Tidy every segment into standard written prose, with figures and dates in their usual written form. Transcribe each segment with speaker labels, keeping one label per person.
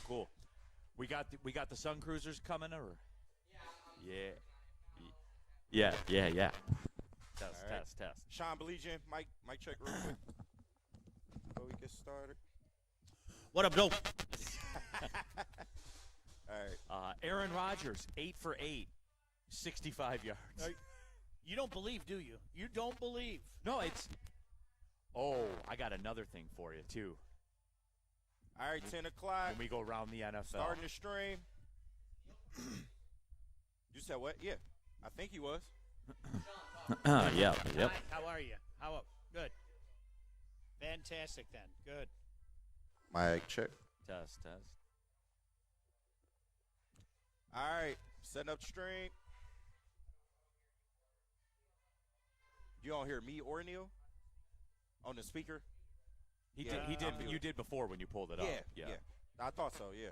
Speaker 1: Cool. We got the Sun Cruisers coming, or? Yeah. Test.
Speaker 2: Sean Beligian, mic check real quick before we get started.
Speaker 3: What up, Joe?
Speaker 2: All right.
Speaker 1: Aaron Rodgers, 8 for 8, 65 yards.
Speaker 3: You don't believe, do you? You don't believe.
Speaker 1: No, it's. Oh, I got another thing for you too.
Speaker 2: All right, 10 o'clock.
Speaker 1: When we go around the NFL.
Speaker 2: Starting the stream. You said what? Yeah, I think he was.
Speaker 1: Yep.
Speaker 3: Hi, how are you? Good. Fantastic, then. Good.
Speaker 2: Mic check.
Speaker 1: Test.
Speaker 2: All right, setting up the stream. You don't hear me or Neal on the speaker?
Speaker 1: He did. You did before when you pulled it up.
Speaker 2: Yeah. I thought so. Yeah.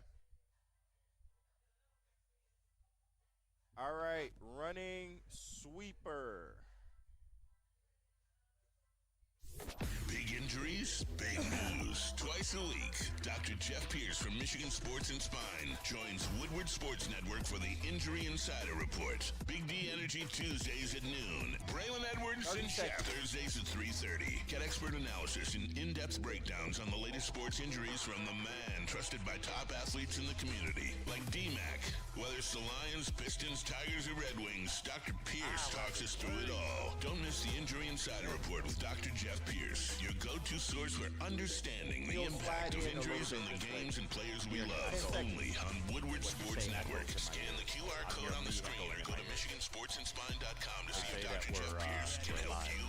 Speaker 2: All right, running sweeper.
Speaker 4: Big injuries, big news. Twice a week, Dr. Jeff Pierce from Michigan Sports and Spine joins Woodward Sports Network for the Injury Insider Report. Big D Energy Tuesdays at noon. Braylon Edwards and Shaq Thursdays at 3:30. Get expert analysis and in-depth breakdowns on the latest sports injuries from the man trusted by top athletes in the community, like D-Mac. Whether it's the Lions, Pistons, Tigers, or Red Wings, Dr. Pierce talks us through it all. Don't miss the Injury Insider Report with Dr. Jeff Pierce, your go-to source for understanding the impact of injuries on the games and players we love. Only on Woodward Sports Network. Scan the QR code on the screen or go to MichiganSportsandSpine.com to see if Dr. Jeff Pierce can help you.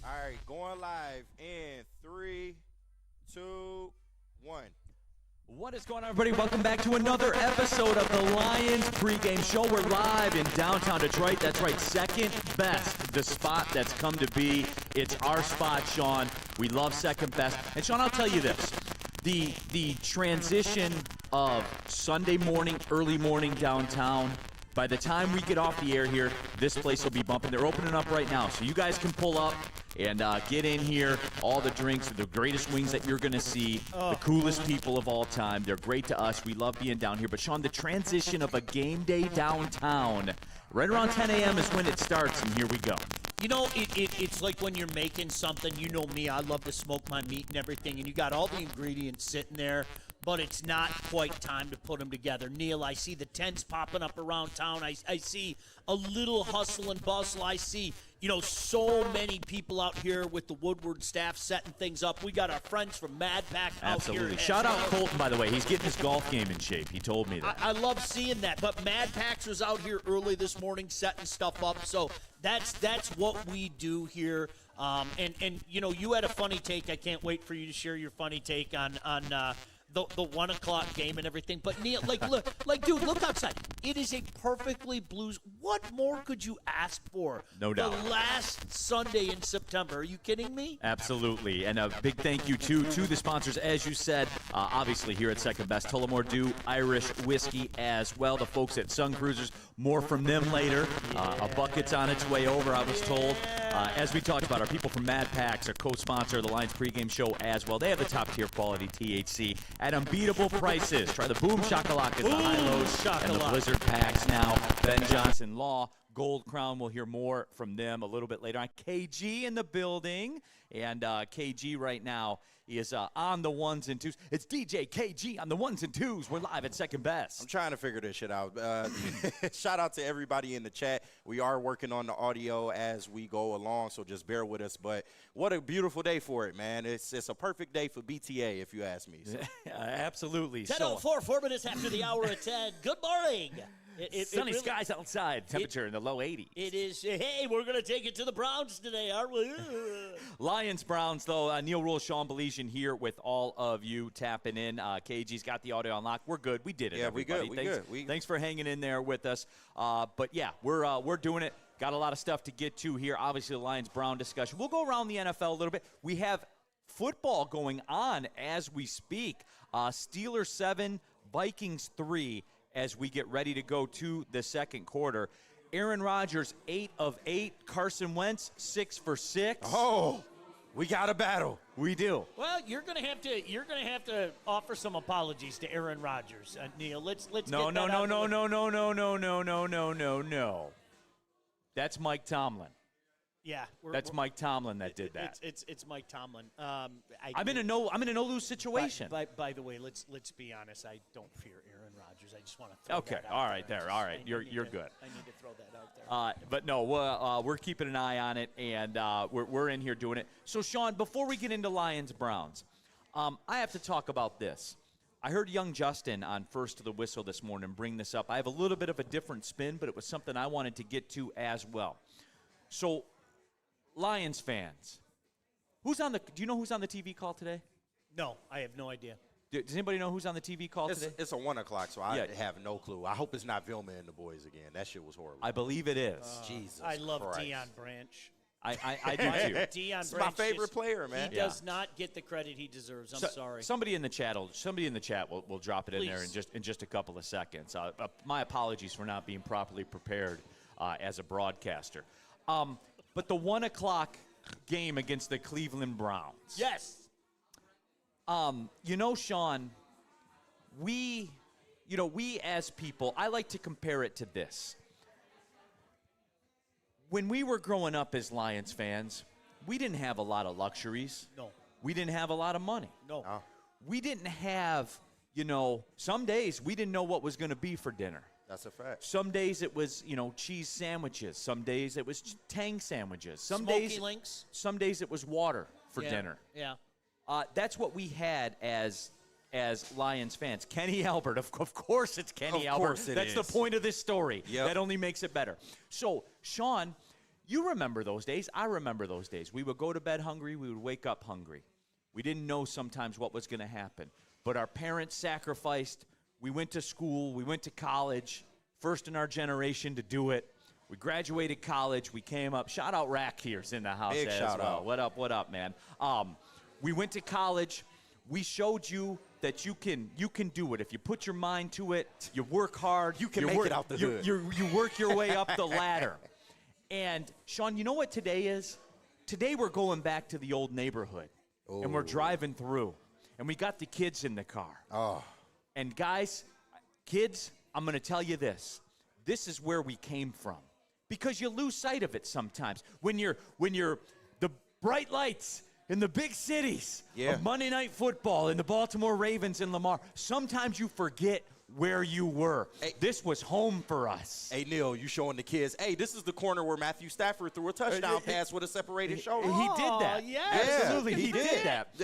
Speaker 2: All right, going live in 3, 2, 1.
Speaker 1: What is going on, everybody? Welcome back to another episode of the Lions Pregame Show. We're live in downtown Detroit. That's right, second best, the spot that's come to be. It's our spot, Sean. We love second best. And, Sean, I'll tell you this. The transition of Sunday morning, early morning downtown, by the time we get off the air here, this place will be bumping. They're opening up right now, so you guys can pull up and get in here. All the drinks, the greatest wings that you're going to see, the coolest people of all time. They're great to us. We love being down here. But, Sean, the transition of a game day downtown, right around 10 a.m. is when it starts, and here we go.
Speaker 3: You know, it's like when you're making something. You know me, I love to smoke my meat and everything, and you got all the ingredients sitting there, but it's not quite time to put them together. Neal, I see the tents popping up around town. I see a little hustle and bustle. I see, so many people out here with the Woodward staff setting things up. We got our friends from Mad Pack out here.
Speaker 1: Absolutely. Shout out Colton, by the way. He's getting his golf game in shape. He told me that.
Speaker 3: I love seeing that. But Mad Pax was out here early this morning setting stuff up. So that's what we do here. And you had a funny take. I can't wait for you to share your funny take on the 1 o'clock game and everything. But Neal, dude, look outside. It is a perfectly blues. What more could you ask for?
Speaker 1: No doubt.
Speaker 3: The last Sunday in September. Are you kidding me?
Speaker 1: Absolutely. And a big thank you, to the sponsors, as you said, obviously here at Second Best, Tullamore Dew Irish Whiskey as well. The folks at Sun Cruisers, more from them later. A bucket's on its way over, I was told. As we talked about, our people from Mad Packs are co-sponsor of the Lions pregame show as well. They have the top-tier quality THC at unbeatable prices. Try the Boom Shakalakas, the high-lows, and the Blizzard packs now. Ben Johnson Law, Gold Crown. We'll hear more from them a little bit later on. KG in the building, and KG right now is on the ones and twos. It's DJ KG on the ones and twos. We're live at Second Best.
Speaker 2: I'm trying to figure this shit out. Shout out to everybody in the chat. We are working on the audio as we go along, so just bear with us. But what a beautiful day for it, man. It's a perfect day for BTA, if you ask me. So.
Speaker 1: Absolutely.
Speaker 3: 10:04, 4 minutes after the hour of 10. Good morning.
Speaker 1: Sunny skies outside, temperature in the low 80s.
Speaker 3: It is. Hey, we're going to take it to the Browns today, aren't we?
Speaker 1: Lions-Browns, though. Neal Ruhl Sean Beligian here with all of you tapping in. KG's got the audio on lock. We're good. We did it,
Speaker 2: yeah,
Speaker 1: everybody.
Speaker 2: We good.
Speaker 1: Thanks for hanging in there with us. But, yeah, we're doing it. Got a lot of stuff to get to here. Obviously, the Lions-Brown discussion. We'll go around the NFL a little bit. We have football going on as we speak. Steelers 7, Vikings 3. As we get ready to go to the second quarter. Aaron Rodgers, 8 of 8. Carson Wentz, 6 for 6.
Speaker 2: Oh. We got a battle.
Speaker 1: We do.
Speaker 3: Well, you're gonna have to offer some apologies to Aaron Rodgers, Neal. Let's
Speaker 1: No.
Speaker 3: get that out of the way.
Speaker 1: No. That's Mike Tomlin.
Speaker 3: Yeah,
Speaker 1: That's Mike Tomlin that did that.
Speaker 3: It's Mike Tomlin.
Speaker 1: I'm in a no lose situation.
Speaker 3: By the way, let's be honest. I don't fear Aaron Rodgers. I just want to throw
Speaker 1: Okay,
Speaker 3: that out
Speaker 1: all right, there, all right.
Speaker 3: I
Speaker 1: You're
Speaker 3: need
Speaker 1: good.
Speaker 3: I need to throw that out there.
Speaker 1: But no, we're keeping an eye on it, and we're in here doing it. So, Sean, before we get into Lions-Browns, I have to talk about this. I heard young Justin on First to the Whistle this morning bring this up. I have a little bit of a different spin, but it was something I wanted to get to as well. So, Lions fans, do you know who's on the TV call today?
Speaker 3: No, I have no idea.
Speaker 1: Does anybody know who's on the TV call today?
Speaker 2: It's a 1 o'clock, so I have no clue. I hope it's not Vilma and the boys again. That shit was horrible.
Speaker 1: I believe it is.
Speaker 2: Jesus
Speaker 3: I love
Speaker 2: Christ.
Speaker 3: Deion Branch.
Speaker 1: I do too.
Speaker 3: Deion
Speaker 2: It's
Speaker 3: Branch
Speaker 2: my favorite
Speaker 3: just-
Speaker 2: player, man.
Speaker 3: He does not get the credit he deserves. I'm sorry.
Speaker 1: Somebody in the chat will drop it in there in just a couple of seconds. My apologies for not being properly prepared as a broadcaster. But the 1 o'clock game against the Cleveland Browns.
Speaker 3: Yes.
Speaker 1: Sean, we as people, I like to compare it to this. When we were growing up as Lions fans, we didn't have a lot of luxuries.
Speaker 3: No.
Speaker 1: We didn't have a lot of money.
Speaker 3: No.
Speaker 1: We didn't have, some days we didn't know what was going to be for dinner.
Speaker 2: That's a fact.
Speaker 1: Some days it was, cheese sandwiches. Some days it was Tang sandwiches.
Speaker 3: Smoky links.
Speaker 1: Some days it was water for dinner.
Speaker 3: Yeah.
Speaker 1: That's what we had as Lions fans. Kenny Albert, of course it's Kenny Albert.
Speaker 2: Course it
Speaker 1: That's
Speaker 2: is.
Speaker 1: the point of this story.
Speaker 2: Yep.
Speaker 1: That only makes it better. So, Sean, you remember those days. I remember those days. We would go to bed hungry. We would wake up hungry. We didn't know sometimes what was going to happen. But our parents sacrificed. We went to school. We went to college. First in our generation to do it. We graduated college. We came up. Shout out Rack here's in the house
Speaker 2: Big
Speaker 1: as
Speaker 2: shout
Speaker 1: well.
Speaker 2: out.
Speaker 1: What up, man? We went to college. We showed you that you can do it. If you put your mind to it, you work hard.
Speaker 2: You can make it out the hood.
Speaker 1: You work your way up the ladder. And, Sean, you know what today is? Today we're going back to the old neighborhood. And we're driving through. And we got the kids in the car.
Speaker 2: Oh.
Speaker 1: And, guys, kids, I'm going to tell you this. This is where we came from. Because you lose sight of it sometimes. When you're the bright lights in the big cities of Monday Night Football and the Baltimore Ravens and Lamar, sometimes you forget where you were.
Speaker 2: Hey,
Speaker 1: this was home for us.
Speaker 2: Hey, Neal, you showing the kids, hey, this is the corner where Matthew Stafford threw a touchdown pass with a separated shoulder.
Speaker 1: He did that.
Speaker 3: yes.
Speaker 1: Absolutely, he did that.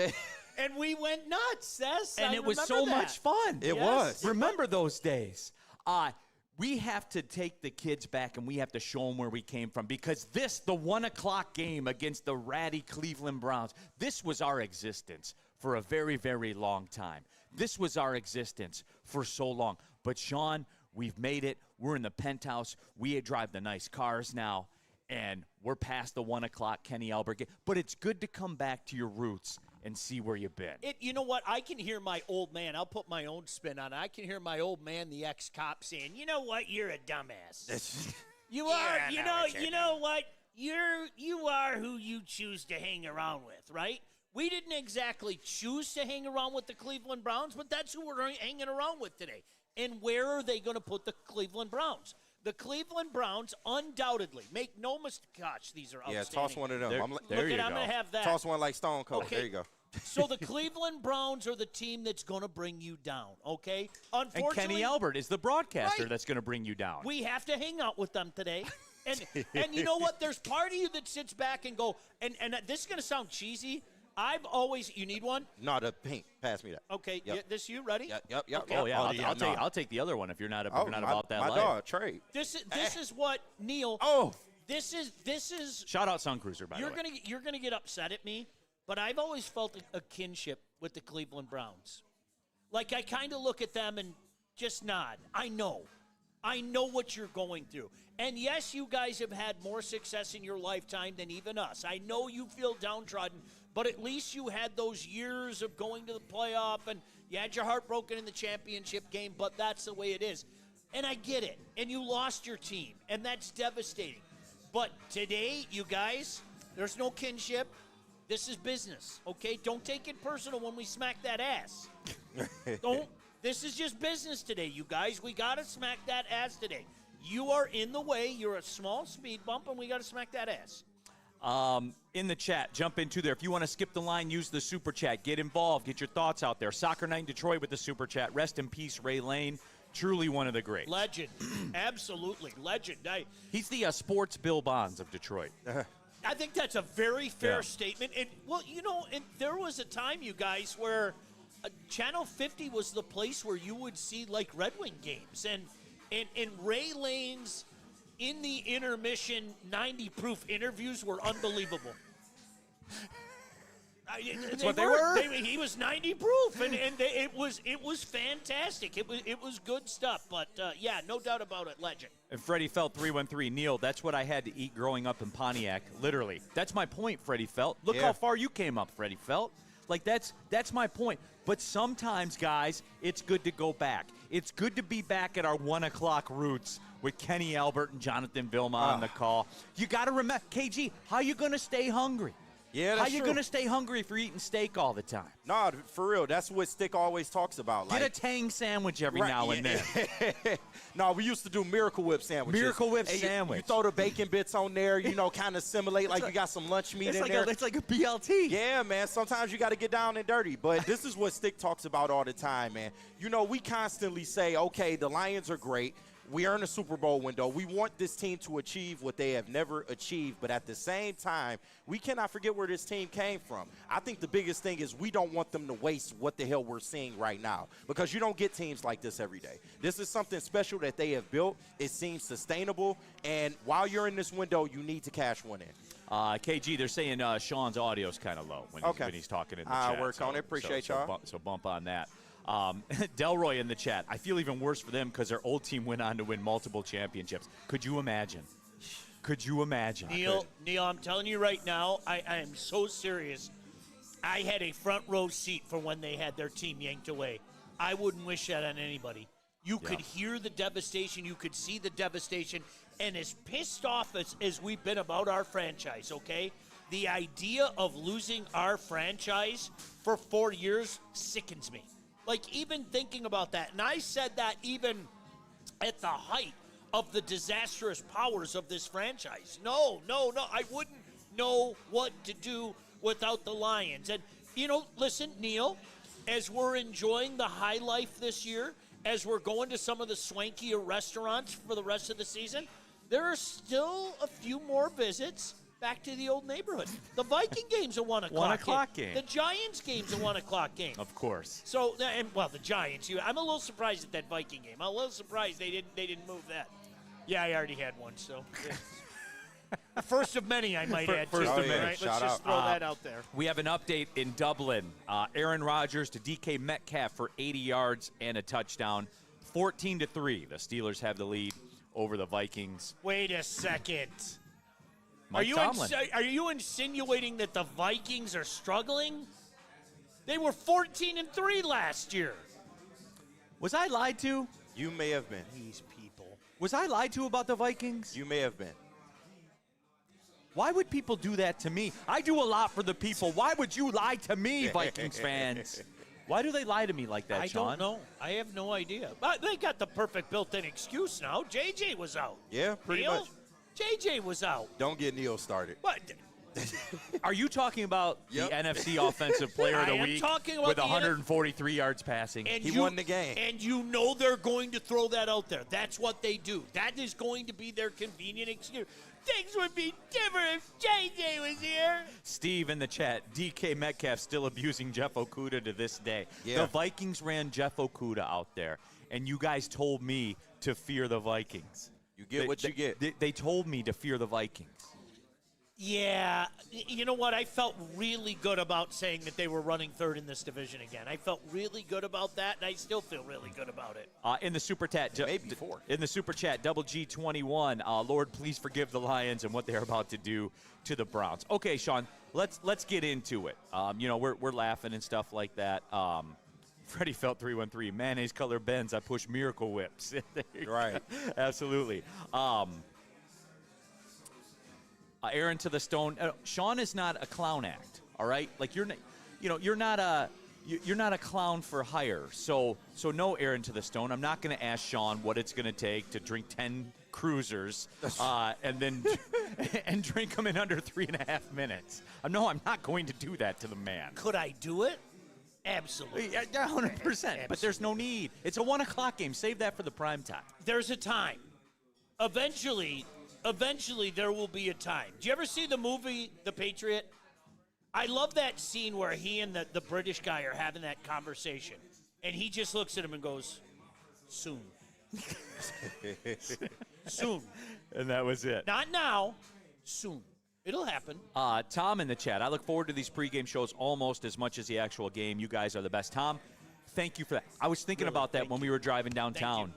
Speaker 3: And we went nuts,
Speaker 1: And it was so much fun.
Speaker 2: It was.
Speaker 1: Remember those days. We have to take the kids back and we have to show them where we came from because the 1 o'clock game against the ratty Cleveland Browns, this was our existence for a very, very long time. This was our existence for so long. But, Sean, we've made it. We're in the penthouse. We drive the nice cars now, and we're past the 1 o'clock Kenny Albert game. But it's good to come back to your roots and see where you've been.
Speaker 3: You know what? I can hear my old man. I'll put my own spin on it. I can hear my old man, the ex-cop, saying, "You know what? You're a dumbass. You are. You know what? You are who you choose to hang around with, right? We didn't exactly choose to hang around with the Cleveland Browns, but that's who we're hanging around with today. And where are they going to put the Cleveland Browns? The Cleveland Browns, undoubtedly, make no mistake. Gosh, these are outstanding.
Speaker 2: Yeah, toss one of them.
Speaker 1: There you go.
Speaker 3: I'm going to have that.
Speaker 2: Toss one like Stone Cold.
Speaker 3: Okay.
Speaker 2: There you go.
Speaker 3: So the Cleveland Browns are the team that's going to bring you down, okay?
Speaker 1: And Kenny Albert is the broadcaster
Speaker 3: Right.
Speaker 1: that's going to bring you down.
Speaker 3: We have to hang out with them today. And you know what? There's part of you that sits back and go, and this is going to sound cheesy. I've always, you need one?
Speaker 2: No, the pink. Pass me that.
Speaker 3: Okay,
Speaker 2: Yep.
Speaker 3: this you ready?
Speaker 2: Yep.
Speaker 3: Okay.
Speaker 1: Oh yeah,
Speaker 2: no.
Speaker 1: I'll take the other one if you're not about that
Speaker 2: my
Speaker 1: life.
Speaker 2: dog, Trey.
Speaker 3: This is what Neal.
Speaker 2: Oh.
Speaker 3: This is.
Speaker 1: Shout out Sun Cruiser, by the way.
Speaker 3: You're gonna get upset at me, but I've always felt a kinship with the Cleveland Browns. Like I kind of look at them and just nod. I know what you're going through. And yes, you guys have had more success in your lifetime than even us. I know you feel downtrodden, but at least you had those years of going to the playoff and you had your heart broken in the championship game, but that's the way it is. And I get it. And you lost your team, and that's devastating. But today, you guys, there's no kinship. This is business, okay? Don't take it personal when we smack that ass. Don't. This is just business today, you guys. We got to smack that ass today. You are in the way. You're a small speed bump, and we got to smack that ass.
Speaker 1: In the chat, jump into there. If you want to skip the line, use the super chat. Get involved. Get your thoughts out there. Soccer Night in Detroit with the super chat. Rest in peace, Ray Lane. Truly one of the greats.
Speaker 3: Legend. Absolutely. Legend.
Speaker 1: He's the sports Bill Bonds of Detroit.
Speaker 3: I think that's a very fair statement. And, well, and there was a time, you guys, where Channel 50 was the place where you would see, like, Red Wing games. And Ray Lane's in the intermission 90-proof interviews were unbelievable.
Speaker 1: That's what they were.
Speaker 3: He was 90 proof, and it was fantastic. It was good stuff. But yeah, no doubt about it, legend.
Speaker 1: And Freddie Felt 313, Neal, that's what I had to eat growing up in Pontiac. Literally, that's my point, Freddie Felt. Look how far you came up, Freddie Felt. Like that's my point. But sometimes, guys, it's good to go back. It's good to be back at our 1 o'clock roots with Kenny Albert and Jonathan Vilma on the call. You got to remember, KG, how you going to stay hungry?
Speaker 2: Yeah, that's
Speaker 1: How you
Speaker 2: true.
Speaker 1: going to stay hungry if you're eating steak all the time?
Speaker 2: No, for real. That's what Stick always talks about.
Speaker 1: Get a Tang sandwich every now and then.
Speaker 2: No, we used to do Miracle Whip sandwiches.
Speaker 1: Miracle Whip
Speaker 2: Hey,
Speaker 1: sandwich.
Speaker 2: You throw the bacon bits on there, kind of simulate like you got some lunch meat in there.
Speaker 1: It's like a BLT.
Speaker 2: Yeah, man. Sometimes you got to get down and dirty. But this is what Stick talks about all the time, man. We constantly say, okay, the Lions are great. We are in a Super Bowl window. We want this team to achieve what they have never achieved. But at the same time, we cannot forget where this team came from. I think the biggest thing is we don't want them to waste what the hell we're seeing right now, because you don't get teams like this every day. This is something special that they have built. It seems sustainable. And while you're in this window, you need to cash one in.
Speaker 1: KG, they're saying Sean's audio is kind of low when he's talking in the chat.
Speaker 2: I'll work on it. Appreciate y'all.
Speaker 1: So bump on that. Delroy in the chat. I feel even worse for them because their old team went on to win multiple championships. Could you imagine? Could you imagine?
Speaker 3: Neal, I'm telling you right now, I am so serious. I had a front row seat for when they had their team yanked away. I wouldn't wish that on anybody. You could hear the devastation. You could see the devastation. And as pissed off as we've been about our franchise, okay, the idea of losing our franchise for 4 years sickens me. Like, even thinking about that, and I said that even at the height of the disastrous powers of this franchise. No, I wouldn't know what to do without the Lions. And, listen, Neal, as we're enjoying the high life this year, as we're going to some of the swankier restaurants for the rest of the season, there are still a few more visits back to the old neighborhood. The Viking game's a 1 o'clock
Speaker 1: 1 o'clock game.
Speaker 3: The Giants game's a 1 o'clock game.
Speaker 1: Of course.
Speaker 3: So, the Giants. I'm a little surprised at that Viking game. I'm a little surprised they didn't move that. Yeah, I already had one. So, first of many, I might add.
Speaker 1: First of many.
Speaker 3: Right?
Speaker 2: Shout
Speaker 3: Let's just
Speaker 2: out.
Speaker 3: throw that out there.
Speaker 1: We have an update in Dublin. Aaron Rodgers to DK Metcalf for 80 yards and a touchdown. 14-3. The Steelers have the lead over the Vikings.
Speaker 3: Wait a second.
Speaker 1: Mike Tomlin.
Speaker 3: Are you insinuating that the Vikings are struggling? They were 14-3 last year.
Speaker 1: Was I lied to?
Speaker 2: You may have been.
Speaker 3: These people.
Speaker 1: Was I lied to about the Vikings?
Speaker 2: You may have been.
Speaker 1: Why would people do that to me? I do a lot for the people. Why would you lie to me, Vikings fans? Why do they lie to me like that, Sean?
Speaker 3: I don't know. I have no idea. But they got the perfect built-in excuse now. JJ was out.
Speaker 2: Yeah, pretty
Speaker 3: Neal?
Speaker 2: much.
Speaker 3: JJ was out.
Speaker 2: Don't get Neal started.
Speaker 3: What?
Speaker 1: Are you talking about
Speaker 2: Yep.
Speaker 1: the NFC Offensive Player of the
Speaker 3: I am
Speaker 1: Week
Speaker 3: talking about
Speaker 1: with
Speaker 3: the
Speaker 1: 143 yards passing?
Speaker 3: And
Speaker 2: He won the game.
Speaker 3: And they're going to throw that out there. That's what they do. That is going to be their convenient excuse. Things would be different if JJ was here.
Speaker 1: Steve in the chat, DK Metcalf still abusing Jeff Okudah to this day.
Speaker 2: Yeah.
Speaker 1: The Vikings ran Jeff Okudah out there, and you guys told me to fear the Vikings.
Speaker 2: You get what you get.
Speaker 1: They told me to fear the Vikings.
Speaker 3: Yeah, you know what? I felt really good about saying that they were running third in this division again. I felt really good about that, and I still feel really good about it.
Speaker 1: In the super chat,
Speaker 2: Maybe four.
Speaker 1: In the super chat, Double G21. Lord, please forgive the Lions and what they're about to do to the Browns. Okay, Sean, let's get into it. We're laughing and stuff like that. Freddie Felt 313. Mayonnaise color Benz. I push Miracle Whips.
Speaker 2: Right.
Speaker 1: Absolutely. Aaron to the Stone. Sean is not a clown act. All right, like you're not a clown for hire. So no Aaron to the Stone. I'm not going to ask Sean what it's going to take to drink 10 cruisers and then and drink them in under 3.5 minutes. No, I'm not going to do that to the man.
Speaker 3: Could I do it? Absolutely.
Speaker 1: Yeah, 100%. But there's no need. It's a 1 o'clock game. Save that for the prime time.
Speaker 3: There's a time. Eventually, there will be a time. Do you ever see the movie The Patriot? I love that scene where he and the British guy are having that conversation. And he just looks at him and goes, soon. Soon.
Speaker 1: And that was it.
Speaker 3: Not now. Soon. It'll happen.
Speaker 1: Tom in the chat. I look forward to these pregame shows almost as much as the actual game. You guys are the best. Tom, thank you for that. I was thinking about that when we were driving downtown.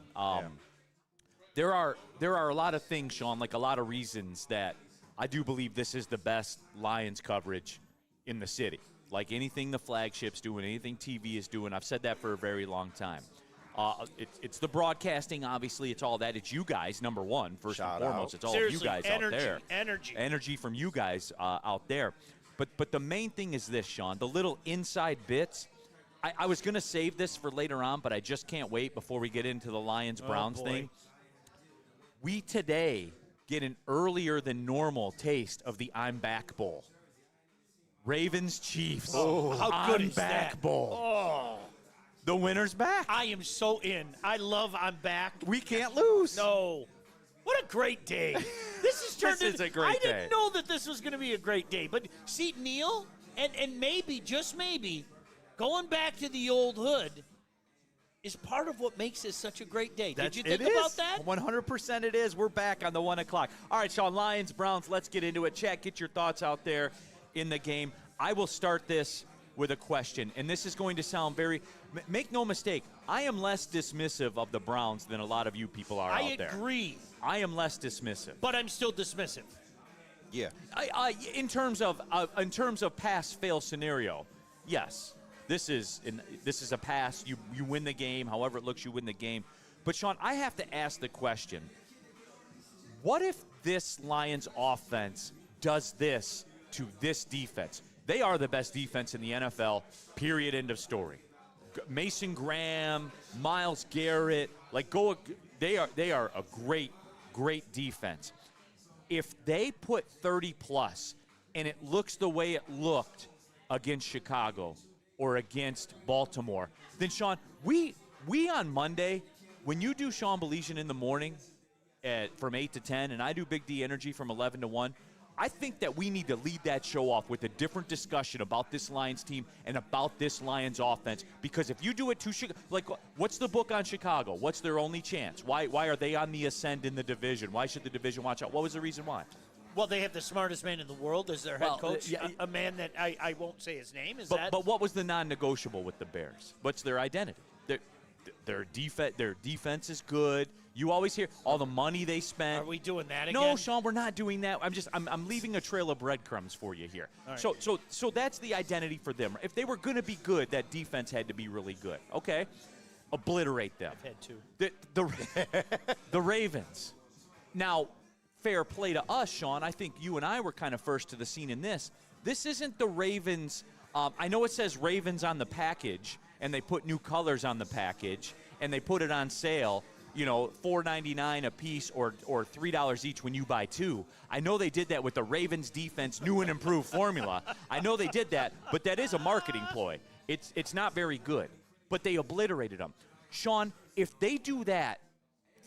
Speaker 1: There are a lot of things, Sean, like a lot of reasons that I do believe this is the best Lions coverage in the city. Like anything the flagship's doing, anything TV is doing. I've said that for a very long time. It's the broadcasting, obviously. It's all that. It's you guys, number one, first and foremost. It's all of you guys out there. Energy from you guys out there. But the main thing is this, Sean, the little inside bits. I was going to save this for later on, but I just can't wait before we get into the Lions-Browns thing. We today get an earlier than normal taste of the I'm Back Bowl. Ravens-Chiefs.
Speaker 3: Oh, how good is
Speaker 1: back
Speaker 3: that?
Speaker 1: Bowl.
Speaker 3: Oh.
Speaker 1: The winner's back.
Speaker 3: I am so in. I love I'm back.
Speaker 1: We can't lose.
Speaker 3: No. What a great day. This is turned
Speaker 1: This is a great day.
Speaker 3: I didn't know that this was going to be a great day. But see, Neal, and maybe, just maybe, going back to the old hood is part of what makes this such a great day. Did you think about that?
Speaker 1: 100% it is. We're back on the 1 o'clock. All right, Sean, Lions, Browns, let's get into it. Chat, get your thoughts out there in the game. I will start this with a question, and this is going to sound very – make no mistake, I am less dismissive of the Browns than a lot of you people are out there.
Speaker 3: I agree.
Speaker 1: I am less dismissive.
Speaker 3: But I'm still dismissive.
Speaker 2: Yeah.
Speaker 1: In terms of pass-fail scenario, yes. This is a pass. You win the game. However it looks, you win the game. But, Sean, I have to ask the question, what if this Lions offense does this to this defense? They are the best defense in the NFL, period, end of story. Mason Graham, Myles Garrett, they are a great defense. If they put 30-plus and it looks the way it looked against Chicago or against Baltimore, then, Sean, we on Monday, when you do Sean Beligian in the morning from 8 to 10 and I do Big D Energy from 11 to 1, I think that we need to lead that show off with a different discussion about this Lions team and about this Lions offense. Because if you do it to Chicago, what's the book on Chicago? What's their only chance? Why are they on the ascend in the division? Why should the division watch out? What was the reason why?
Speaker 3: Well, they have the smartest man in the world as their head coach, a man that I won't say his name.
Speaker 1: But what was the non-negotiable with the Bears? What's their identity? Their defense is good. You always hear all the money they spent.
Speaker 3: Are we doing that again?
Speaker 1: No, Sean, we're not doing that. I'm leaving a trail of breadcrumbs for you here.
Speaker 3: Right.
Speaker 1: So that's the identity for them. If they were going to be good, that defense had to be really good. Okay, obliterate them.
Speaker 3: I've had two.
Speaker 1: The Ravens. Now, fair play to us, Sean. I think you and I were kind of first to the scene in this. This isn't the Ravens. I know it says Ravens on the package, and they put new colors on the package, and they put it on sale. $4.99 a piece or $3 each when you buy two. I know they did that with the Ravens defense new and improved formula. I know they did that, but that is a marketing ploy. It's not very good, but they obliterated them. Sean, if they do that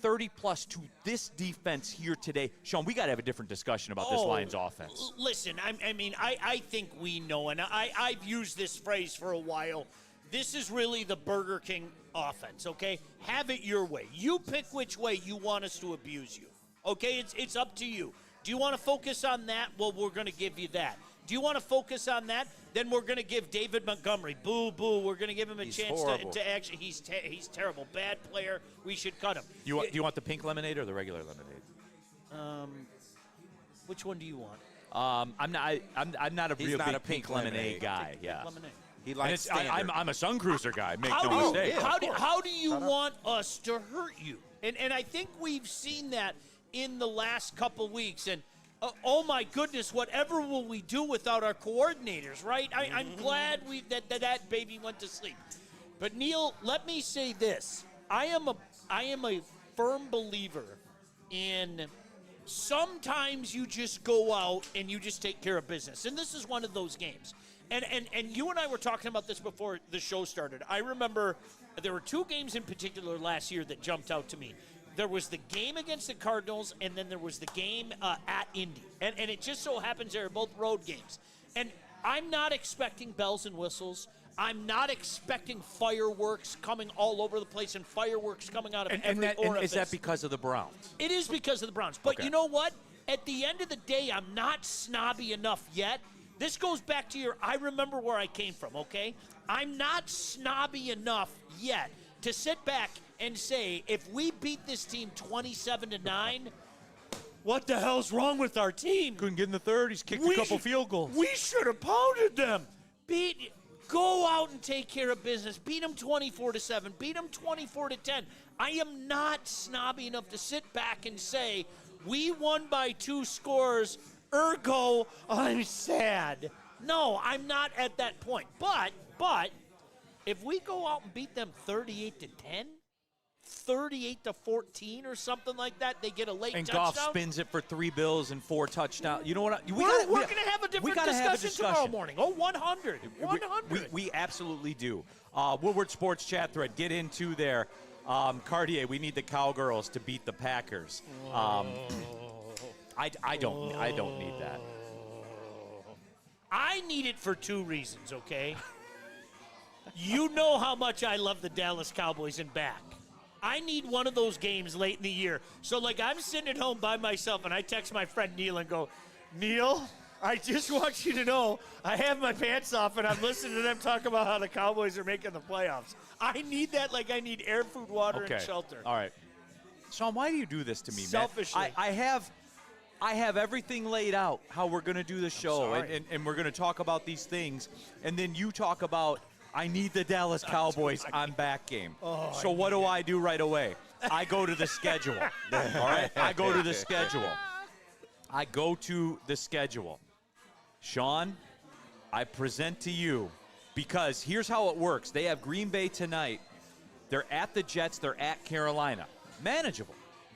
Speaker 1: 30-plus to this defense here today, Sean, we got to have a different discussion about this Lions offense.
Speaker 3: Listen, I think we know, and I've used this phrase for a while. This is really the Burger King offense, okay? Have it your way. You pick which way you want us to abuse you, okay? It's up to you. Do you want to focus on that? Well, we're going to give you that. Do you want to focus on that? Then we're going to give David Montgomery, boo. We're going to give him a chance to actually. He's terrible, bad player. We should cut him.
Speaker 1: Do you want the pink lemonade or the regular lemonade?
Speaker 3: Which one do you want?
Speaker 1: I'm not a real big pink lemonade guy. Yeah.
Speaker 3: Pink lemonade.
Speaker 2: He likes
Speaker 1: I'm a Sun Cruiser guy. Make no mistake.
Speaker 3: How do you want us to hurt you? And I think we've seen that in the last couple weeks. And Oh my goodness! Whatever will we do without our coordinators, right? I'm glad that baby went to sleep. But Neal, let me say this: I am a firm believer in sometimes you just go out and you just take care of business, and this is one of those games. And you and I were talking about this before the show started. I remember there were two games in particular last year that jumped out to me. There was the game against the Cardinals, and then there was the game at Indy. And it just so happens they're both road games. And I'm not expecting bells and whistles. I'm not expecting fireworks coming all over the place and fireworks coming out of every orifice.
Speaker 1: And is that because of the Browns?
Speaker 3: It is because of the Browns. But
Speaker 1: Okay.
Speaker 3: you know what? At the end of the day, I'm not snobby enough yet. This goes back to I remember where I came from, okay? I'm not snobby enough yet to sit back and say, if we beat this team 27-9, what the hell's wrong with our team?
Speaker 1: Couldn't get in the third. He's kicked a couple field goals.
Speaker 3: We should have pounded them. Go out and take care of business. Beat them 24-7. Beat them 24-10. I am not snobby enough to sit back and say, we won by 2 scores, ergo, I'm sad. No, I'm not at that point. But if we go out and beat them 38-10, 38-14 or something like that, they get a late
Speaker 1: And
Speaker 3: touchdown.
Speaker 1: Goff spins it for 3 bills and 4 touchdowns. You know what?
Speaker 3: We're going to have a different discussion tomorrow morning. Oh, 100. 100.
Speaker 1: We absolutely do. Woodward Sports Chat thread. Get into there. Cartier, we need the Cowgirls to beat the Packers. I don't need that.
Speaker 3: I need it for 2 reasons, okay? You know how much I love the Dallas Cowboys and back. I need one of those games late in the year. So, like, I'm sitting at home by myself, and I text my friend Neal and go, Neal, I just want you to know I have my pants off, and I'm listening to them talk about how the Cowboys are making the playoffs. I need that like I need air, food, water, and shelter.
Speaker 1: All right. Sean, why do you do this to me,
Speaker 3: Selfishly.
Speaker 1: man? I have everything laid out, how we're going to do the show, and we're going to talk about these things, and then you talk about, I need the Dallas Cowboys on back game. So what do I do right away? I go to the schedule. All right? I go to the schedule. Sean, I present to you, because here's how it works. They have Green Bay tonight. They're at the Jets. They're at Carolina. Manageable.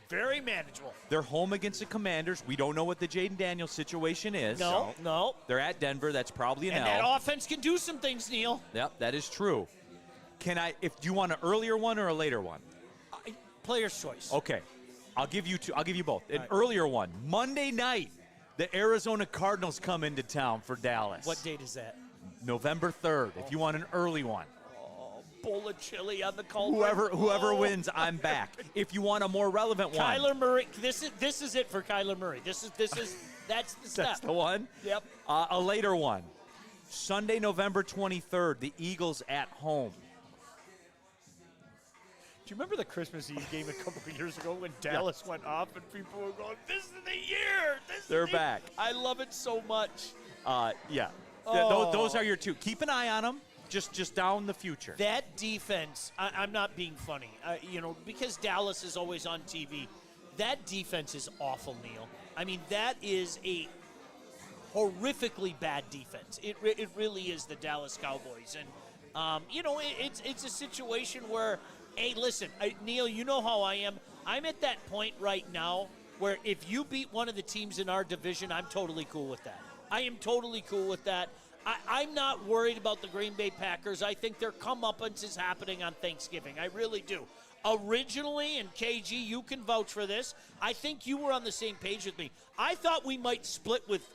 Speaker 3: Very manageable.
Speaker 1: They're home against the Commanders. We don't know what the Jaden Daniels situation is.
Speaker 3: No.
Speaker 1: They're at Denver. That's probably an
Speaker 3: And
Speaker 1: L.
Speaker 3: that offense can do some things, Neal.
Speaker 1: Yep, that is true. Do you want an earlier one or a later one?
Speaker 3: Player's choice.
Speaker 1: Okay. I'll give you two. I'll give you both. An earlier one. Monday night, the Arizona Cardinals come into town for Dallas.
Speaker 3: What date is that?
Speaker 1: November 3rd, if you want an early one.
Speaker 3: Bowl of chili on the cauldron.
Speaker 1: Whoever wins, I'm back. If you want a more relevant one.
Speaker 3: Kyler Murray. This is it for Kyler Murray. That's the step.
Speaker 1: That's the one?
Speaker 3: Yep.
Speaker 1: A later one. Sunday, November 23rd, the Eagles at home.
Speaker 3: Do you remember the Christmas Eve game a couple of years ago when Dallas went off and people were going, "This is the year.
Speaker 1: They're back.
Speaker 3: I love it so much.
Speaker 1: Yeah.
Speaker 3: Oh.
Speaker 1: Those are your two. Keep an eye on them. Just down the future.
Speaker 3: That defense, I'm not being funny, because Dallas is always on TV. That defense is awful, Neal. I mean, that is a horrifically bad defense. It really is the Dallas Cowboys. And, it's a situation where, hey, listen, Neal, you know how I am. I'm at that point right now where if you beat one of the teams in our division, I'm totally cool with that. I am totally cool with that. I'm not worried about the Green Bay Packers. I think their comeuppance is happening on Thanksgiving. I really do. Originally, and KG, you can vouch for this, I think you were on the same page with me. I thought we might split with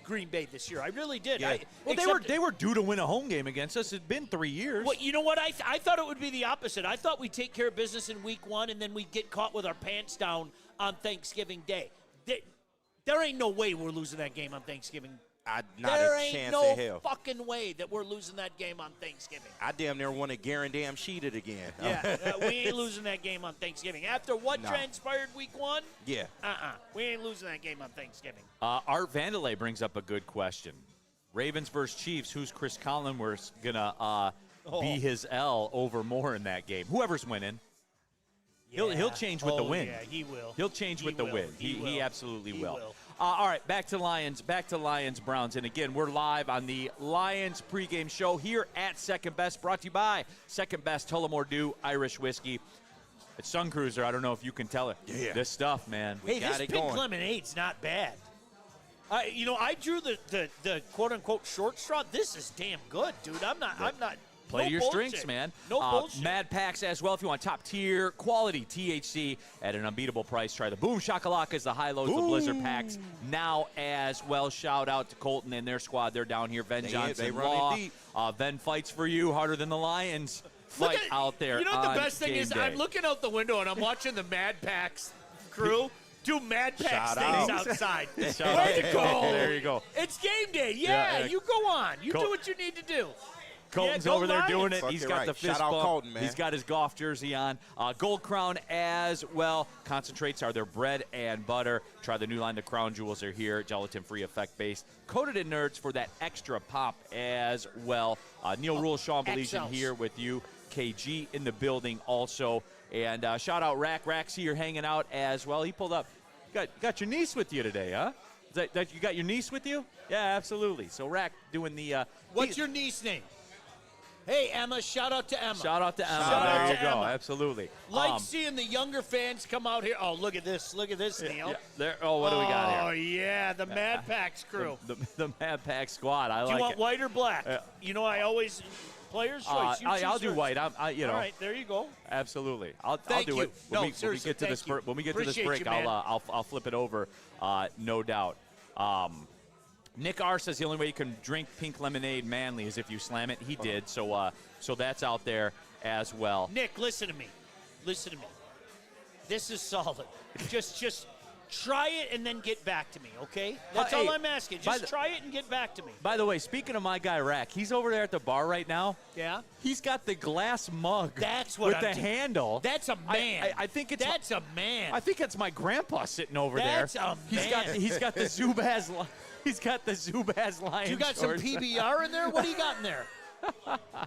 Speaker 3: Green Bay this year. I really did.
Speaker 2: Yeah.
Speaker 1: They were due to win a home game against us. It's been 3 years.
Speaker 3: Well, you know what? I thought it would be the opposite. I thought we'd take care of business in week 1, and then we'd get caught with our pants down on Thanksgiving Day. There ain't no way we're losing that game on Thanksgiving.
Speaker 2: Not
Speaker 3: there
Speaker 2: a
Speaker 3: ain't
Speaker 2: chance
Speaker 3: no
Speaker 2: in hell.
Speaker 3: fucking way that we're losing that game on Thanksgiving.
Speaker 2: I damn near want to guarantee sheeted again.
Speaker 3: Yeah, we ain't losing that game on Thanksgiving. After what transpired week 1?
Speaker 2: Yeah.
Speaker 3: We ain't losing that game on Thanksgiving.
Speaker 1: Art Vandelay brings up a good question. Ravens versus Chiefs, who's Chris Collinworth going to be his L over Moore in that game? Whoever's winning.
Speaker 3: Yeah.
Speaker 1: He'll change with the win.
Speaker 3: Yeah, he will.
Speaker 1: He'll change with the win. He absolutely will. All right, back to Lions Browns. And again, we're live on the Lions pregame show here at Second Best, brought to you by Second Best Tullamore Dew Irish Whiskey. It's Sun Cruiser. I don't know if you can tell it.
Speaker 2: Yeah.
Speaker 1: This stuff, man.
Speaker 3: Hey, this pink lemonade's not bad. I drew the quote-unquote short straw. This is damn good, dude. I'm not.
Speaker 1: Play to your
Speaker 3: bullshit.
Speaker 1: strengths, man.
Speaker 3: No bullshit.
Speaker 1: Mad Packs as well. If you want top-tier quality THC at an unbeatable price, try the Boom Shakalakas, the High Lows, the Blizzard Packs now as well. Shout out to Colton and their squad. They're down here. Ven Johnson Law. Ven fights for you harder than the Lions fight out there.
Speaker 3: You know what the best thing
Speaker 1: game
Speaker 3: is?
Speaker 1: day.
Speaker 3: I'm looking out the window and I'm watching the Mad Packs crew do Mad Packs
Speaker 2: Shout
Speaker 3: things
Speaker 2: out.
Speaker 3: outside.
Speaker 1: Shout
Speaker 3: Way
Speaker 1: out.
Speaker 3: to go.
Speaker 1: There you go.
Speaker 3: It's game day. Yeah, you go on. You
Speaker 1: Col-
Speaker 3: do what you need to do.
Speaker 1: Colton's
Speaker 3: go
Speaker 1: over there
Speaker 3: Lions.
Speaker 1: doing it.
Speaker 2: Fuck
Speaker 1: He's
Speaker 2: it
Speaker 1: got
Speaker 2: right.
Speaker 1: the fist
Speaker 2: Shout out
Speaker 1: bump.
Speaker 2: Colton, man.
Speaker 1: He's got his golf jersey on. Gold Crown as well. Concentrates are their bread and butter. Try the new line. The Crown Jewels are here. Gelatin-free, effect-based. Coated in nerds for that extra pop as well. Neal Ruhl Sean Beligian here with you. KG in the building also. And shout out Rack. Rack's here hanging out as well. He pulled up. You got your niece with you today, huh? Is that you got your niece with you? Yeah, absolutely. So Rack doing the.
Speaker 3: What's your niece name? Hey, Emma. Shout out to Emma.
Speaker 1: Shout out to Emma.
Speaker 3: Shout out
Speaker 1: There
Speaker 3: to
Speaker 1: you go.
Speaker 3: Emma.
Speaker 1: Absolutely.
Speaker 3: Like seeing the younger fans come out here. Oh, look at this. Look at this, Neal.
Speaker 1: Yeah, there. Oh, what do we got
Speaker 3: Oh,
Speaker 1: here?
Speaker 3: yeah, the Mad Packs crew.
Speaker 1: The Mad Pack squad. I
Speaker 3: Do
Speaker 1: like
Speaker 3: you want
Speaker 1: it.
Speaker 3: white or black? You know, I always player's choice. You
Speaker 1: I'll
Speaker 3: choose
Speaker 1: do
Speaker 3: yours.
Speaker 1: white. All
Speaker 3: right, there you go.
Speaker 1: Absolutely. I'll
Speaker 3: Thank
Speaker 1: do
Speaker 3: you.
Speaker 1: it.
Speaker 3: No,
Speaker 1: When we
Speaker 3: seriously,
Speaker 1: get to
Speaker 3: thank
Speaker 1: this
Speaker 3: you.
Speaker 1: when we get to this
Speaker 3: Appreciate
Speaker 1: break,
Speaker 3: you, man.
Speaker 1: I'll flip it over. No doubt. Nick R says the only way you can drink pink lemonade manly is if you slam it. He did. So that's out there as well.
Speaker 3: Nick, listen to me. Listen to me. This is solid. Just try it and then get back to me, okay? That's all
Speaker 1: hey,
Speaker 3: I'm asking.
Speaker 1: by
Speaker 3: Just
Speaker 1: the-
Speaker 3: try it and get back to me.
Speaker 1: By the way, speaking of my guy Rack, he's over there at the bar right now.
Speaker 3: Yeah?
Speaker 1: He's got the glass mug.
Speaker 3: That's what
Speaker 1: with
Speaker 3: I'm
Speaker 1: the
Speaker 3: doing.
Speaker 1: handle.
Speaker 3: That's a man.
Speaker 1: I think it's
Speaker 3: That's a man.
Speaker 1: I think that's my grandpa sitting over
Speaker 3: That's
Speaker 1: there.
Speaker 3: a man.
Speaker 1: He's got the Zubaz. He's got the Zubaz Lions.
Speaker 3: You got some
Speaker 1: shorts.
Speaker 3: PBR in there? What do you got in there?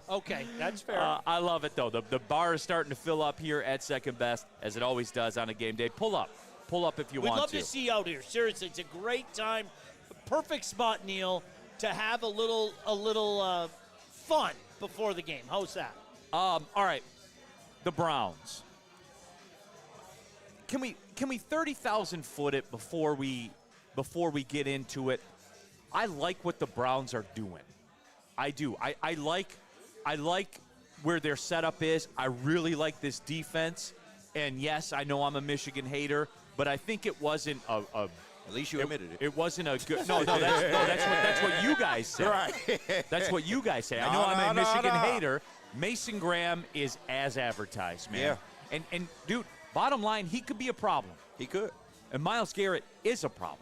Speaker 3: Okay, that's fair.
Speaker 1: I love it though. The bar is starting to fill up here at Second Best, as it always does on a game day. Pull up if you
Speaker 3: We'd
Speaker 1: want
Speaker 3: love to see you out here. Seriously, it's a great time. Perfect spot, Neal, to have a little fun before the game. How's that?
Speaker 1: All right, the Browns. Can we 30,000 foot it before we get into it? I like what the Browns are doing. I do. I like where their setup is. I really like this defense. And yes, I know I'm a Michigan hater, but I think it wasn't a
Speaker 2: At least you admitted it.
Speaker 1: It wasn't a good. That's what you guys say.
Speaker 2: Right.
Speaker 1: That's what you guys say. I know I'm a Michigan hater. Mason Graham is as advertised, man.
Speaker 2: Yeah.
Speaker 1: And dude, bottom line, he could be a problem.
Speaker 2: He could.
Speaker 1: And Myles Garrett is a problem.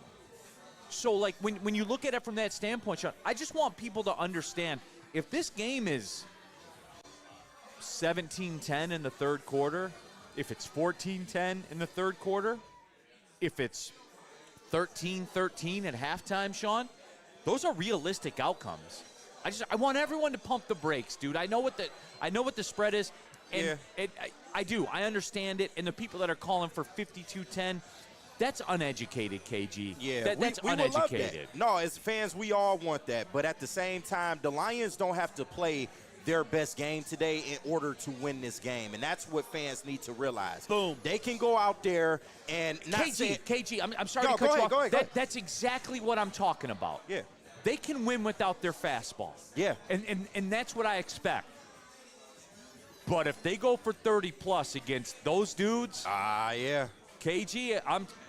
Speaker 1: So, like, when you look at it from that standpoint, Sean, I just want people to understand, if this game is 17-10 in the third quarter, if it's 14-10 in the third quarter, if it's 13-13 at halftime, Sean, those are realistic outcomes. I want everyone to pump the brakes, dude. I know what the spread is, and I do. I understand it, and the people that are calling for 52-10, that's uneducated, KG.
Speaker 2: Yeah,
Speaker 1: that's
Speaker 2: we
Speaker 1: uneducated.
Speaker 2: would love that. No, as fans, we all want that. But at the same time, the Lions don't have to play their best game today in order to win this game. And that's what fans need to realize.
Speaker 3: Boom.
Speaker 2: They can go out there and not
Speaker 1: KG, I'm sorry to cut you off.
Speaker 2: Go ahead.
Speaker 1: That's exactly what I'm talking about.
Speaker 2: Yeah.
Speaker 1: They can win without their fastball.
Speaker 2: Yeah.
Speaker 1: And that's what I expect. But if they go for 30-plus against those dudes,
Speaker 2: yeah.
Speaker 1: KG,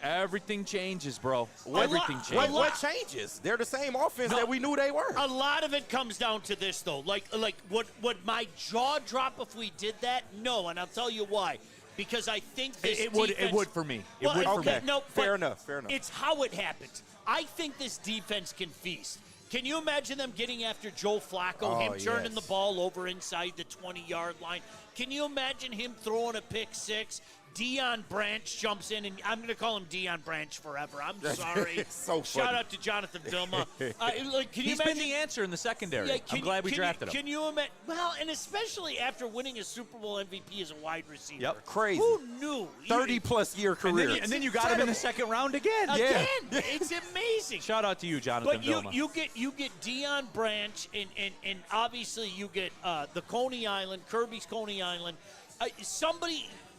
Speaker 1: everything changes, bro. Everything changes.
Speaker 2: What changes? They're the same offense that we knew they were.
Speaker 3: A lot of it comes down to this, though. Like would my jaw drop if we did that? No, and I'll tell you why. Because I think this
Speaker 1: It
Speaker 3: defense,
Speaker 1: would for me. It
Speaker 3: Well,
Speaker 1: would for
Speaker 3: okay,
Speaker 1: me.
Speaker 3: no,
Speaker 2: Fair
Speaker 3: but
Speaker 2: enough.
Speaker 3: It's how it happens. I think this defense can feast. Can you imagine them getting after Joe Flacco, him turning the ball over inside the 20-yard line? Can you imagine him throwing a pick six, Deion Branch jumps in, and I'm going to call him Deion Branch forever. I'm sorry.
Speaker 2: So
Speaker 3: Shout
Speaker 2: funny.
Speaker 3: out to Jonathan Vilma. Can you
Speaker 1: He's
Speaker 3: imagine?
Speaker 1: been the answer in the secondary.
Speaker 3: Yeah,
Speaker 1: I'm glad we drafted him.
Speaker 3: Can you imagine? Well, and especially after winning a Super Bowl MVP as a wide receiver.
Speaker 1: Yep.
Speaker 2: Crazy.
Speaker 3: Who knew?
Speaker 2: 30-plus year career.
Speaker 1: And then you got him in the second round again.
Speaker 3: Again, it's amazing.
Speaker 1: Shout out to you, Jonathan
Speaker 3: But
Speaker 1: Vilma.
Speaker 3: you get Deion Branch, and obviously you get the Coney Island, Kirby's Coney Island.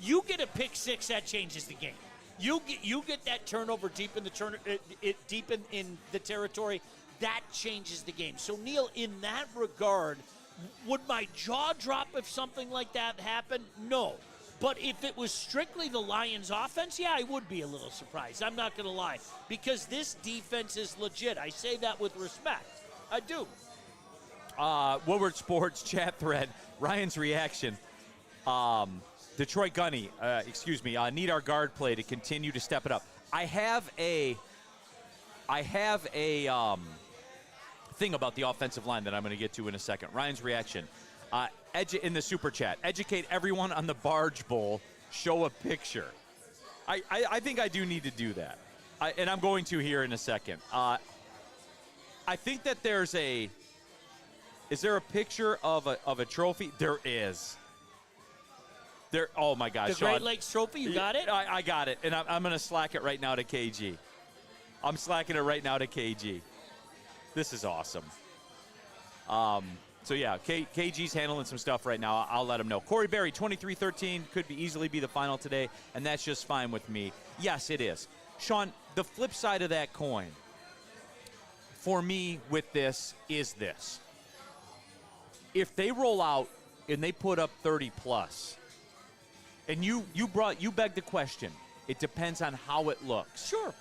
Speaker 3: You get a pick six, that changes the game. You get that turnover deep in the in the territory, that changes the game. So Neal, in that regard, would my jaw drop if something like that happened? No. But if it was strictly the Lions offense, yeah, I would be a little surprised. I'm not going to lie. Because this defense is legit. I say that with respect. I do.
Speaker 1: Woodward Sports chat thread, Ryan's reaction. Detroit Gunny, need our guard play to continue to step it up. I have a thing about the offensive line that I'm going to get to in a second. Ryan's reaction. In the super chat, educate everyone on the Barge Bowl, show a picture. I think I do need to do that, and I'm going to here in a second. I think that is there a picture of a trophy? There is. There. Oh my gosh,
Speaker 3: The
Speaker 1: Sean.
Speaker 3: Great Lakes Trophy, you got it?
Speaker 1: I got it, and I'm going to slack it right now to KG. I'm slacking it right now to KG. This is awesome. So, yeah, KG's handling some stuff right now. I'll let him know. Corey Berry, 23-13, could easily be the final today, and that's just fine with me. Yes, it is. Sean, the flip side of that coin for me with this is this. If they roll out and they put up 30-plus, and you begged the question, it depends on how it looks.
Speaker 3: Sure.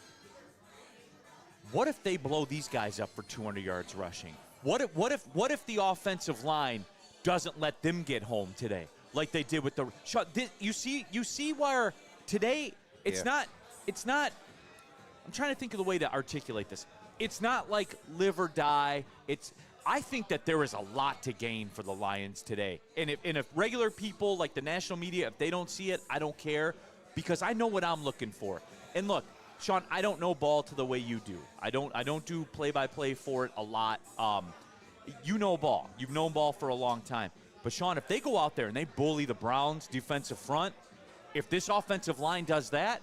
Speaker 1: What if they blow these guys up for 200 yards rushing? What if the offensive line doesn't let them get home today, like they did with the? You see where today it's not. I'm trying to think of the way to articulate this. It's not like live or die. I think that there is a lot to gain for the Lions today, and if regular people like the national media, if they don't see it, I don't care, because I know what I'm looking for. And look, Sean, I don't know ball to the way you do. I don't do play-by-play for it a lot. You know ball. You've known ball for a long time. But, Sean, if they go out there and they bully the Browns' defensive front, if this offensive line does that,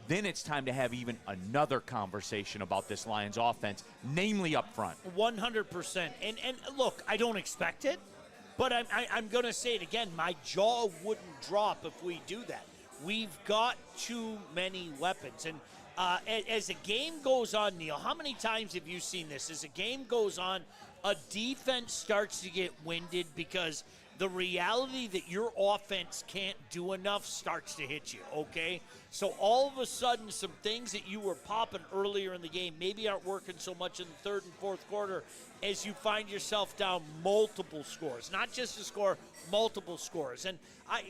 Speaker 1: then it's time to have even another conversation about this Lions offense, namely up front.
Speaker 3: 100%. And look, I don't expect it, but I'm going to say it again. My jaw wouldn't drop if we do that. We've got too many weapons. And as a game goes on, Neal, how many times have you seen this? As a game goes on, a defense starts to get winded because the reality that your offense can't do enough starts to hit you, okay? So all of a sudden, some things that you were popping earlier in the game maybe aren't working so much in the third and fourth quarter as you find yourself down multiple scores. Not just a score, multiple scores. And I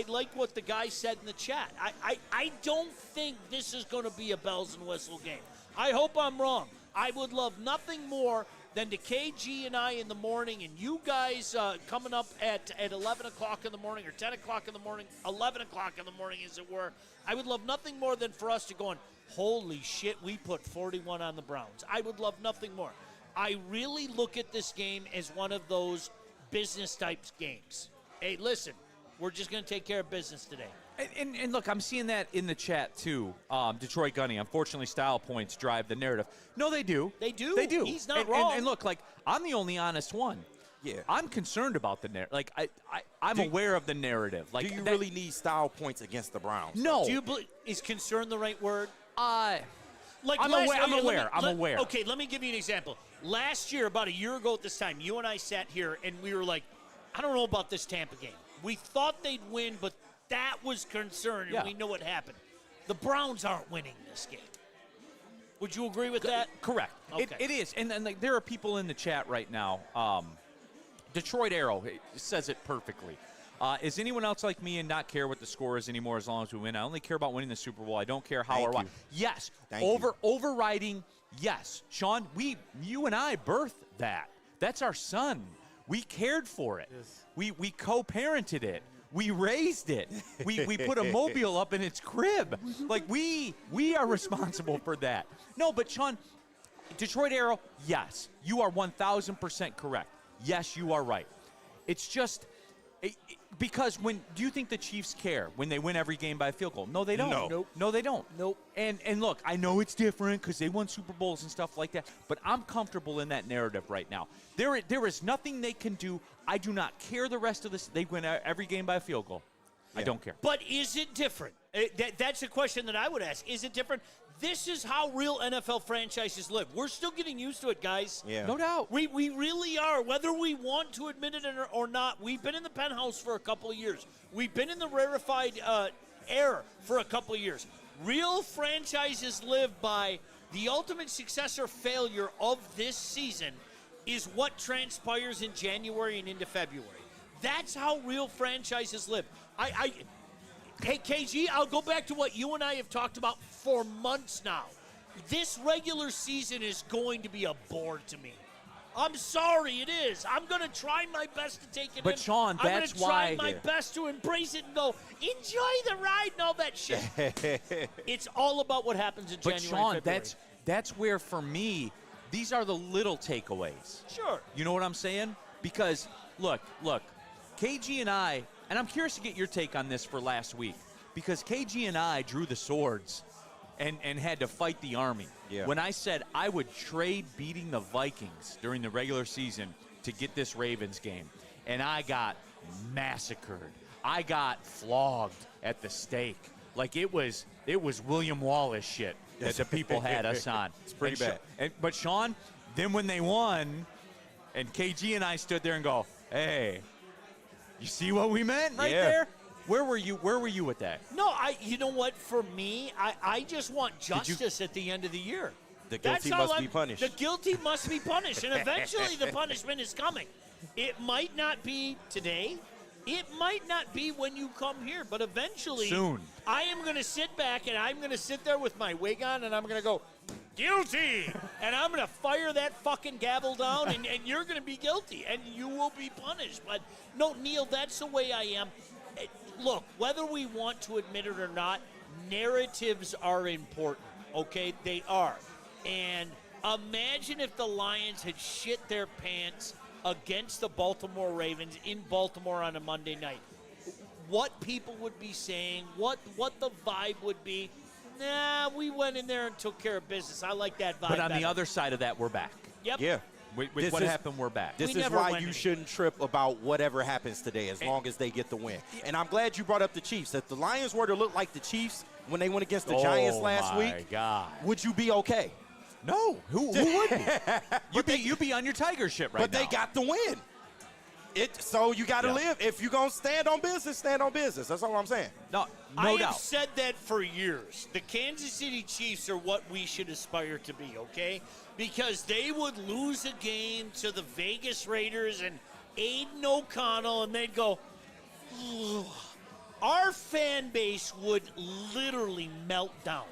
Speaker 3: like what the guy said in the chat. I don't think this is going to be a bells and whistle game. I hope I'm wrong. I would love nothing more than to KG and I in the morning, and you guys coming up at 11 o'clock in the morning or 10 o'clock in the morning, 11 o'clock in the morning, as it were. I would love nothing more than for us to go on, holy shit, we put 41 on the Browns. I would love nothing more. I really look at this game as one of those business-type games. Hey, listen, we're just going to take care of business today.
Speaker 1: And look, I'm seeing that in the chat, too. Detroit Gunny, unfortunately, style points drive the narrative. No, they do.
Speaker 3: They do.
Speaker 1: They do.
Speaker 3: He's not wrong.
Speaker 1: And look, like, I'm the only honest one.
Speaker 2: Yeah.
Speaker 1: I'm concerned about the narrative. Like, I'm aware of the narrative. Like,
Speaker 2: do you really need style points against the Browns?
Speaker 1: No.
Speaker 3: Do you is concern the right word?
Speaker 1: I'm aware.
Speaker 3: Okay, let me give you an example. Last year, about a year ago at this time, you and I sat here and we were like, I don't know about this Tampa game. We thought they'd win, but that was concern, and we know what happened. The Browns aren't winning this game. Would you agree with that?
Speaker 1: Correct.
Speaker 3: Okay.
Speaker 1: It is. And like, there are people in the chat right now. Detroit Arrow says it perfectly. Is anyone else like me and not care what the score is anymore as long as we win? I only care about winning the Super Bowl. I don't care how or why. Yes. Overriding, yes. Sean, you and I birthed that. That's our son. We cared for it. Yes. We co-parented it. We raised it. We put a mobile up in its crib. Like, we are responsible for that. No, but Sean, Detroit Arrow, yes, you are 1,000% correct. Yes, you are right. It's just because do you think the Chiefs care when they win every game by a field goal? No, they don't.
Speaker 2: No.
Speaker 3: Nope.
Speaker 1: No, they don't.
Speaker 3: Nope.
Speaker 1: And look, I know it's different because they won Super Bowls and stuff like that, but I'm comfortable in that narrative right now. There is nothing they can do. I do not care the rest of this. They win every game by a field goal. I don't care.
Speaker 3: But is it different? That's a question that I would ask. Is it different? This is how real NFL franchises live. We're still getting used to it, guys.
Speaker 2: Yeah.
Speaker 1: No doubt.
Speaker 3: We really are, whether we want to admit it or not. We've been in the penthouse for a couple of years. We've been in the rarefied air for a couple of years. Real franchises live by the ultimate success or failure of this season is what transpires in January and into February. That's how real franchises live. Hey, KG, I'll go back to what you and I have talked about for months now. This regular season is going to be a bore to me. I'm sorry, it is. I'm going to try my best to take it in.
Speaker 1: But, Sean, that's why.
Speaker 3: I'm going to try my best to embrace it and go, enjoy the ride and all that shit. It's all about what happens in January
Speaker 1: But, Sean,
Speaker 3: and February.
Speaker 1: that's where, for me, these are the little takeaways.
Speaker 3: Sure.
Speaker 1: You know what I'm saying? Because, look, KG and I, and I'm curious to get your take on this for last week, because KG and I drew the swords and had to fight the Army.
Speaker 2: Yeah.
Speaker 1: When I said I would trade beating the Vikings during the regular season to get this Ravens game, and I got massacred. I got flogged at the stake. Like it was William Wallace shit that the people had us on.
Speaker 2: It's pretty bad.
Speaker 1: But Sean, then when they won, and KG and I stood there and go, hey, you see what we meant right there? Where were you with that?
Speaker 3: No, you know what? For me, I just want justice at the end of the year.
Speaker 2: The guilty must be punished.
Speaker 3: The guilty must be punished, and eventually the punishment is coming. It might not be today. It might not be when you come here, but eventually
Speaker 1: soon.
Speaker 3: I am going to sit back, and I'm going to sit there with my wig on, and I'm going to go, guilty! And I'm going to fire that fucking gavel down, and you're going to be guilty, and you will be punished. But, no, Neal, that's the way I am. Look, whether we want to admit it or not, narratives are important, okay? They are. And imagine if the Lions had shit their pants against the Baltimore Ravens in Baltimore on a Monday night. What people would be saying, what the vibe would be. Nah, we went in there and took care of business. I like that vibe.
Speaker 1: But on
Speaker 3: better.
Speaker 1: the other side of that, we're back.
Speaker 3: Yep.
Speaker 2: Yeah.
Speaker 1: With what happened, we're back.
Speaker 2: This
Speaker 3: We
Speaker 2: is
Speaker 3: never
Speaker 2: why
Speaker 3: went
Speaker 2: you
Speaker 3: any.
Speaker 2: shouldn't trip about whatever happens today as long as they get the win. And I'm glad you brought up the Chiefs. If the Lions were to look like the Chiefs when they went against the Giants last week,
Speaker 1: Oh, my God.
Speaker 2: would you be okay?
Speaker 1: No. Who would be? You'd be on your Tiger shit right
Speaker 2: But
Speaker 1: now.
Speaker 2: they got the win. So you got to live. If you're going to stand on business, stand on business. That's all I'm saying.
Speaker 1: No
Speaker 3: I have
Speaker 1: doubt.
Speaker 3: said that for years. The Kansas City Chiefs are what we should aspire to be, okay? Because they would lose a game to the Vegas Raiders and Aiden O'Connell, and they'd go, ugh. Our fan base would literally melt down.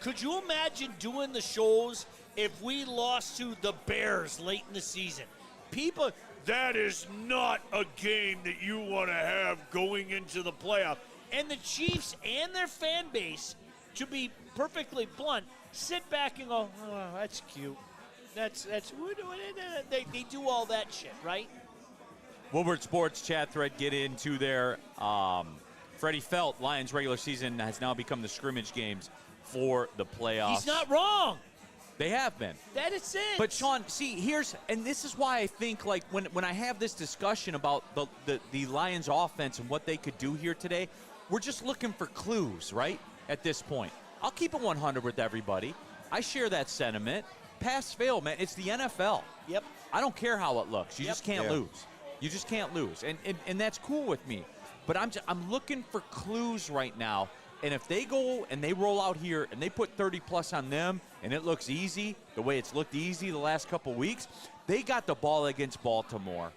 Speaker 3: Could you imagine doing the shows if we lost to the Bears late in the season? People, that is not a game that you want to have going into the playoff. And the Chiefs and their fan base, to be perfectly blunt, sit back and go, oh, that's cute. That's they do all that shit, right?
Speaker 1: Woodward Sports chat thread get into their Freddie Felt, Lions regular season has now become the scrimmage games for the playoffs.
Speaker 3: He's not wrong.
Speaker 1: They have been.
Speaker 3: That is it.
Speaker 1: But Sean, see, and this is why I think, like, when I have this discussion about the Lions offense and what they could do here today, we're just looking for clues, right, at this point. I'll keep it 100 with everybody. I share that sentiment. Pass, fail, man. It's the NFL.
Speaker 3: Yep.
Speaker 1: I don't care how it looks. You just can't
Speaker 2: Yeah.
Speaker 1: lose. You just can't lose. And that's cool with me. But I'm looking for clues right now. And if they go and they roll out here and they put 30-plus on them and it looks easy, the way it's looked easy the last couple weeks, they got the ball against Baltimore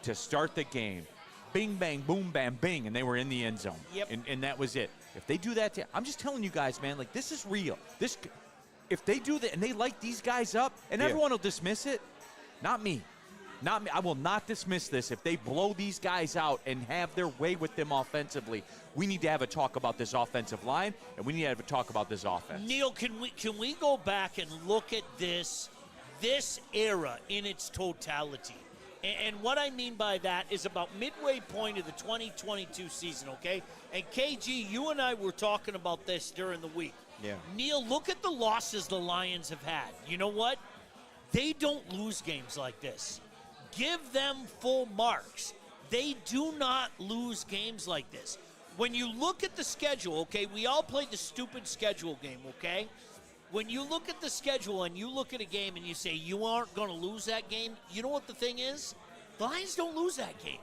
Speaker 1: to start the game. Bing, bang, boom, bam, bing, and they were in the end zone.
Speaker 3: Yep.
Speaker 1: And that was it. If they do that, I'm just telling you guys, man, like, this is real. If they do that and they light these guys up, and everyone will dismiss it, not me. not me. I will not dismiss this. If they blow these guys out and have their way with them offensively, we need to have a talk about this offensive line, and we need to have a talk about this offense.
Speaker 3: Neal, can we go back and look at this era in its totality? And what I mean by that is about midway point of the 2022 season, okay? And KG, you and I were talking about this during the week.
Speaker 2: Yeah.
Speaker 3: Neal, look at the losses the Lions have had. You know what? They don't lose games like this. Give them full marks. They do not lose games like this. When you look at the schedule, okay, we all played the stupid schedule game, okay? When you look at the schedule and you look at a game and you say you aren't going to lose that game, you know what the thing is? The Lions don't lose that game.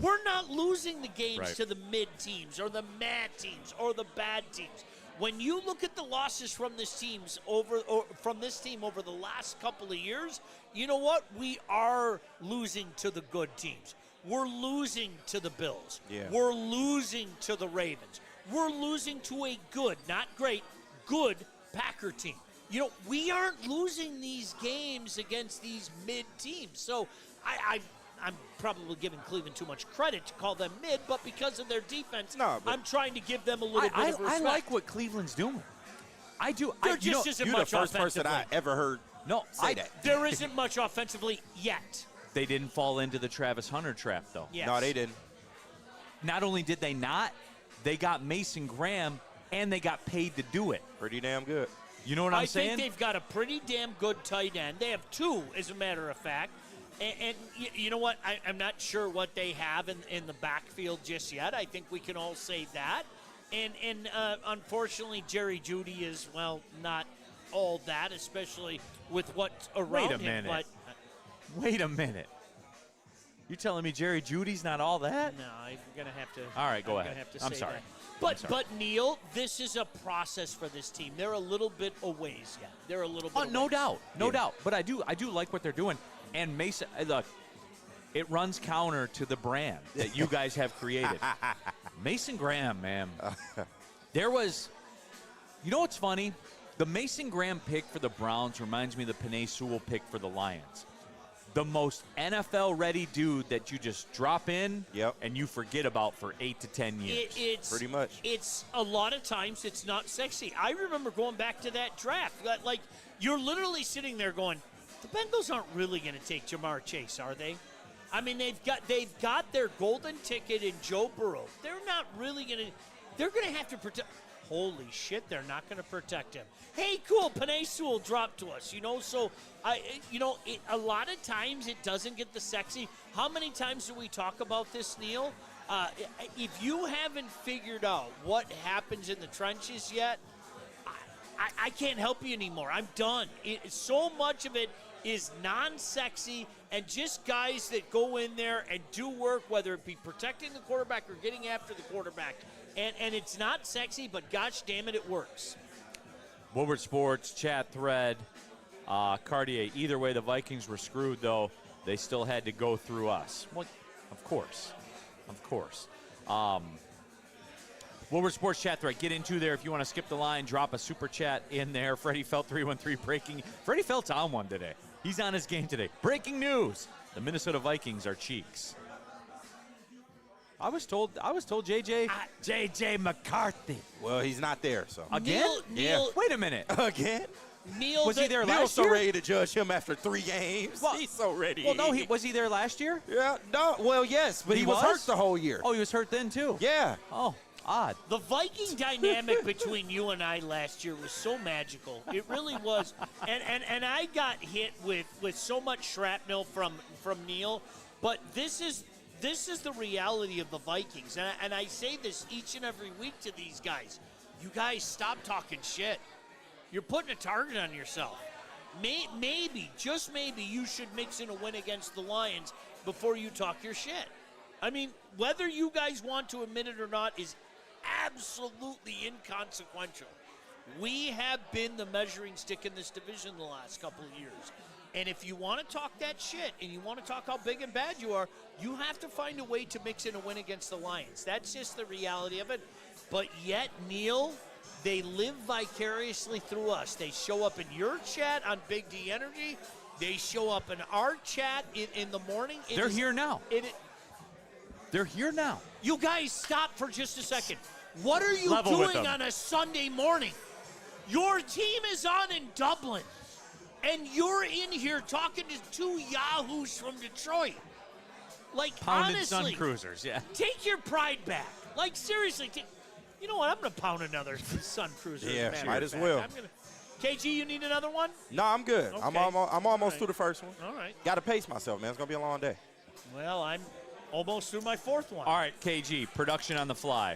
Speaker 3: We're not losing the games to the mid teams or the mad teams or the bad teams. When you look at the losses from this team over the last couple of years, you know what? We are losing to the good teams. We're losing to the Bills.
Speaker 2: Yeah.
Speaker 3: We're losing to the Ravens. We're losing to a good, not great, good Packer team. You know, we aren't losing these games against these mid teams. So I'm probably giving Cleveland too much credit to call them mid, but because of their defense, I'm trying to give them a little bit of respect.
Speaker 1: I like what Cleveland's doing. I do.
Speaker 3: There just isn't much
Speaker 2: You're the first person I
Speaker 3: offensively.
Speaker 2: ever heard say that.
Speaker 3: There isn't much offensively yet.
Speaker 1: They didn't fall into the Travis Hunter trap, though.
Speaker 3: Yes.
Speaker 2: No, they didn't.
Speaker 1: Not only did they not, they got Mason Graham, and they got paid to do it.
Speaker 2: Pretty damn good.
Speaker 1: You know what I'm saying?
Speaker 3: I think they've got a pretty damn good tight end. They have two, as a matter of fact. And you know what? I'm not sure what they have in the backfield just yet. I think we can all say that. And unfortunately, Jerry Jeudy is, well, not all that, especially with what's around
Speaker 1: Wait a
Speaker 3: him.
Speaker 1: minute. Wait a minute. You're telling me Jerry Jeudy's not all that?
Speaker 3: No, I'm going to have to.
Speaker 1: All right, go
Speaker 3: I'm
Speaker 1: ahead.
Speaker 3: gonna have to
Speaker 1: I'm
Speaker 3: say
Speaker 1: sorry.
Speaker 3: that. But Neal, this is a process for this team. They're a little bit a ways yet. They're a little bit.
Speaker 1: Oh, no
Speaker 3: ways.
Speaker 1: doubt, no doubt. But I do like what they're doing. And Mason, look, it runs counter to the brand that you guys have created. Mason Graham, man. There was, you know what's funny? The Mason Graham pick for the Browns reminds me of the Penei Sewell pick for the Lions. The most NFL-ready dude that you just drop in and you forget about for 8 to 10 years.
Speaker 3: It's
Speaker 2: pretty much.
Speaker 3: It's a lot of times it's not sexy. I remember going back to that draft. Like, you're literally sitting there going, the Bengals aren't really going to take Jamar Chase, are they? I mean, they've got their golden ticket in Joe Burrow. They're not really going to. They're going to have to protect. Holy shit, they're not going to protect him. Hey, cool, Penei Sewell dropped to us, So, a lot of times it doesn't get the sexy. How many times do we talk about this, Neal? If you haven't figured out what happens in the trenches yet, I can't help you anymore. I'm done. So much of it is non-sexy and just guys that go in there and do work, whether it be protecting the quarterback or getting after the quarterback. And it's not sexy, but gosh damn it, it works.
Speaker 1: Woodward Sports chat thread, Cartier. Either way, the Vikings were screwed, though. They still had to go through us. Well, of course. Woodward Sports chat thread. Get into there if you want to skip the line. Drop a super chat in there. Freddie Felt 313 breaking. Freddie Felt's on one today. He's on his game today. Breaking news: the Minnesota Vikings are cheeks. I was told JJ McCarthy.
Speaker 2: Well, he's not there, so.
Speaker 1: Again?
Speaker 3: Neal,
Speaker 1: Wait a minute.
Speaker 2: Again?
Speaker 3: Neal,
Speaker 1: Was he there
Speaker 2: Neal's
Speaker 1: last
Speaker 2: so
Speaker 1: year?
Speaker 2: ready to judge him after 3 games.
Speaker 1: Well,
Speaker 2: He's so ready.
Speaker 1: Well, no, was he there last year?
Speaker 2: Yeah, no. Well, yes, but he was hurt the whole year.
Speaker 1: Oh, he was hurt then too.
Speaker 2: Yeah.
Speaker 1: Oh, odd.
Speaker 3: The Viking dynamic between you and I last year was so magical. It really was. And I got hit with so much shrapnel from Neal. But this is the reality of the Vikings. And I say this each and every week to these guys. You guys stop talking shit. You're putting a target on yourself. Maybe, just maybe, you should mix in a win against the Lions before you talk your shit. I mean, whether you guys want to admit it or not is absolutely inconsequential. We have been the measuring stick in this division the last couple of years. And if you want to talk that shit and you want to talk how big and bad you are, you have to find a way to mix in a win against the Lions. That's just the reality of it. But yet, Neal, they live vicariously through us. They show up in your chat on Big D Energy. They show up in our chat in the morning.
Speaker 1: They're here now. They're here now.
Speaker 3: You guys, stop for just a second. What are you
Speaker 1: Level with
Speaker 3: doing
Speaker 1: them.
Speaker 3: on a Sunday morning? Your team is on in Dublin, and you're in here talking to two yahoos from Detroit. Like,
Speaker 1: Pounded
Speaker 3: honestly,
Speaker 1: Sun Cruisers, yeah.
Speaker 3: take your pride back. Like, seriously, you know what? I'm going to pound another Sun Cruiser.
Speaker 2: Yeah,
Speaker 3: as a matter
Speaker 2: might
Speaker 3: of
Speaker 2: as
Speaker 3: fact.
Speaker 2: well.
Speaker 3: I'm gonna, KG, you need another one?
Speaker 2: No, I'm good.
Speaker 3: Okay.
Speaker 2: I'm almost through the first one.
Speaker 3: All right.
Speaker 2: Got to pace myself, man. It's going to be a long day.
Speaker 3: Well, I'm almost through my fourth one.
Speaker 1: All right, KG, production on the fly.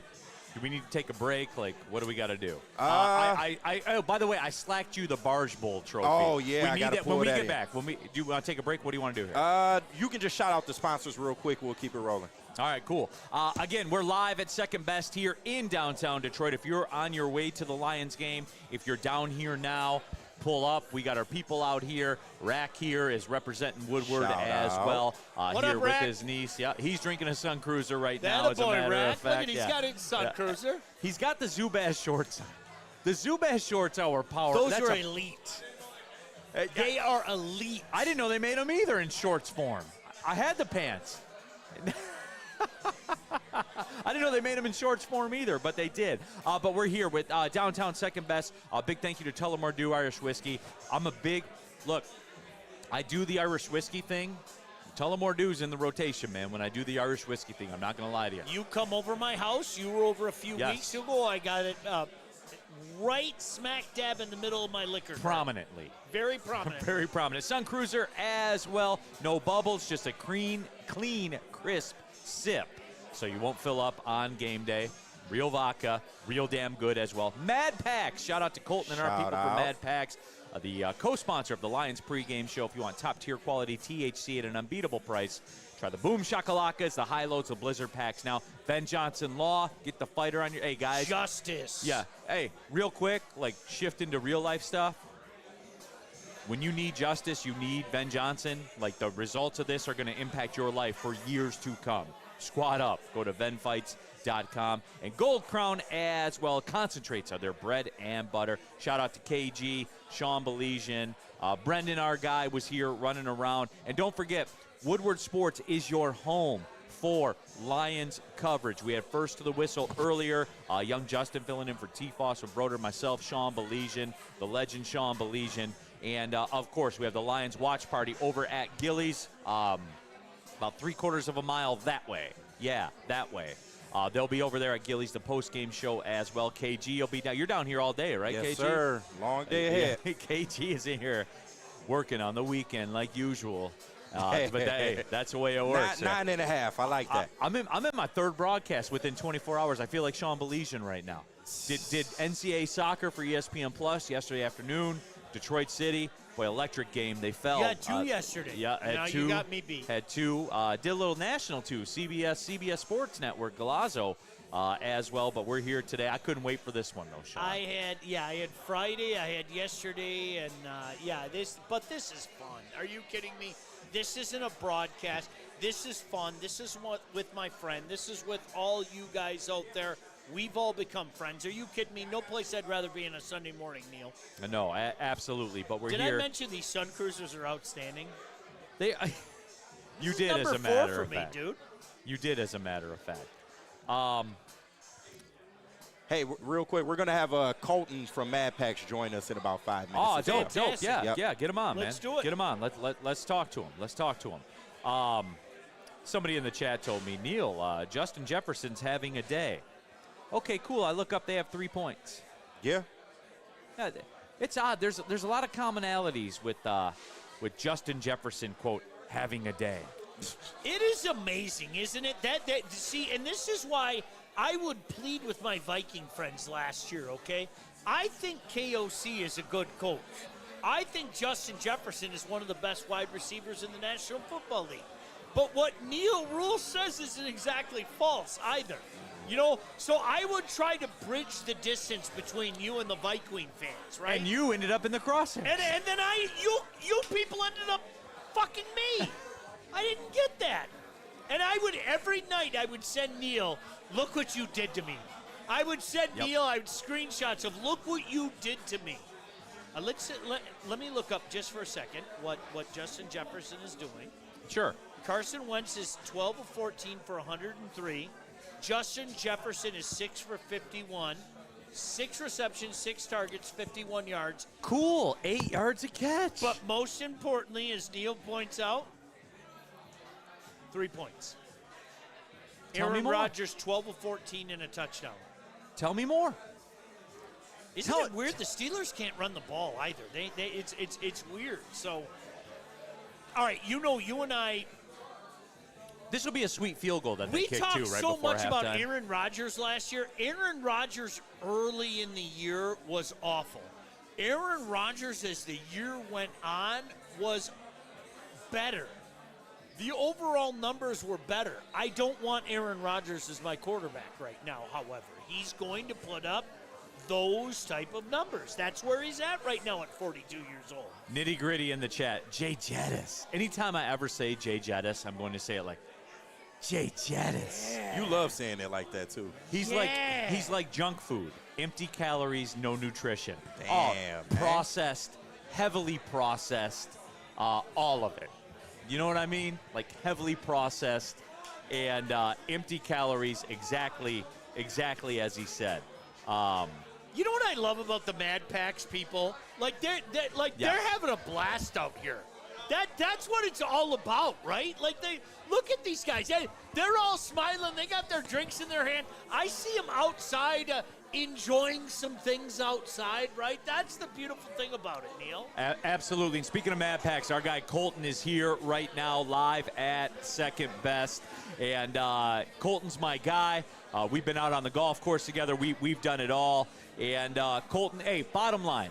Speaker 1: Do we need to take a break? Like, what do we got to do? Oh, by the way, I slacked you the Barge Bowl trophy.
Speaker 2: Oh, yeah,
Speaker 1: we
Speaker 2: I
Speaker 1: need
Speaker 2: gotta
Speaker 1: that
Speaker 2: pull
Speaker 1: when we
Speaker 2: that
Speaker 1: get
Speaker 2: in.
Speaker 1: back. Do you want to take a break? What do you want to do here?
Speaker 2: You can just shout out the sponsors real quick. We'll keep it rolling.
Speaker 1: All right, cool. Again, we're live at Second Best here in downtown Detroit. If you're on your way to the Lions game, if you're down here now, pull up. We got our people out here. Rack here is representing Woodward
Speaker 2: Shout
Speaker 1: as
Speaker 2: out.
Speaker 1: well.
Speaker 3: What
Speaker 1: here
Speaker 3: up,
Speaker 1: with
Speaker 3: Rack?
Speaker 1: his niece. Yeah, he's drinking a Sun Cruiser right
Speaker 3: That
Speaker 1: now.
Speaker 3: a
Speaker 1: As a
Speaker 3: boy,
Speaker 1: matter
Speaker 3: Rack.
Speaker 1: of fact,
Speaker 3: Look at, he's got his Sun Cruiser.
Speaker 1: He's got the Zubaz shorts on. The Zubaz shorts are power.
Speaker 3: Those
Speaker 1: That's
Speaker 3: are elite. They are elite.
Speaker 1: I didn't know they made them either in shorts form. I had the pants. I didn't know they made them in shorts form either, but they did. But we're here with Downtown Second Best. Big thank you to Tullamore Dew Irish Whiskey. I do the Irish Whiskey thing. Tullamore Dew's in the rotation, man, when I do the Irish Whiskey thing. I'm not going to lie to you.
Speaker 3: You come over my house. You were over a few
Speaker 1: Yes.
Speaker 3: weeks ago. I got it right smack dab in the middle of my liquor.
Speaker 1: Prominently.
Speaker 3: Very prominent.
Speaker 1: Very prominent. Sun Cruiser as well. No bubbles, just a clean, crisp sip. So you won't fill up on game day. Real vodka, real damn good as well. Mad Packs. Shout out to Colton and our
Speaker 2: Shout
Speaker 1: people
Speaker 2: out.
Speaker 1: for Mad Packs. The co-sponsor of the Lions pregame show. If you want top-tier quality THC at an unbeatable price, try the Boom Shakalakas, the High Loads, the Blizzard Packs. Now, Ben Johnson Law, get the fighter on your... Hey, guys.
Speaker 3: Justice.
Speaker 1: Yeah. Hey, real quick, like, shift into real-life stuff. When you need justice, you need Ben Johnson. Like, the results of this are going to impact your life for years to come. Squad up. Go to venfights.com. And Gold Crown as well. Concentrates are their bread and butter. Shout out to KG, Sean Beligian. Brendan, our guy, was here running around. And don't forget, Woodward Sports is your home for Lions coverage. We had First to the Whistle earlier. Young Justin filling in for T-Foss from Broder, myself, Sean Beligian, the legend Sean Beligian. And, of course, we have the Lions watch party over at Gillies. About 3/4 of a mile that way. Yeah, that way. They'll be over there at Gillies, the post-game show as well. KG will be down. You're down here all day, right,
Speaker 2: Yes,
Speaker 1: KG?
Speaker 2: sir. Long day ahead.
Speaker 1: Yeah, KG is in here working on the weekend like usual. But that's the way it works.
Speaker 2: 9.5. I like that.
Speaker 1: I'm in my third broadcast within 24 hours. I feel like Sean Beligian right now. Did NCAA soccer for ESPN Plus yesterday afternoon. Detroit City. Boy, electric game. They fell.
Speaker 3: You had two yesterday.
Speaker 1: Yeah, had
Speaker 3: now
Speaker 1: two.
Speaker 3: You got me beat.
Speaker 1: Had two. Did a little national too. CBS Sports Network, Galazzo as well. But we're here today. I couldn't wait for this one though, Sean.
Speaker 3: I had Friday, I had yesterday, and this is fun. Are you kidding me? This isn't a broadcast. This is fun. This is with my friend. This is with all you guys out there. We've all become friends. Are you kidding me? No place I'd rather be on a Sunday morning, Neal.
Speaker 1: No, absolutely. But we're
Speaker 3: Did
Speaker 1: here.
Speaker 3: I mention these Sun Cruisers are outstanding?
Speaker 1: You
Speaker 3: This is
Speaker 1: did, as a
Speaker 3: number
Speaker 1: matter
Speaker 3: 4 for
Speaker 1: of
Speaker 3: me,
Speaker 1: fact.
Speaker 3: dude.
Speaker 1: You did, as a matter of fact.
Speaker 2: Hey, real quick, we're going to have Colton from Mad Packs join us in about 5 minutes.
Speaker 1: Oh,
Speaker 2: or
Speaker 1: dope.
Speaker 2: so.
Speaker 1: Yeah,
Speaker 2: Yep.
Speaker 1: yeah. Get him on, man.
Speaker 3: Let's do it.
Speaker 1: Get him on. Let's talk to him. Somebody in the chat told me, Neal, Justin Jefferson's having a day. Okay, cool. I look up, they have 3 points.
Speaker 2: Yeah.
Speaker 1: Yeah, it's odd. There's a lot of commonalities with Justin Jefferson, quote, having a day.
Speaker 3: It is amazing, isn't it? That see, and this is why I would plead with my Viking friends last year, okay? I think KOC is a good coach. I think Justin Jefferson is one of the best wide receivers in the National Football League. But what Neal Ruhl says isn't exactly false either. You know, so I would try to bridge the distance between you and the Viking fans, right?
Speaker 1: And you ended up in the crosshairs.
Speaker 3: And then you people ended up fucking me. I didn't get that. And every night I would send Neal, look what you did to me. I would send Neal, I would screenshots of look what you did to me. Let me look up just for a second what Justin Jefferson is doing.
Speaker 1: Sure.
Speaker 3: Carson Wentz is 12 of 14 for 103. Justin Jefferson is 6 for 51. 6 receptions, 6 targets, 51 yards.
Speaker 1: Cool. 8 yards a catch.
Speaker 3: But most importantly, as Neal points out, 3 points.
Speaker 1: Tell me
Speaker 3: Aaron
Speaker 1: more.
Speaker 3: Rodgers, 12 of 14 and a touchdown.
Speaker 1: Tell me more.
Speaker 3: Isn't it weird? The Steelers can't run the ball either. It's weird. So, all right, you and I.
Speaker 1: This will be a sweet field goal that they
Speaker 3: We
Speaker 1: kicked
Speaker 3: talked
Speaker 1: too, right
Speaker 3: so
Speaker 1: before
Speaker 3: much
Speaker 1: halftime.
Speaker 3: about Aaron Rodgers last year. Aaron Rodgers early in the year was awful. Aaron Rodgers, as the year went on, was better. The overall numbers were better. I don't want Aaron Rodgers as my quarterback right now, however. He's going to put up those type of numbers. That's where he's at right now at 42 years old.
Speaker 1: Nitty gritty in the chat. Jay Jettis. Anytime I ever say Jay Jettis, I'm going to say it like Jay Jettis.
Speaker 2: You love saying it like that, too.
Speaker 1: He's like junk food. Empty calories, no nutrition.
Speaker 2: Damn,
Speaker 1: processed, heavily processed, all of it. You know what I mean? Like heavily processed and empty calories, exactly as he said.
Speaker 3: You know what I love about the Mad Packs people? Like they're having a blast out here. That's what it's all about, right? Like they look at these guys. They're all smiling. They got their drinks in their hand. I see them outside enjoying some things outside, right? That's the beautiful thing about it, Neal.
Speaker 1: Absolutely. And speaking of Mad Packs, our guy Colton is here right now live at Second Best. And Colton's my guy. We've been out on the golf course together. We've done it all. And Colton, hey, bottom line,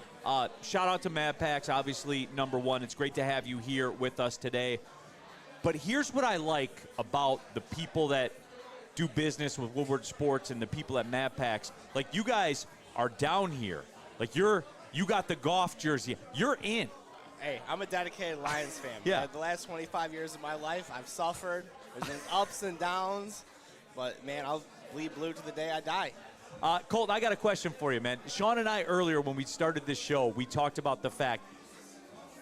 Speaker 1: shout out to Mad Packs, obviously, number one. It's great to have you here with us today. But here's what I like about the people that do business with Woodward Sports and the people at Mad Packs. Like, you guys are down here. Like, you got the golf jersey. You're in.
Speaker 5: Hey, I'm a dedicated Lions fan.
Speaker 1: Yeah.
Speaker 5: The last 25 years of my life, I've suffered. There's been ups and downs. But, man, I'll bleed blue to the day I die.
Speaker 1: Colt, I got a question for you, man. Sean and I earlier, when we started this show, we talked about the fact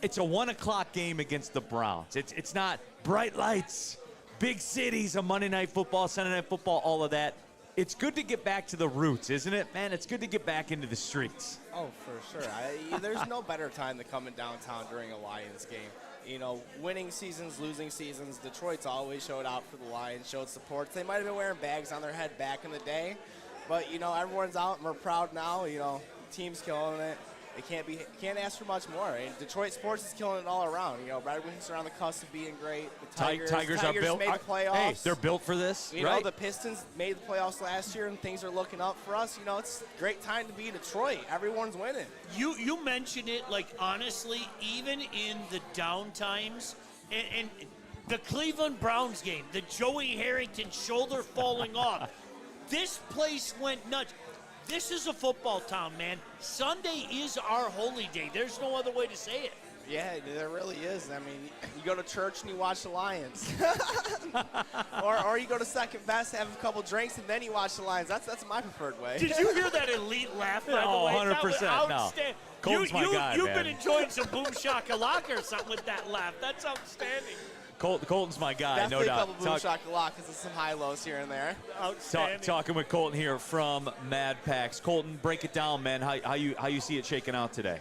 Speaker 1: it's a 1 o'clock game against the Browns. It's not bright lights, big cities, a Monday Night Football, Sunday Night Football, all of that. It's good to get back to the roots, isn't it, man? It's good to get back into the streets.
Speaker 5: Oh, for sure. There's no better time than coming downtown during a Lions game. You know, winning seasons, losing seasons, Detroit's always showed out for the Lions, showed support. They might have been wearing bags on their head back in the day, but, you know, everyone's out and we're proud now. You know, the team's killing it. It can't ask for much more. And Detroit sports is killing it all around. You know, Red Wings are on the cusp of being great. The Tigers
Speaker 1: are built.
Speaker 5: made the playoffs.
Speaker 1: Hey, they're built for this,
Speaker 5: You
Speaker 1: right?
Speaker 5: know, the Pistons made the playoffs last year, and things are looking up for us. You know, it's a great time to be Detroit. Everyone's winning.
Speaker 3: You mentioned it, like, honestly, even in the down times, and the Cleveland Browns game, the Joey Harrington shoulder falling off, this place went nuts. This is a football town, man. Sunday is our holy day. There's no other way to say it.
Speaker 5: Yeah, there really is. I mean, you go to church and you watch the Lions. or you go to Second Best, have a couple drinks, and then you watch the Lions. That's my preferred way.
Speaker 3: Did you hear that elite laugh, by the
Speaker 1: Oh,
Speaker 3: way?
Speaker 1: 100%,
Speaker 3: That was
Speaker 1: no.
Speaker 3: outstanding.
Speaker 1: Colton's my guy,
Speaker 3: You've
Speaker 1: man.
Speaker 3: been enjoying some Boom Shakalaka or something with that laugh. That's outstanding.
Speaker 1: Colton's my guy,
Speaker 5: Definitely
Speaker 1: no doubt.
Speaker 5: a couple boom shakalakas and some high-lows here and there.
Speaker 3: Outstanding.
Speaker 1: Talking with Colton here from Mad Packs. Colton, break it down, man. How you see it shaking out today?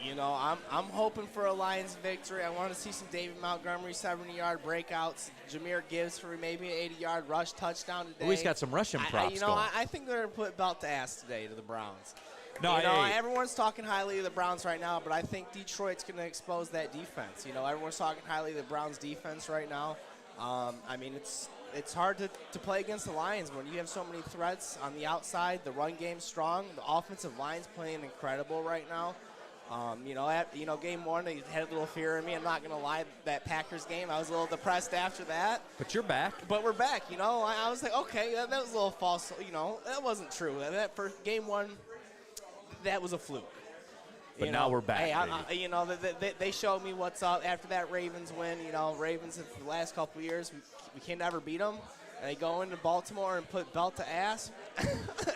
Speaker 5: You know, I'm hoping for a Lions victory. I want to see some David Montgomery 70-yard breakouts. Jameer Gibbs for maybe an 80-yard rush touchdown today.
Speaker 1: Oh, he's got some rushing props going.
Speaker 5: I think they're going to put belt to ass today to the Browns.
Speaker 1: No,
Speaker 5: everyone's talking highly of the Browns right now, but I think Detroit's going to expose that defense. You know, everyone's talking highly of the Browns' defense right now. I mean, it's hard to play against the Lions when you have so many threats on the outside. The run game's strong. The offensive line's playing incredible right now. Game one, they had a little fear in me. I'm not going to lie, that Packers game, I was a little depressed after that.
Speaker 1: But you're back.
Speaker 5: But we're back, you know. I was like, okay, that was a little false. You know, that wasn't true. That first game one, that was a fluke.
Speaker 1: But now we're back.
Speaker 5: Hey, they showed me what's up after that Ravens win. You know, Ravens for the last couple of years, we can't ever beat them. And they go into Baltimore and put belt to ass.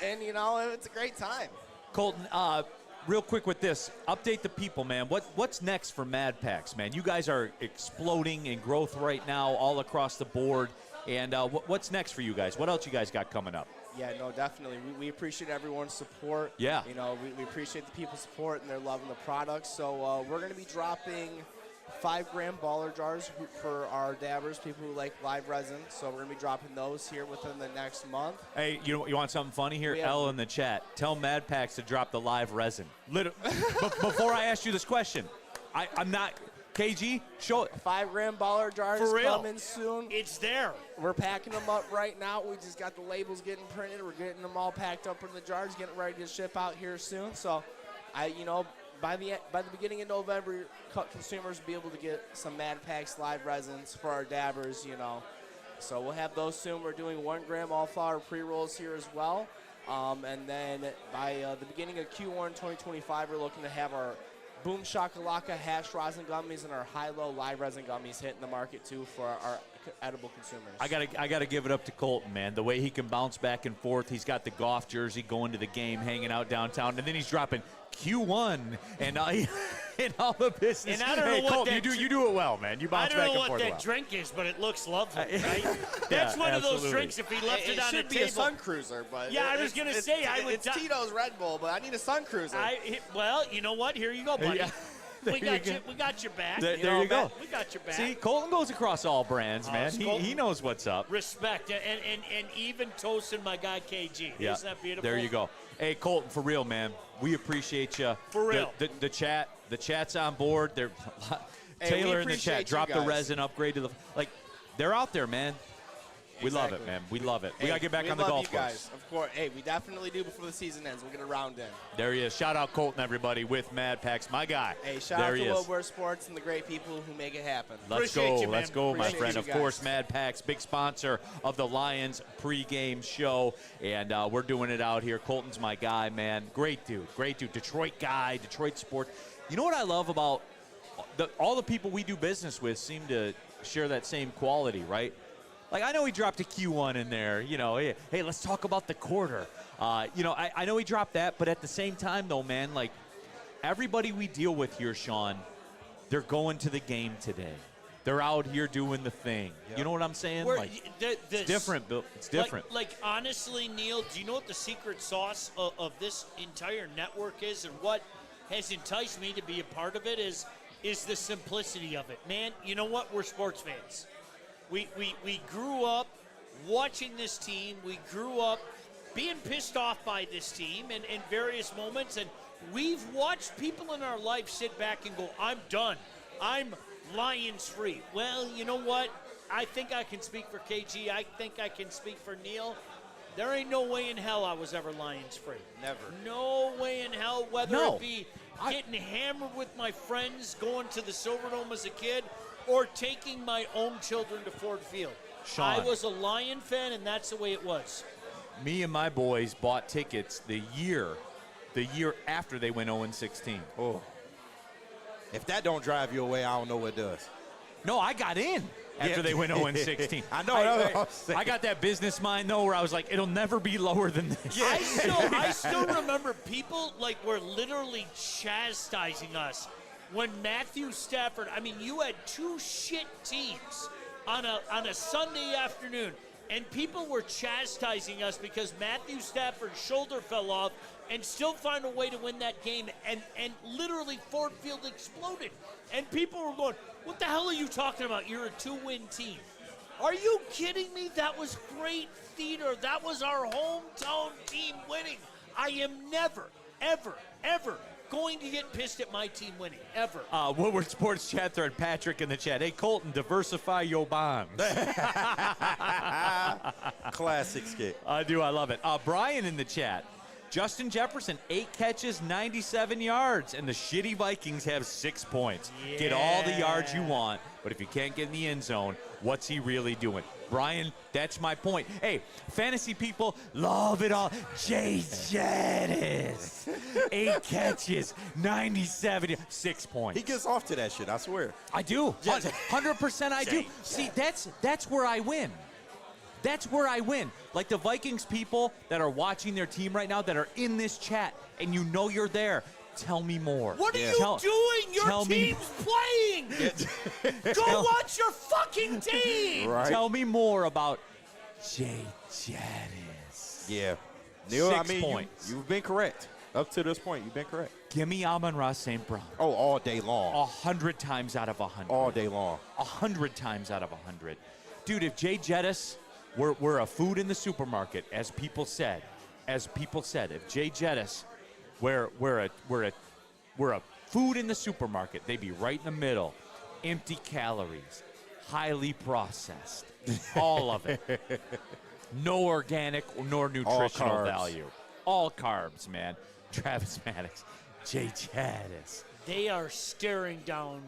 Speaker 5: And, you know, it's a great time.
Speaker 1: Colton, real quick with this, update the people, man. What's next for Mad Packs, man? You guys are exploding in growth right now all across the board. And what's next for you guys? What else you guys got coming up?
Speaker 5: Yeah, no, definitely. We appreciate everyone's support.
Speaker 1: Yeah.
Speaker 5: You know, we appreciate the people's support and their love in the products. So we're going to be dropping 5-gram baller jars for our dabbers, people who like live resin. So we're going to be dropping those here within the next month.
Speaker 1: Hey, you want something funny here? Elle in the chat. Tell Mad Packs to drop the live resin. Before I ask you this question, I'm not... KG, show it.
Speaker 5: 5-gram baller jars coming soon.
Speaker 3: It's there.
Speaker 5: We're packing them up right now. We just got the labels getting printed. We're getting them all packed up in the jars, getting ready to ship out here soon. So, by the beginning of November, consumers will be able to get some Mad Packs live resins for our dabbers. So we'll have those soon. We're doing 1-gram all flower pre-rolls here as well. And then by the beginning of Q1 2025, we're looking to have our Boom Shakalaka hash rosin gummies and our high-low live resin gummies hitting the market too for our edible consumers.
Speaker 1: I gotta give it up to Colton, man. The way he can bounce back and forth. He's got the golf jersey going to the game, hanging out downtown, and then he's dropping Q1 and all the business.
Speaker 3: And I don't know what
Speaker 1: Colton, you do it well, man. You bounce back and forth.
Speaker 3: I don't know what that drink is, but it looks lovely, right? That's
Speaker 1: Yeah,
Speaker 3: one
Speaker 1: absolutely.
Speaker 3: of those drinks. If he left it on the
Speaker 5: should be
Speaker 3: table,
Speaker 5: a Sun Cruiser, but
Speaker 3: yeah, I was gonna say
Speaker 5: it's Tito's Red Bull, but I need a Sun Cruiser.
Speaker 3: Well, you know what? Here you go, buddy.
Speaker 1: Yeah.
Speaker 3: We got your back.
Speaker 1: There you go.
Speaker 3: We got your back.
Speaker 1: See, Colton goes across all brands, man. He knows what's up.
Speaker 3: Respect and even toasting my guy KG.
Speaker 1: Yeah.
Speaker 3: Isn't that beautiful?
Speaker 1: There you go. Hey, Colton, for real, man. We appreciate you.
Speaker 3: For real.
Speaker 1: The chat's on board. They're Taylor in the chat. Drop the resin upgrade to the they're out there, man. We love it, man. We love it. We got to get back on the golf course.
Speaker 5: Guys. Of course. Hey, we definitely do before the season ends. We'll get a round in.
Speaker 1: There he is. Shout out Colton, everybody, with Mad Packs. My guy.
Speaker 5: Hey, shout out to Woodward Sports and the great people who make it happen.
Speaker 1: Let's go, my friend. Of course, Mad Packs, big sponsor of the Lions pregame show. And we're doing it out here. Colton's my guy, man. Great dude. Detroit guy, Detroit sports. You know what I love about all the people we do business with seem to share that same quality, right? Like, I know he dropped a Q1 in there, hey, let's talk about the quarter. I know he dropped that, but at the same time, though, man, like, everybody we deal with here, Sean, they're going to the game today. They're out here doing the thing. Yep. You know what I'm saying? It's different, Bill. It's different.
Speaker 3: Like, honestly, Neal, do you know what the secret sauce of this entire network is, and what has enticed me to be a part of it is the simplicity of it. Man, you know what? We're sports fans. We grew up watching this team. We grew up being pissed off by this team in various moments. And we've watched people in our life sit back and go, I'm done. I'm Lions free. Well, you know what? I think I can speak for KG. I think I can speak for Neal. There ain't no way in hell I was ever Lions free.
Speaker 2: Never.
Speaker 3: No way in hell, whether it be getting hammered with my friends, going to the Silverdome as a kid, or taking my own children to Ford Field.
Speaker 1: Sean,
Speaker 3: I was a Lion fan, and that's the way it was.
Speaker 1: Me and my boys bought tickets the year after they went 0-16.
Speaker 2: Oh. If that don't drive you away, I don't know what does.
Speaker 1: No, I got in after they went 0-16.
Speaker 2: I know.
Speaker 1: I got that business mind, though, where I was like, it'll never be lower than this.
Speaker 3: Yeah. I still remember people were literally chastising us. When Matthew Stafford, you had two shit teams on a Sunday afternoon, and people were chastising us because Matthew Stafford's shoulder fell off and still find a way to win that game, and literally Ford Field exploded. And people were going, what the hell are you talking about? You're a 2-win team. Are you kidding me? That was great theater. That was our hometown team winning. I am never, ever, ever going to get pissed at my team winning, ever.
Speaker 1: Woodward Sports chat thread, Patrick in the chat. Hey, Colton, diversify your bonds.
Speaker 2: Classic skit.
Speaker 1: I do. I love it. Brian in the chat. Justin Jefferson, 8 catches, 97 yards, and the shitty Vikings have 6 points. Yeah. Get all the yards you want, but if you can't get in the end zone, what's he really doing? Brian, that's my point. Hey, fantasy people love it all. Jay Jettis, 8 catches, 97, 6 points.
Speaker 2: He gets off to that shit, I swear.
Speaker 1: I do. 100% I do. See, that's where I win. That's where I win. Like the Vikings people that are watching their team right now that are in this chat, and you know you're there. Tell me more.
Speaker 3: What are you doing? Your team's playing. Go watch your fucking team.
Speaker 2: Right.
Speaker 1: Tell me more about Jay Jettis.
Speaker 2: Yeah. Neal,
Speaker 1: 6
Speaker 2: I mean,
Speaker 1: points.
Speaker 2: you've been correct. Up to this point, you've been correct.
Speaker 1: Give me Amon-Ra St. Brown.
Speaker 2: Oh, all day long.
Speaker 1: 100 times out of 100.
Speaker 2: All day long.
Speaker 1: 100 times out of 100. Dude, if Jay Jettis were a food in the supermarket, as people said, if Jay Jettis were a food in the supermarket, they'd be right in the middle. Empty calories, highly processed, all of it. No organic nor nutritional value. All carbs, man. Travis Maddox, Jay Jettis.
Speaker 3: They are staring down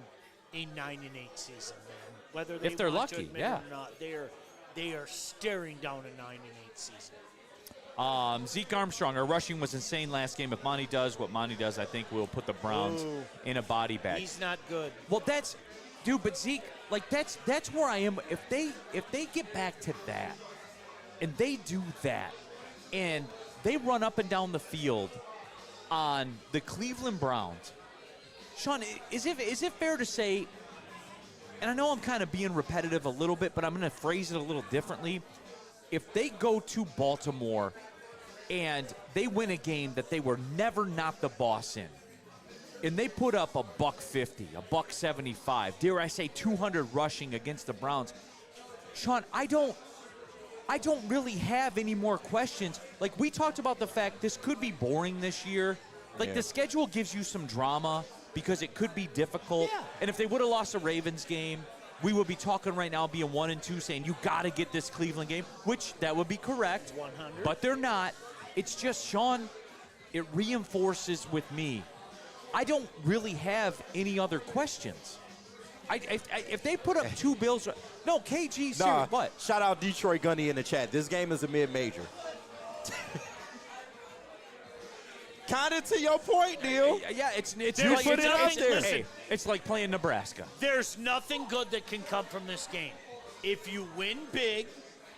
Speaker 3: a 9-8 season, man. Whether they
Speaker 1: If they're
Speaker 3: want to
Speaker 1: lucky,
Speaker 3: admit
Speaker 1: yeah.
Speaker 3: it or not, they are staring down a 9-8 season.
Speaker 1: Zeke Armstrong, our rushing was insane last game. If Monty does what Monty does, I think we'll put the Browns in a body bag.
Speaker 3: He's not good.
Speaker 1: Well, but Zeke, like that's where I am. If they get back to that, and they do that, and they run up and down the field on the Cleveland Browns, Sean, is it fair to say? And I know I'm kind of being repetitive a little bit, but I'm going to phrase it a little differently. If they go to Baltimore and they win a game that they were never not the boss in, and they put up a $150, a $175, dare I say 200 rushing against the Browns, Sean, I don't really have any more questions. Like, we talked about the fact this could be boring this year. Like, the schedule gives you some drama because it could be difficult.
Speaker 3: Yeah.
Speaker 1: And if they would have lost the Ravens game, we would be talking right now being 1-2 saying you got to get this Cleveland game, which that would be correct.
Speaker 3: 100.
Speaker 1: But they're not. It's just, Sean, it reinforces with me. I don't really have any other questions. If they put up 2 Bills, no, KG, serious, what?
Speaker 2: Shout out Detroit Gunny in the chat. This game is a mid-major. Kind of to your point, Neal.
Speaker 1: Yeah, it's
Speaker 3: There's
Speaker 1: like,
Speaker 2: put it out there.
Speaker 3: Listen,
Speaker 1: Hey, it's like playing Nebraska.
Speaker 3: there's nothing good that can come from this game. If you win big,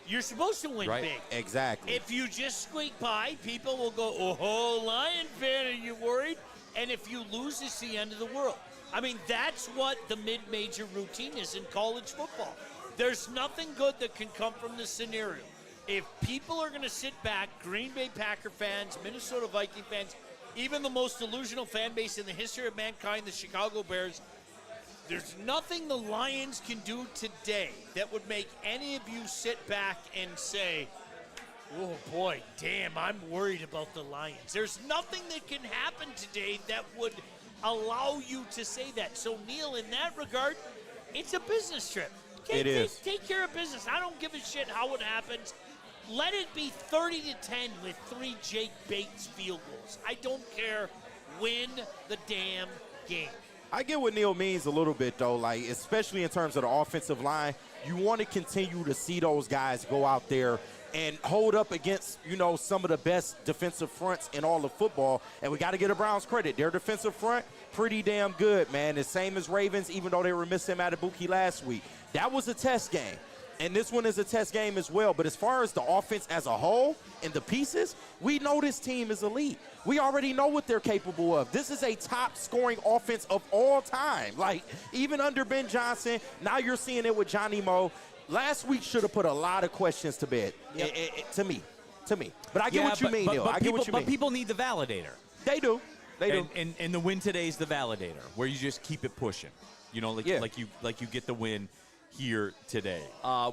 Speaker 3: you're supposed to win
Speaker 1: Right.
Speaker 3: big.
Speaker 2: Exactly.
Speaker 3: If you just squeak by, people will go, oh, Lion fan, are you worried? And if you lose, it's the end of the world. I mean, that's what the mid-major routine is in college football. There's nothing good that can come from this scenario. If people are going to sit back, Green Bay Packer fans, Minnesota Viking fans, even the most delusional fan base in the history of mankind, the Chicago Bears, there's nothing the Lions can do today that would make any of you sit back and say, oh, boy, damn, I'm worried about the Lions. There's nothing that can happen today that would allow you to say that. So, Neal, in that regard, it's a business trip.
Speaker 2: It is.
Speaker 3: Take care of business. I don't give a shit how it happens. Let it be 30-10 with 3 Jake Bates field goals. I don't care. Win the damn game.
Speaker 2: I get what Neal means a little bit, though, like, especially in terms of the offensive line. You want to continue to see those guys go out there and hold up against, some of the best defensive fronts in all of football. And we got to give the Browns credit. Their defensive front, pretty damn good, man. The same as Ravens, even though they were missing Matabuki last week. That was a test game. And this one is a test game as well. But as far as the offense as a whole and the pieces, we know this team is elite. We already know what they're capable of. This is a top-scoring offense of all time. Like, even under Ben Johnson, now you're seeing it with Johnny Moe. Last week should have put a lot of questions to bed, to me. But I get what you mean, Neal. I get what you mean.
Speaker 1: But people need the validator.
Speaker 2: They do. They do.
Speaker 1: And the win today is the validator, where you just keep it pushing. Like you get the win here today.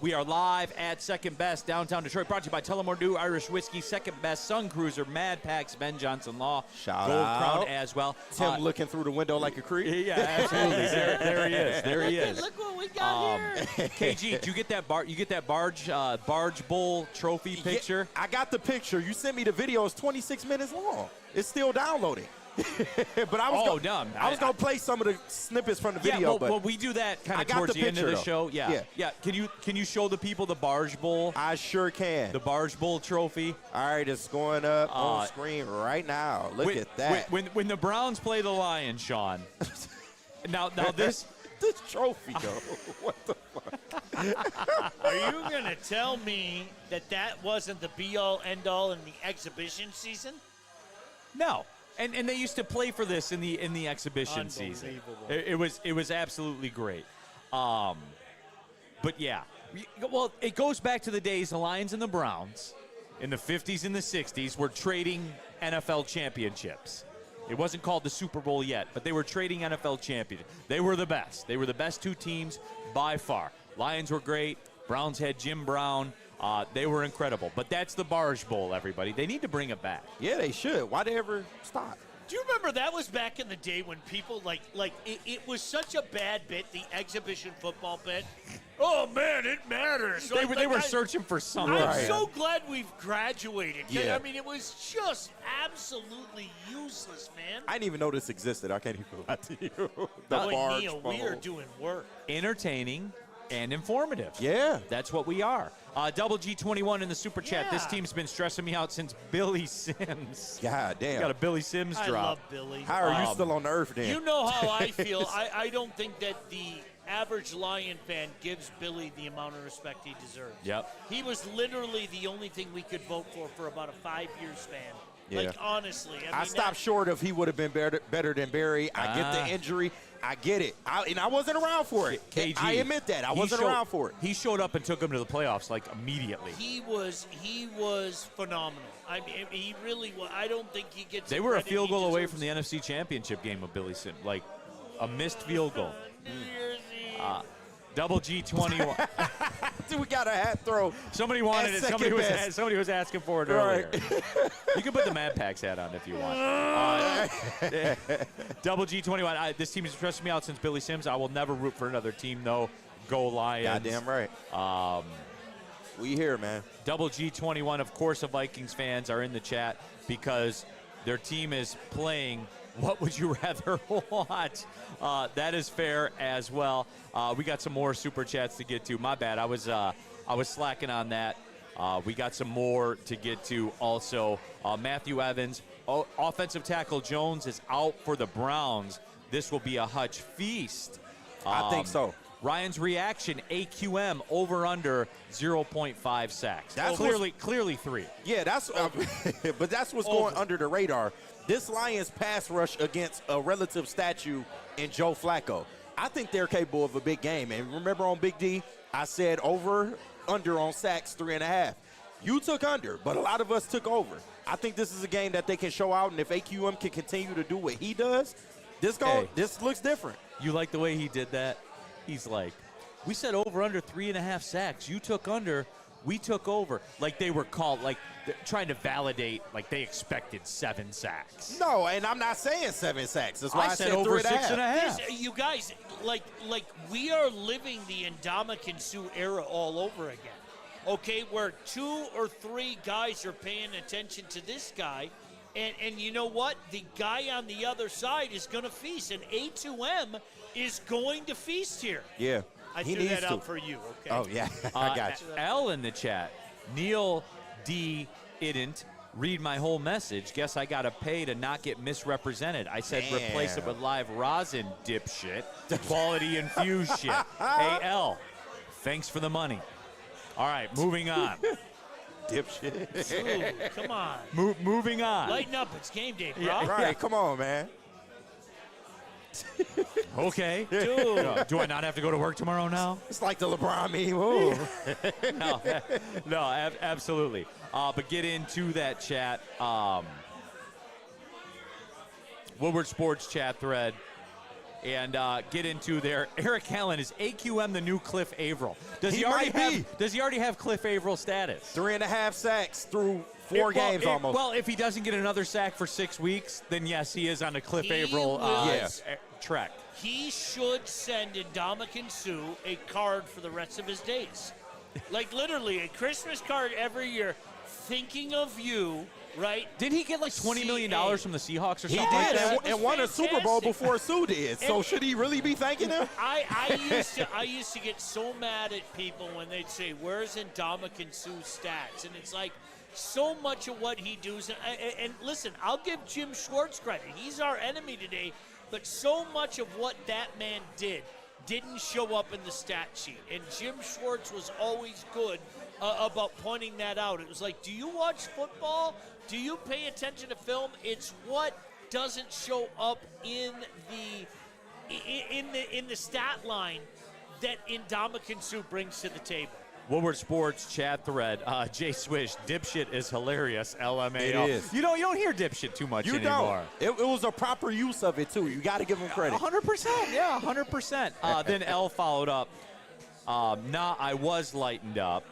Speaker 1: We are live at Second Best, downtown Detroit, brought to you by Tullamore Dew Irish Whiskey, Second Best, Sun Cruiser, Mad Packs, Ben Johnson Law,
Speaker 2: Shout
Speaker 1: Gold
Speaker 2: out.
Speaker 1: Crown as well.
Speaker 2: Tim looking through the window like a creep.
Speaker 1: Yeah, absolutely. there he is. There he is.
Speaker 3: Look what we got here.
Speaker 1: KG, did you get that barge bowl trophy picture?
Speaker 2: Yeah, I got the picture. You sent me the video. It's 26 minutes long. It's still downloading. But I was going to play some of the snippets from the video.
Speaker 1: Well, we do that kind of towards the end of the show. Yeah. Can you show the people the barge bowl?
Speaker 2: I sure can.
Speaker 1: The barge bowl trophy.
Speaker 2: All right, it's going up on screen right now. Look at that.
Speaker 1: When the Browns play the Lions, Sean. now this
Speaker 2: trophy, though. What the fuck?
Speaker 3: Are you going to tell me that wasn't the be-all, end-all in the exhibition season?
Speaker 1: No. And they used to play for this in the exhibition season. It was absolutely great. But yeah, well, it goes back to the days the Lions and the Browns in the 50s and the 60s were trading NFL championships. It wasn't called the Super Bowl yet, but they were trading NFL championships. They were the best. They were the best two teams by far. Lions were great. Browns had Jim Brown. They were incredible. But that's the Barge Bowl, everybody. They need to bring it back.
Speaker 2: Yeah, they should. Why they ever stop?
Speaker 3: Do you remember that was back in the day when people it was such a bad bit, the exhibition football bit? Oh, man, it matters.
Speaker 1: They were searching for something.
Speaker 3: I'm so glad we've graduated.
Speaker 2: Yeah.
Speaker 3: I mean, it was just absolutely useless, man.
Speaker 2: I didn't even know this existed. I can't even lie to you. The
Speaker 3: Boy,
Speaker 2: Barge
Speaker 3: Neal,
Speaker 2: Bowl.
Speaker 3: we are doing work.
Speaker 1: Entertaining and informative.
Speaker 2: Yeah.
Speaker 1: That's what we are. Double G21 in the super chat.
Speaker 3: Yeah.
Speaker 1: This team's been stressing me out since Billy Sims.
Speaker 2: God damn.
Speaker 1: Got a Billy Sims
Speaker 3: I
Speaker 1: drop.
Speaker 3: love Billy.
Speaker 2: How are you still on the earth then?
Speaker 3: You know how I feel. I don't think that the average Lion fan gives Billy the amount of respect he deserves.
Speaker 1: Yep.
Speaker 3: He was literally the only thing we could vote for about a 5-year span.
Speaker 2: Yeah.
Speaker 3: Like, honestly.
Speaker 2: I stopped short of he would have been better than Barry. I get the injury. I get it. And I wasn't around for it.
Speaker 1: KG,
Speaker 2: I admit that. I wasn't around for it.
Speaker 1: He showed up and took him to the playoffs, like, immediately.
Speaker 3: He was phenomenal. I mean, he really was. I don't think he gets.
Speaker 1: They were a field goal away from the NFC Championship game of Billy Sims. Like, a missed field goal. Double G21.
Speaker 2: We got a hat throw.
Speaker 1: Somebody wanted it. Somebody was asking for it earlier. You can put the Mad Packs hat on if you want. Double G21. This team has stressed me out since Billy Sims. I will never root for another team, though. Go Lions.
Speaker 2: Goddamn right. We here, man.
Speaker 1: Double G21, of course, the Vikings fans are in the chat because their team is playing What Would You Rather watch. That is fair as well. We got some more super chats to get to. My bad. I was slacking on that. We got some more to get to also. Matthew Evans, offensive tackle Jones is out for the Browns. This will be a Hutch feast.
Speaker 2: I think so.
Speaker 1: Ryan's reaction, AQM over under 0.5 sacks.
Speaker 2: That's
Speaker 1: clearly 3.
Speaker 2: Yeah, that's but that's what's going under the radar. This Lions pass rush against a relative statue in Joe Flacco. I think they're capable of a big game. And remember on Big D, I said under on sacks 3.5. You took under, but a lot of us took over. I think this is a game that they can show out, and if AQM can continue to do what he does, this looks different.
Speaker 1: You like the way he did that? He's like, we said over under 3.5 sacks. You took under. We took over. Like they were called, like trying to validate, like they expected 7 sacks.
Speaker 2: No, and I'm not saying 7 sacks. That's why I said
Speaker 1: over
Speaker 2: 3.5.
Speaker 1: 6.5.
Speaker 3: You guys, like we are living the Ndamukong Suh era all over again. Okay, where 2 or 3 guys are paying attention to this guy, and you know what? The guy on the other side is going to feast, and A2M is going to feast here.
Speaker 2: Yeah.
Speaker 3: I
Speaker 2: he
Speaker 3: threw
Speaker 2: needs
Speaker 3: that
Speaker 2: to.
Speaker 3: out for you, okay?
Speaker 2: Oh, yeah. I got you.
Speaker 1: L in the chat. Neil D. Idn't read my whole message. Guess I got to pay to not get misrepresented. I said replace it with live rosin, dipshit. Quality infused shit. Hey, L, thanks for the money. All right, moving on.
Speaker 2: Dipshit.
Speaker 3: Ooh, come on.
Speaker 1: Moving on.
Speaker 3: Lighten up. It's game day, bro.
Speaker 2: Yeah, right, come on, man.
Speaker 1: Okay.
Speaker 3: Dude.
Speaker 1: Do I not have to go to work tomorrow now?
Speaker 2: It's like the LeBron meme.
Speaker 1: No, absolutely. But get into that chat. Woodward Sports chat thread. And get into there. Eric Allen, is AQM the new Cliff Averill? Does he already have Cliff Averill status?
Speaker 2: 3.5 sacks through 4 games almost.
Speaker 1: Well, if he doesn't get another sack for 6 weeks, then yes, he is on a Cliff
Speaker 3: He
Speaker 1: Averill
Speaker 3: was-
Speaker 1: trek.
Speaker 3: He should send Ndamukong Suh a card for the rest of his days. Like literally a Christmas card every year, thinking of you, right?
Speaker 1: Didn't he get like $20 million from the Seahawks or
Speaker 2: He
Speaker 1: something?
Speaker 2: did,
Speaker 3: that
Speaker 2: and
Speaker 3: was
Speaker 2: won a Super Bowl
Speaker 3: fantastic.
Speaker 2: before Sue did. So should he really be thanking him?
Speaker 3: I used to get so mad at people when they'd say, "Where's Ndamukong Suh's stats?" And it's like, so much of what he does. And listen, I'll give Jim Schwartz credit. He's our enemy today, but so much of what that man didn't show up in the stat sheet. And Jim Schwartz was always good about pointing that out. It was like, do you watch football? Do you pay attention to film? It's what doesn't show up in the stat line that Ndamukong Suh brings to the table.
Speaker 1: Woodward Sports chat thread. Jay Swish, dipshit is hilarious. LMAO.
Speaker 2: It is.
Speaker 1: You don't hear dipshit too much
Speaker 2: You
Speaker 1: anymore.
Speaker 2: don't. It was a proper use of it, too. You got to give him credit.
Speaker 1: 100%. Yeah, 100%. Then L followed up. Nah, I was lightened up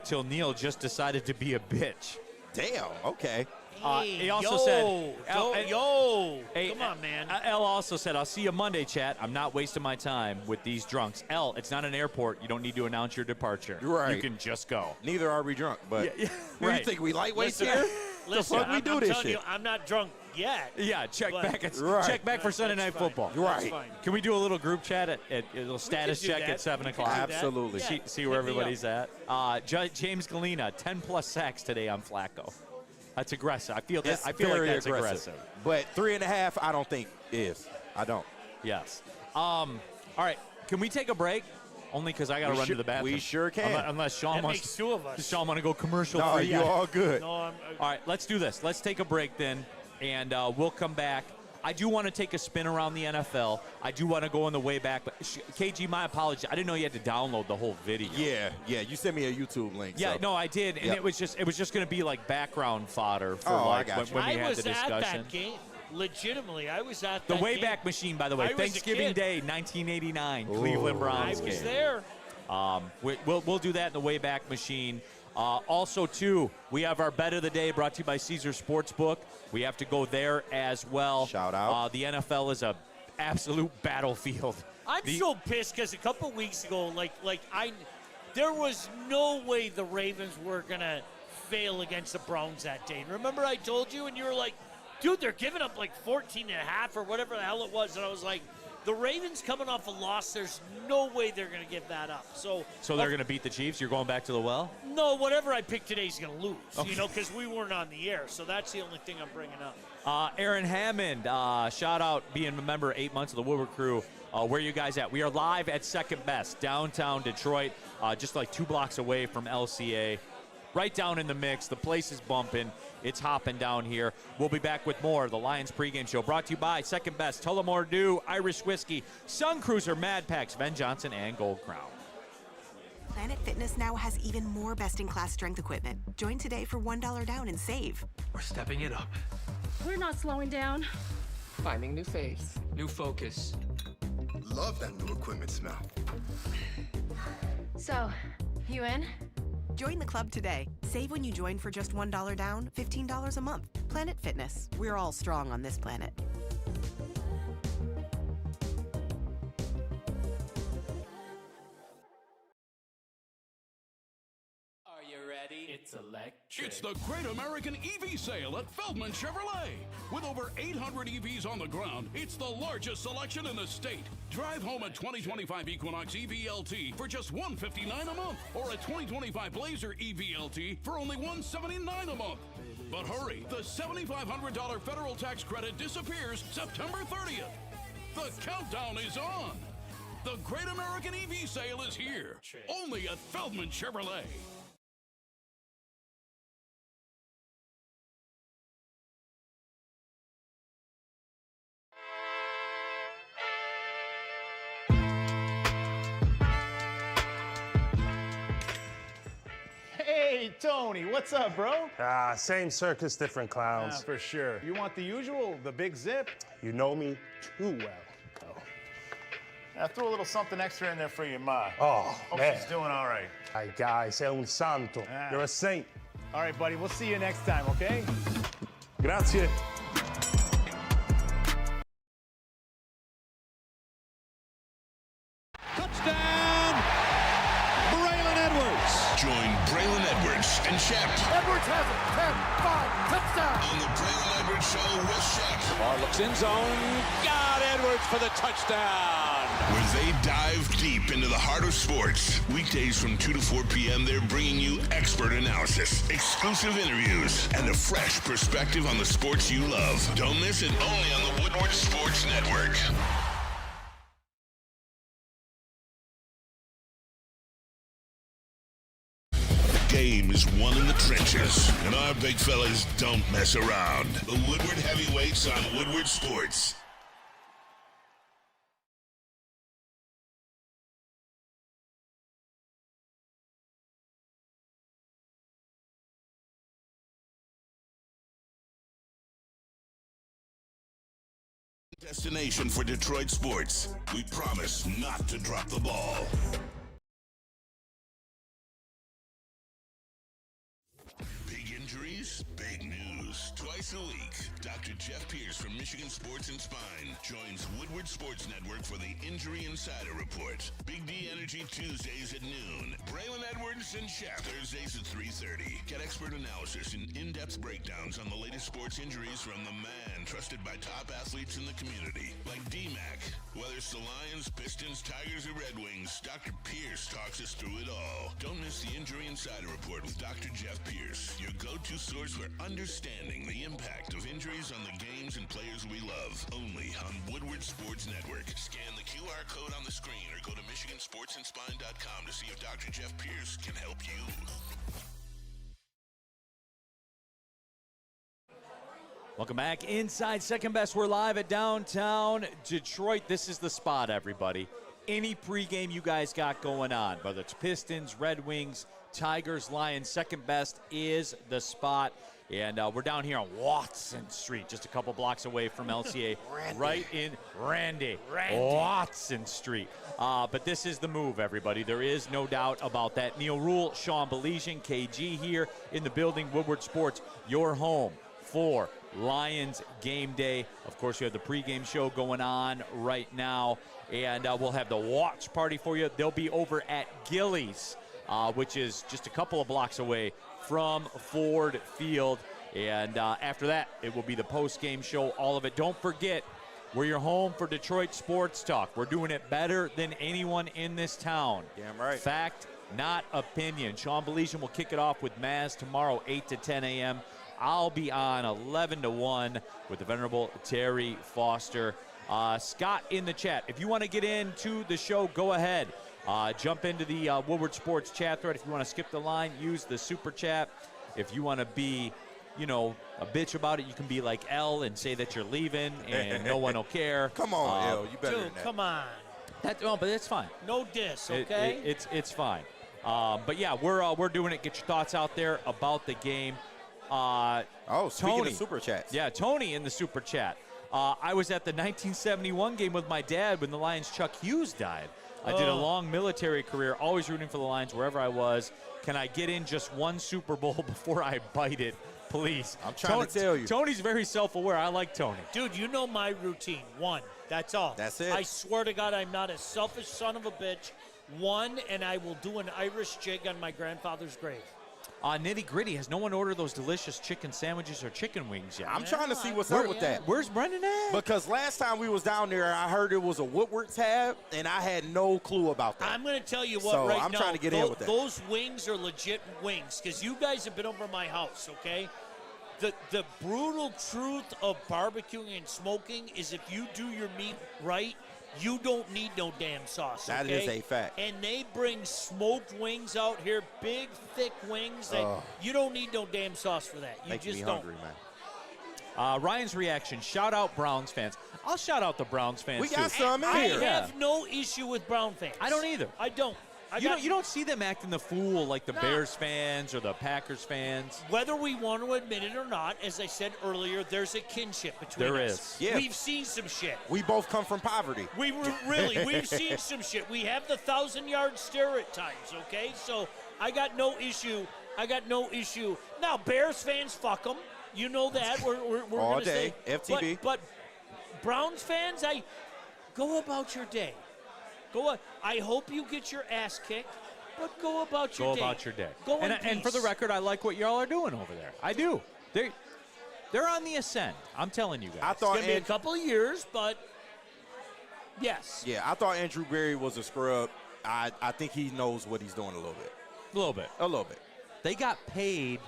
Speaker 1: till Neal just decided to be a bitch.
Speaker 2: Damn, okay.
Speaker 1: He also said,
Speaker 3: come on, man.
Speaker 1: L also said, I'll see you Monday, chat. I'm not wasting my time with these drunks. L, it's not an airport. You don't need to announce your departure.
Speaker 2: Right.
Speaker 1: You can just go.
Speaker 2: Neither are we drunk, but
Speaker 1: Yeah,
Speaker 2: you think we lightweights here?
Speaker 3: Listen,
Speaker 2: the fuck we do
Speaker 3: I'm
Speaker 2: this
Speaker 3: telling
Speaker 2: shit?
Speaker 3: you, I'm not drunk yet.
Speaker 1: Yeah, check
Speaker 3: But-
Speaker 1: back.
Speaker 2: Right.
Speaker 1: Check back for Sunday
Speaker 3: That's
Speaker 1: Night
Speaker 3: fine.
Speaker 1: Football.
Speaker 3: That's
Speaker 2: Right.
Speaker 3: fine.
Speaker 1: Can we do a little group chat at a little status
Speaker 3: do
Speaker 1: check
Speaker 3: that.
Speaker 1: at 7
Speaker 3: We can
Speaker 1: o'clock?
Speaker 3: do that.
Speaker 2: Absolutely.
Speaker 3: Yeah.
Speaker 1: See where
Speaker 3: Hit me
Speaker 1: everybody's at. James Galena, 10+ sacks today on Flacco. That's aggressive. I feel
Speaker 2: It's
Speaker 1: like
Speaker 2: very
Speaker 1: that's aggressive.
Speaker 2: But 3.5, I don't think is. I don't.
Speaker 1: Yes. All right. Can we take a break? Only because I got to run to the bathroom.
Speaker 2: We sure can.
Speaker 1: Unless Sean
Speaker 3: That
Speaker 1: wants.
Speaker 3: makes two of us.
Speaker 1: Does Sean want to go commercial
Speaker 2: No,
Speaker 1: free?
Speaker 2: you all good.
Speaker 3: No,
Speaker 1: All right. Let's do this. Let's take a break then, and we'll come back. I do want to take a spin around the NFL. I do want to go on the way back. But KG, my apologies. I didn't know you had to download the whole video.
Speaker 2: Yeah. You sent me a YouTube link.
Speaker 1: Yeah,
Speaker 2: so.
Speaker 1: no, I did, and
Speaker 2: Yep.
Speaker 1: it was just going to be like background fodder for
Speaker 2: Oh, I
Speaker 1: like
Speaker 2: got you.
Speaker 1: when we
Speaker 3: I
Speaker 1: had
Speaker 3: was
Speaker 1: the
Speaker 3: at
Speaker 1: discussion.
Speaker 3: that game. Legitimately, I was at
Speaker 1: The
Speaker 3: that game.
Speaker 1: Wayback Machine, by the way,
Speaker 3: I was a
Speaker 1: Thanksgiving
Speaker 3: kid.
Speaker 1: Day, 1989, Cleveland
Speaker 2: Ooh.
Speaker 1: Browns
Speaker 3: I
Speaker 1: game.
Speaker 3: was there.
Speaker 1: We'll do that in the Wayback Machine. Also, too, we have our Bet of the Day brought to you by Caesar Sportsbook. We have to go there as well.
Speaker 2: Shout out.
Speaker 1: The NFL is a absolute battlefield.
Speaker 3: I'm so pissed because a couple weeks ago, there was no way the Ravens were gonna fail against the Browns that day. Remember I told you, and you were like, dude, they're giving up like 14.5 or whatever the hell it was, and I was like, the Ravens coming off a loss, there's no way they're going to give that up. So
Speaker 1: they're going to beat the Chiefs? You're going back to the well?
Speaker 3: No, whatever I pick today is going to lose, because we weren't on the air. So that's the only thing I'm bringing up.
Speaker 1: Aaron Hammond, shout out being a member 8 months of the Woodward crew. Where are you guys at? We are live at Second Best, downtown Detroit, just like 2 blocks away from LCA. Right down in the mix. The place is bumping. It's hopping down here. We'll be back with more of the Lions pregame show brought to you by Second Best, Tullamore Dew, Irish Whiskey, Sun Cruiser, Mad Packs, Ben Johnson, and Gold Crown.
Speaker 6: Planet Fitness now has even more best-in-class strength equipment. Join today for $1 down and save.
Speaker 7: We're stepping it up.
Speaker 8: We're not slowing down.
Speaker 9: Finding new faith.
Speaker 7: New focus.
Speaker 10: Love that new equipment smell.
Speaker 8: So, you in?
Speaker 6: Join the club today. Save when you join for just $1 down, $15 a month. Planet Fitness. We're all strong on this planet.
Speaker 7: Are you ready? It's electric.
Speaker 11: It's the Great American EV Sale at Feldman Chevrolet. With over 800 EVs on the ground, it's the largest selection in the state. Drive home a 2025 Equinox EVLT for just $159 a month, or a 2025 Blazer EVLT for only $179 a month. But hurry, the $7,500 federal tax credit disappears September 30th. The countdown is on. The Great American EV Sale is here, only at Feldman Chevrolet.
Speaker 12: Hey, Tony, what's up, bro?
Speaker 13: Same circus, different clowns.
Speaker 12: For sure. You want the usual, the big zip?
Speaker 13: You know me too well.
Speaker 12: I threw a little something extra in there for your ma.
Speaker 13: Oh,
Speaker 12: Hope
Speaker 13: man.
Speaker 12: she's doing all right.
Speaker 13: Ay, guy, sei un santo.
Speaker 12: Ah.
Speaker 13: You're a saint.
Speaker 12: All right, buddy, we'll see you next time, okay?
Speaker 13: Grazie.
Speaker 11: Touchdown, Braylon Edwards. Join Braylon Edwards and Shep.
Speaker 10: Edwards has it. 10, 5, touchdown.
Speaker 11: On the Braylon Edwards Show with Shep.
Speaker 10: Bar looks in zone. Got Edwards for the touchdown.
Speaker 4: Where they dive deep into the heart of sports. Weekdays from 2 to 4 p.m., they're bringing you expert analysis, exclusive interviews, and a fresh perspective on the sports you love. Don't miss it, only on the Woodward Sports Network. game is won in the trenches, and our big fellas don't mess around. The Woodward Heavyweights on Woodward Sports. Destination for Detroit sports. We promise not to drop the ball. Big injuries, big news. Twice a week, Dr. Jeff Pierce from Michigan Sports and Spine joins Woodward Sports Network for the Injury Insider Report. Big D Energy Tuesdays at noon. Braylon Edwards and Shaq Thursdays at 3:30. Get expert analysis and in-depth breakdowns on the latest sports injuries from the man trusted by top athletes in the community, like D-Mac. Whether it's the Lions, Pistons, Tigers, or Red Wings, Dr. Pierce talks us through it all. Don't miss the Injury Insider Report with Dr. Jeff Pierce, your go-to source for understanding the impact of injuries on the games and players we love. Only on Woodward Sports Network. Scan the QR code on the screen or go to MichiganSportsandSpine.com to see if Dr. Jeff Pierce can help you.
Speaker 1: Welcome back inside Second Best. We're live at downtown Detroit. This is the spot, everybody. Any pregame you guys got going on, whether it's Pistons, Red Wings, Tigers, Lions, Second Best is the spot. And we're down here on Watson Street, just a couple blocks away from LCA, right in Randy. Watson Street. But this is the move, everybody. There is no doubt about that. Neal Ruhl, Sean Beligian, KG here in the building. Woodward Sports, your home for Lions game day. Of course, you have the pregame show going on right now, and we'll have the watch party for you. They'll be over at Gillies, which is just a couple of blocks away from Ford Field. And after that, it will be the post-game show, all of it. Don't forget, we're your home for Detroit sports talk. We're doing it better than anyone in this town.
Speaker 2: Damn right.
Speaker 1: Fact, not opinion. Sean Beligian will kick it off with Maz tomorrow, 8 to 10 a.m. I'll be on 11 to 1 with the venerable Terry Foster. Scott in the chat. If you want to get into the show, go ahead. Jump into the Woodward Sports chat thread. If you want to skip the line, use the super chat. If you want to be, a bitch about it, you can be like L and say that you're leaving and no one will care.
Speaker 2: Come on, L. You better than
Speaker 3: Dude,
Speaker 2: that.
Speaker 3: come on.
Speaker 1: But it's fine.
Speaker 3: No diss, okay?
Speaker 1: It's fine. But yeah, we're doing it. Get your thoughts out there about the game.
Speaker 2: Speaking
Speaker 1: Tony,
Speaker 2: of super chats.
Speaker 1: Yeah, Tony in the super chat. I was at the 1971 game with my dad when the Lions' Chuck Hughes died. I did a long military career, always rooting for the Lions wherever I was. Can I get in just one Super Bowl before I bite it, please?
Speaker 2: I'm trying to tell you.
Speaker 1: Tony's very self-aware. I like Tony.
Speaker 3: Dude, you know my routine. One. That's all.
Speaker 2: That's it.
Speaker 3: I swear to God, I'm not a selfish son of a bitch. One, and I will do an Irish jig on my grandfather's grave.
Speaker 1: Nitty Gritty, has no one ordered those delicious chicken sandwiches or chicken wings yet?
Speaker 2: I'm trying to see what's up with that.
Speaker 1: Where's Brendan at?
Speaker 2: Because last time we was down there, I heard it was a Woodward tab, and I had no clue about that.
Speaker 3: I'm going to tell you what
Speaker 2: So,
Speaker 3: right
Speaker 2: I'm
Speaker 3: now.
Speaker 2: trying to get in with that.
Speaker 3: Those wings are legit wings, because you guys have been over my house, okay? The brutal truth of barbecuing and smoking is if you do your meat right, you don't need no damn sauce, okay?
Speaker 2: That is a fact.
Speaker 3: And they bring smoked wings out here, big, thick wings. That you don't need no damn sauce for that. You
Speaker 2: Making
Speaker 3: just
Speaker 2: me
Speaker 3: don't.
Speaker 2: hungry, man.
Speaker 1: Ryan's reaction, shout out Browns fans. I'll shout out the Browns fans,
Speaker 2: We got
Speaker 1: too.
Speaker 2: some in
Speaker 3: I
Speaker 2: here.
Speaker 3: have no issue with Brown fans.
Speaker 1: I don't either.
Speaker 3: I don't.
Speaker 1: You don't see them acting the fool like the Bears fans or the Packers fans.
Speaker 3: Whether we want to admit it or not, as I said earlier, there's a kinship between
Speaker 1: There
Speaker 3: us.
Speaker 1: is.
Speaker 2: Yeah.
Speaker 3: We've seen some shit.
Speaker 2: We both come from poverty.
Speaker 3: We've seen some shit. We have the 1,000-yard stare at times, okay? So I got no issue. Now, Bears fans, fuck them. You know that. We're
Speaker 2: All
Speaker 3: gonna
Speaker 2: day,
Speaker 3: say,
Speaker 2: FTB.
Speaker 3: But Browns fans, go about your day. I hope you get your ass kicked, but go about your day. Go in
Speaker 1: And for the
Speaker 3: peace.
Speaker 1: record, I like what y'all are doing over there. I do. They're on the ascent. I'm telling you guys.
Speaker 2: I
Speaker 3: It's
Speaker 2: thought
Speaker 3: going to be a couple of years, but yes.
Speaker 2: Yeah, I thought Andrew Berry was a scrub. I think he knows what he's doing a little bit.
Speaker 1: A little bit. They got paid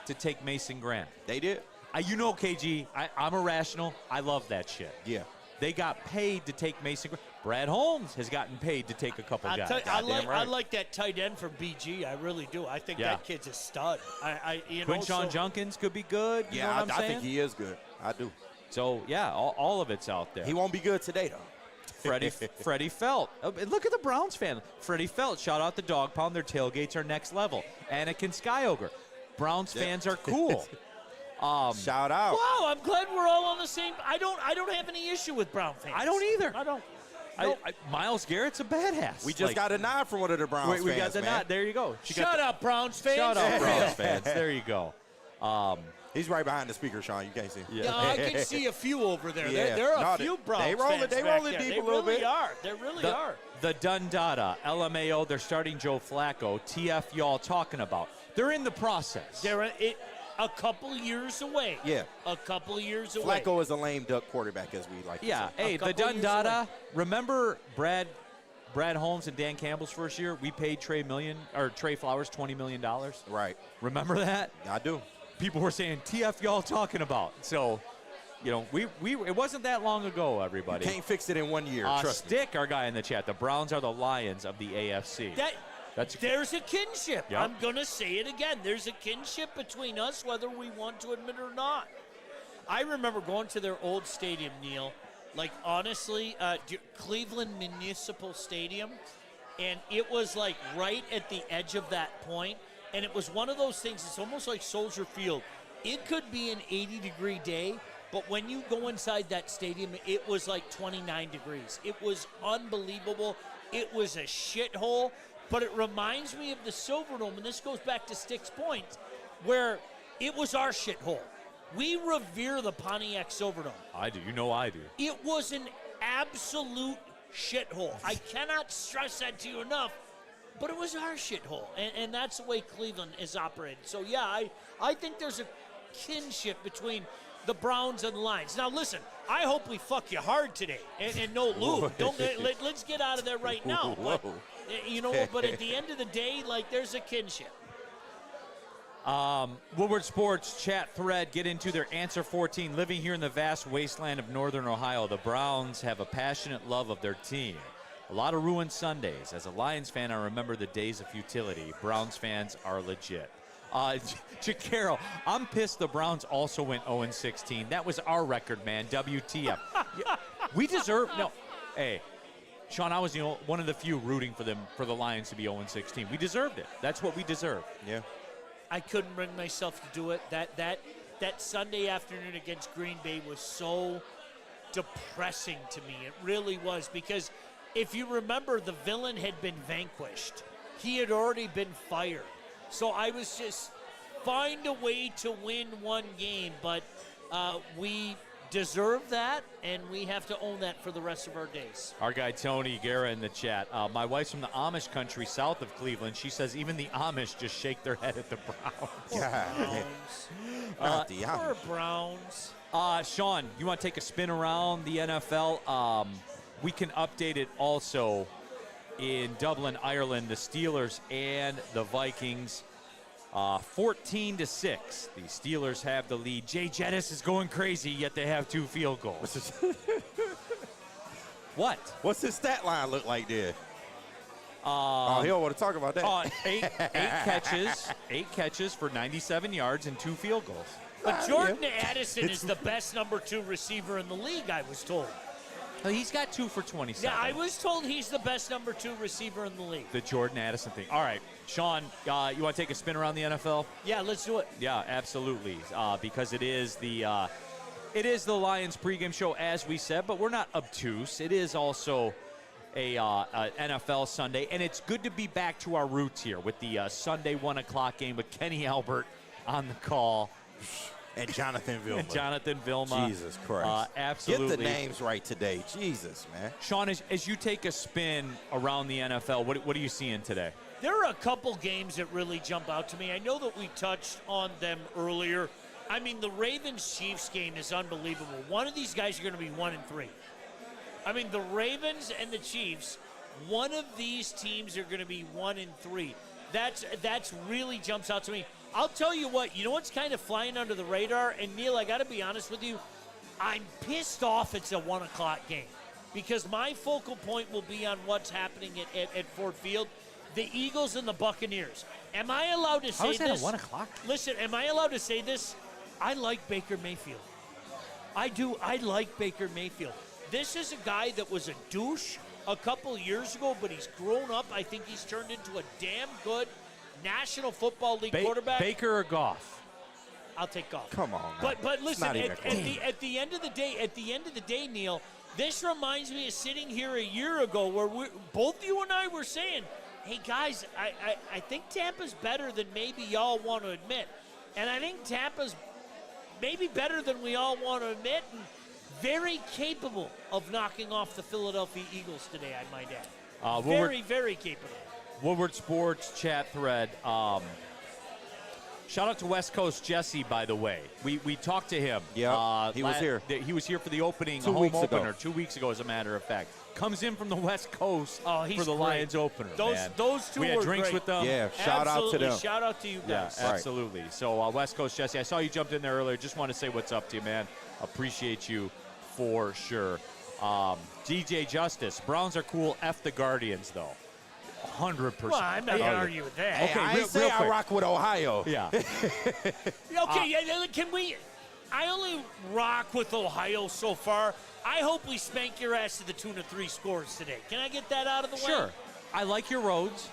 Speaker 1: to take Mason Graham.
Speaker 2: They did?
Speaker 1: KG, I'm irrational. I love that shit.
Speaker 2: Yeah.
Speaker 1: They got paid to take Mason Graham. Brad Holmes has gotten paid to take a couple guys.
Speaker 3: I like that tight end from BG. I really do. I think that kid's a stud.
Speaker 1: Quinshon Junkins could be good. You know what I'm saying?
Speaker 2: I think he is good. I do.
Speaker 1: So, yeah, all of it's out there.
Speaker 2: He won't be good today, though.
Speaker 1: Freddie Felt. Look at the Browns fan. Freddie Felt, shout out the Dog Pound. Their tailgates are next level. Anakin Skyogre. Browns fans are cool.
Speaker 2: Shout out.
Speaker 3: Wow, I'm glad we're all on the same. I don't have any issue with Brown fans.
Speaker 1: I don't either.
Speaker 3: I don't.
Speaker 1: Miles Garrett's a badass.
Speaker 2: We just got a nod from one of the Browns fans.
Speaker 1: We got the nod. There you go.
Speaker 3: Shut up, Browns fans.
Speaker 1: Shut up, Browns fans. There you go.
Speaker 2: He's right behind the speaker, Sean. You can't see him.
Speaker 3: Yeah, I can see a few over there. Yeah. There are a few Browns fans.
Speaker 2: They rolling deep a little bit.
Speaker 3: They really are.
Speaker 1: The Dundada, LMAO, they're starting Joe Flacco. TF y'all talking about. They're in the process.
Speaker 3: They're a couple years away.
Speaker 2: Yeah.
Speaker 3: A couple years away.
Speaker 2: Flacco is a lame duck quarterback, as we like to say.
Speaker 1: Hey, the Dundada, remember Brad Holmes and Dan Campbell's first year? We paid Trey Flowers $20 million.
Speaker 2: Right.
Speaker 1: Remember that?
Speaker 2: I do.
Speaker 1: People were saying, TF y'all talking about. So, it wasn't that long ago, everybody.
Speaker 2: You can't fix it in 1 year, trust
Speaker 1: Stick, our guy in the chat, the Browns are the Lions of the AFC.
Speaker 3: There's a kinship.
Speaker 1: Yep.
Speaker 3: I'm going to say it again. There's a kinship between us, whether we want to admit it or not. I remember going to their old stadium, Neal. Like, honestly, Cleveland Municipal Stadium. And it was, like, right at the edge of that point. And it was one of those things, it's almost like Soldier Field. It could be an 80-degree day, but when you go inside that stadium, it was like 29 degrees. It was unbelievable. It was a shithole. But it reminds me of the Silverdome, and this goes back to Stick's point, where it was our shithole. We revere the Pontiac Silverdome.
Speaker 1: I do. You know I do.
Speaker 3: It was an absolute shithole. I cannot stress that to you enough, but it was our shithole, and that's the way Cleveland is operated. So, yeah, I think there's a kinship between the Browns and the Lions. Now, listen, I hope we fuck you hard today and no lube. Let's get out of there right now. But, but at the end of the day, like, there's a kinship.
Speaker 1: Woodward Sports chat thread, get into their answer 14. Living here in the vast wasteland of northern Ohio, the Browns have a passionate love of their team. A lot of ruined Sundays. As a Lions fan, I remember the days of futility. Browns fans are legit. Chicaro, I'm pissed the Browns also went 0-16. That was our record, man. WTF. We deserve – no. Hey, Sean, I was one of the few rooting for the Lions to be 0-16. We deserved it. That's what we deserved.
Speaker 2: Yeah.
Speaker 3: I couldn't bring myself to do it. That Sunday afternoon against Green Bay was so depressing to me. It really was, because if you remember, the villain had been vanquished. He had already been fired. So I was just, find a way to win one game, but we deserve that, and we have to own that for the rest of our days.
Speaker 1: Our guy Tony Guerra in the chat. My wife's from the Amish country south of Cleveland. She says even the Amish just shake their head at the Browns.
Speaker 3: Poor Browns.
Speaker 1: Sean, you want to take a spin around the NFL? We can update it also in Dublin, Ireland. The Steelers and the Vikings, 14-6. The Steelers have the lead. Jay Jettis is going crazy, yet they have 2 field goals. What?
Speaker 2: What's his stat line look like there? He don't want to talk about that.
Speaker 1: 8 catches for 97 yards and 2 field goals.
Speaker 3: But Jordan Addison is the best number 2 receiver in the league, I was told.
Speaker 1: He's got 2 for 27.
Speaker 3: Yeah, I was told he's the best number 2 receiver in the league.
Speaker 1: The Jordan Addison thing. All right, Sean, you want to take a spin around the NFL?
Speaker 3: Yeah, let's do it.
Speaker 1: Yeah, absolutely. Because it is the Lions pregame show, as we said, but we're not obtuse. It is also a NFL Sunday, and it's good to be back to our roots here with the Sunday 1 o'clock game with Kenny Albert on the call.
Speaker 2: And Jonathan Vilma. Jesus Christ.
Speaker 1: Absolutely.
Speaker 2: Get the names right today. Jesus, man.
Speaker 1: Sean, as you take a spin around the NFL, what are you seeing today?
Speaker 3: There are a couple games that really jump out to me. I know that we touched on them earlier. I mean, the Ravens-Chiefs game is unbelievable. One of these guys are going to be 1-3. I mean, the Ravens and the Chiefs, one of these teams are going to be 1-3. That's really jumps out to me. I'll tell you what, you know what's kind of flying under the radar? And, Neal, I got to be honest with you. I'm pissed off it's a 1 o'clock game. because my focal point will be on what's happening at Ford Field. The Eagles and the Buccaneers. Am I allowed to say
Speaker 1: How is that
Speaker 3: this?
Speaker 1: at 1 o'clock?
Speaker 3: Listen, am I allowed to say this? I like Baker Mayfield. I do. I like Baker Mayfield. This is a guy that was a douche a couple years ago, but he's grown up. I think he's turned into a damn good National Football League quarterback.
Speaker 1: Baker or Goff?
Speaker 3: I'll take Goff.
Speaker 2: Come on. Now.
Speaker 3: But listen,
Speaker 2: not even
Speaker 3: at the end of the day, Neal, this reminds me of sitting here a year ago where both you and I were saying, hey, guys, I think Tampa's better than maybe y'all want to admit. And I think Tampa's maybe better than we all want to admit, and very capable of knocking off the Philadelphia Eagles today, I might add. Very capable.
Speaker 1: Woodward Sports chat thread. Shout out to West Coast Jesse, by the way. We talked to him.
Speaker 2: Yeah, he was here.
Speaker 1: He was here for the opening
Speaker 2: 2
Speaker 1: home
Speaker 2: weeks
Speaker 1: opener
Speaker 2: ago.
Speaker 1: 2 weeks ago, as a matter of fact. Comes in from the West Coast
Speaker 3: for
Speaker 1: the Lions opener.
Speaker 3: Those two
Speaker 1: we had
Speaker 3: were
Speaker 1: drinks
Speaker 3: great.
Speaker 1: with them.
Speaker 2: Yeah, shout out to them.
Speaker 3: Shout out to you guys.
Speaker 1: Yeah, absolutely. So West Coast Jesse, I saw you jumped in there earlier. Just want to say what's up to you, man. Appreciate you for sure. DJ Justice, Browns are cool. F the Guardians, though. 100%.
Speaker 3: Well, I'm not going to argue with that.
Speaker 2: Hey, I ain't say I rock with Ohio.
Speaker 1: Yeah.
Speaker 3: Can we? I only rock with Ohio so far. I hope we spank your ass to the tune of 3 scores today. Can I get that out of the way?
Speaker 1: Sure. I like your roads.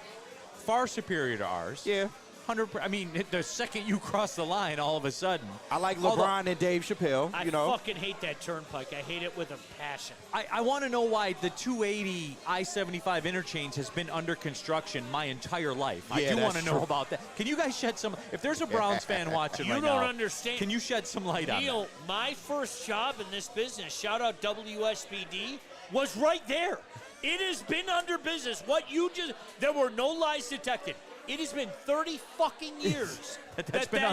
Speaker 1: Far superior to ours.
Speaker 2: Yeah.
Speaker 1: 100%. I mean, the second you cross the line, all of a sudden.
Speaker 2: I like LeBron and Dave Chappelle.
Speaker 3: I fucking hate that turnpike. I hate it with a passion.
Speaker 1: I want to know why the 280 I-75 interchange has been under construction my entire life.
Speaker 2: Yeah,
Speaker 1: I do want to
Speaker 2: that's
Speaker 1: know
Speaker 2: true.
Speaker 1: about that. Can you guys shed some? If there's a Browns fan watching right now,
Speaker 3: you don't understand.
Speaker 1: Can you shed some light on
Speaker 3: Neal,
Speaker 1: that?
Speaker 3: my first job in this business, shout out WSPD, was right there. It has been under business. There were no lies detected. It has been 30 fucking years that has been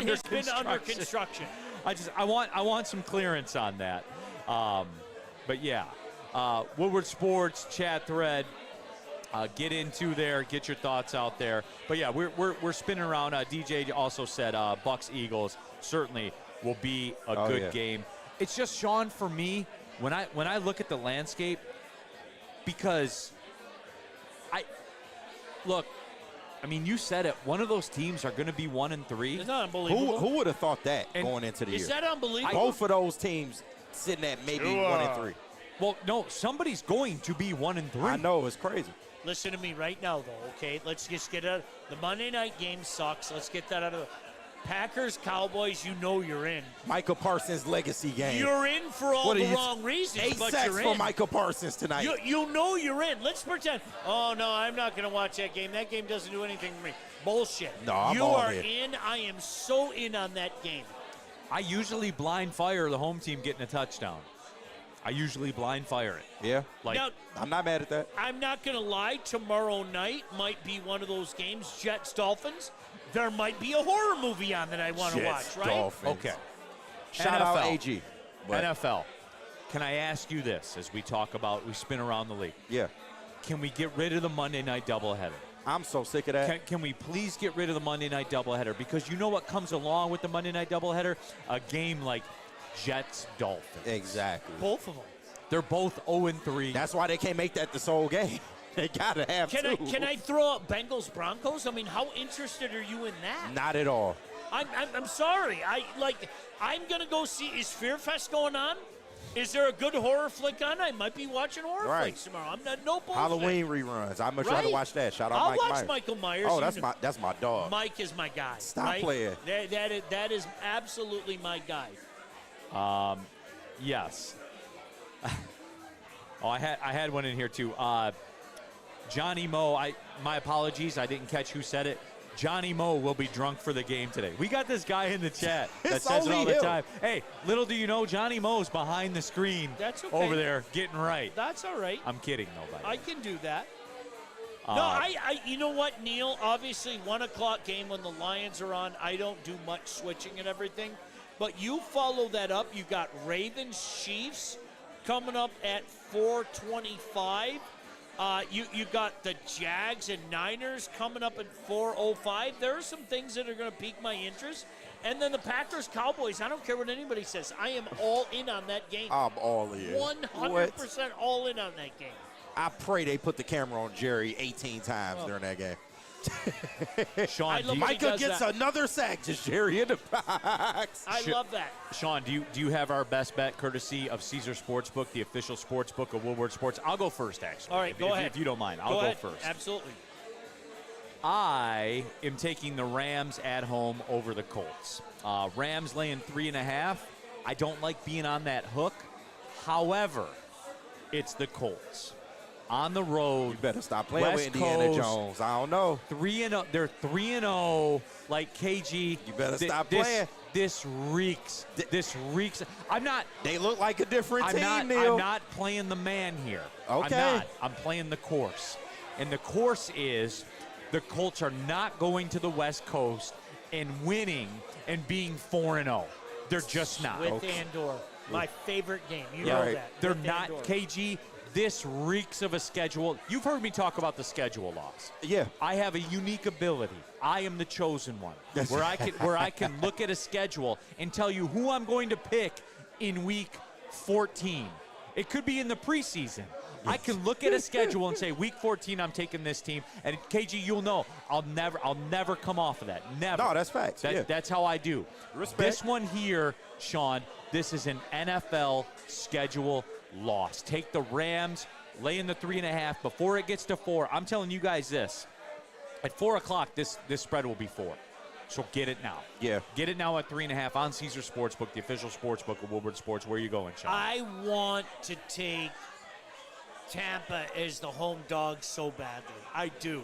Speaker 3: under construction.
Speaker 1: I want some clearance on that. But yeah, Woodward Sports chat thread. Get into there, get your thoughts out there. But yeah, we're spinning around. DJ also said Bucks Eagles certainly will be a good game. It's just, Sean, for me, when I look at the landscape, because I mean, you said it. One of those teams are going to be 1-3.
Speaker 3: Isn't that unbelievable?
Speaker 2: Who would have thought that going into the year?
Speaker 3: Is that unbelievable?
Speaker 2: Both of those teams sitting at maybe 1-3.
Speaker 1: Well, no, somebody's going to be 1-3.
Speaker 2: I know, it's crazy.
Speaker 3: Listen to me right now, though, okay? Let's just get out. The Monday night game sucks. Let's get that out of the Packers, Cowboys, you know you're in.
Speaker 2: Michael Parsons' legacy game.
Speaker 3: You're in for all the wrong reasons,
Speaker 2: 8
Speaker 3: but
Speaker 2: sacks
Speaker 3: you're
Speaker 2: for
Speaker 3: in.
Speaker 2: Michael Parsons tonight.
Speaker 3: You know you're in. Let's pretend, oh, no, I'm not going to watch that game. That game doesn't do anything for me. Bullshit.
Speaker 2: No, I'm
Speaker 3: you
Speaker 2: all
Speaker 3: are
Speaker 2: in.
Speaker 3: I am so in on that game.
Speaker 1: I usually blind fire the home team getting a touchdown. I usually blind fire it.
Speaker 2: Yeah.
Speaker 3: Now,
Speaker 2: I'm not mad at that.
Speaker 3: I'm not going to lie. Tomorrow night might be one of those games, Jets-Dolphins. There might be a horror movie on that I want to watch, right?
Speaker 2: Dolphins.
Speaker 1: Okay.
Speaker 2: Shout out AG.
Speaker 1: NFL. Can I ask you this as we talk about, we spin around the league?
Speaker 2: Yeah.
Speaker 1: Can we get rid of the Monday night doubleheader?
Speaker 2: I'm so sick of that.
Speaker 1: Can we please get rid of the Monday night doubleheader? Because you know what comes along with the Monday night doubleheader? A game like Jets-Dolphins.
Speaker 2: Exactly.
Speaker 3: Both of them.
Speaker 1: They're both 0-3.
Speaker 2: That's why they can't make that the sole game. They got to have two.
Speaker 3: Can I throw out Bengals-Broncos? I mean, how interested are you in that?
Speaker 2: Not at all.
Speaker 3: I'm sorry. I'm going to go see, is Fear Fest going on? Is there a good horror flick on? I might be watching horror flicks tomorrow. I'm not, no bullshit.
Speaker 2: Halloween reruns. I'm much rather watch that. Shout out
Speaker 3: I'll
Speaker 2: Mike
Speaker 3: watch
Speaker 2: Myers.
Speaker 3: Michael Myers.
Speaker 2: Oh, that's my dog.
Speaker 3: Mike is my guy.
Speaker 2: Stop playing.
Speaker 3: That is absolutely my guy.
Speaker 1: Yes. I had one in here too. Johnny Moe. My apologies. I didn't catch who said it. Johnny Moe will be drunk for the game today. We got this guy in the chat that says it all the time. Hey, little do you know, Johnny Moe's behind the screen over there getting right.
Speaker 3: That's all right.
Speaker 1: I'm kidding, nobody.
Speaker 3: I can do that. No, you know what, Neal? Obviously, 1 o'clock game when the Lions are on, I don't do much switching and everything. But you follow that up. You got Ravens, Chiefs coming up at 4:25. You got the Jags and Niners coming up at 4:05. There are some things that are going to pique my interest. And then the Packers-Cowboys, I don't care what anybody says. I am all in on that game.
Speaker 2: I'm all in.
Speaker 3: 100% all in on that game.
Speaker 2: I pray they put the camera on Jerry 18 times during that game.
Speaker 1: Sean,
Speaker 2: Micah gets another sack. Just Jerry in the box.
Speaker 3: I love that.
Speaker 1: Sean, do you have our best bet courtesy of Caesar Sportsbook, the official sportsbook of Woodward Sports? I'll go first, actually.
Speaker 3: All right, go ahead.
Speaker 1: If you don't mind, I'll go first.
Speaker 3: Absolutely.
Speaker 1: I am taking the Rams at home over the Colts. Rams laying 3.5. I don't like being on that hook. However, it's the Colts. On the road.
Speaker 2: You better stop playing
Speaker 1: West
Speaker 2: with Indiana
Speaker 1: Coast,
Speaker 2: Jones. I don't know.
Speaker 1: 3-0. They're 3-0. Like KG.
Speaker 2: You better stop playing.
Speaker 1: This reeks. This reeks. I'm not.
Speaker 2: They look like a different team, Neal.
Speaker 1: I'm not playing the man here.
Speaker 2: Okay.
Speaker 1: I'm not. I'm playing the course. And the course is the Colts are not going to the West Coast and winning and being 4-0. They're just not.
Speaker 3: With Andor. My favorite game. You know that.
Speaker 1: They're
Speaker 3: With
Speaker 1: not.
Speaker 3: Andor.
Speaker 1: KG, this reeks of a schedule. You've heard me talk about the schedule loss.
Speaker 2: Yeah.
Speaker 1: I have a unique ability. I am the chosen one. Where I can look at a schedule and tell you who I'm going to pick in week 14. It could be in the preseason. I can look at a schedule and say, week 14, I'm taking this team. And KG, you'll know, I'll never come off of that. Never.
Speaker 2: No, that's facts.
Speaker 1: That's how I do.
Speaker 2: Respect.
Speaker 1: This one here, Sean, this is an NFL schedule loss. Take the Rams, lay in the 3.5 before it gets to 4. I'm telling you guys this. At 4 o'clock, this spread will be 4. So get it now.
Speaker 2: Yeah.
Speaker 1: Get it now at 3.5 on Caesar Sportsbook, the official sportsbook of Woodward Sports. Where are you going, Sean?
Speaker 3: I want to take Tampa as the home dog so badly. I do.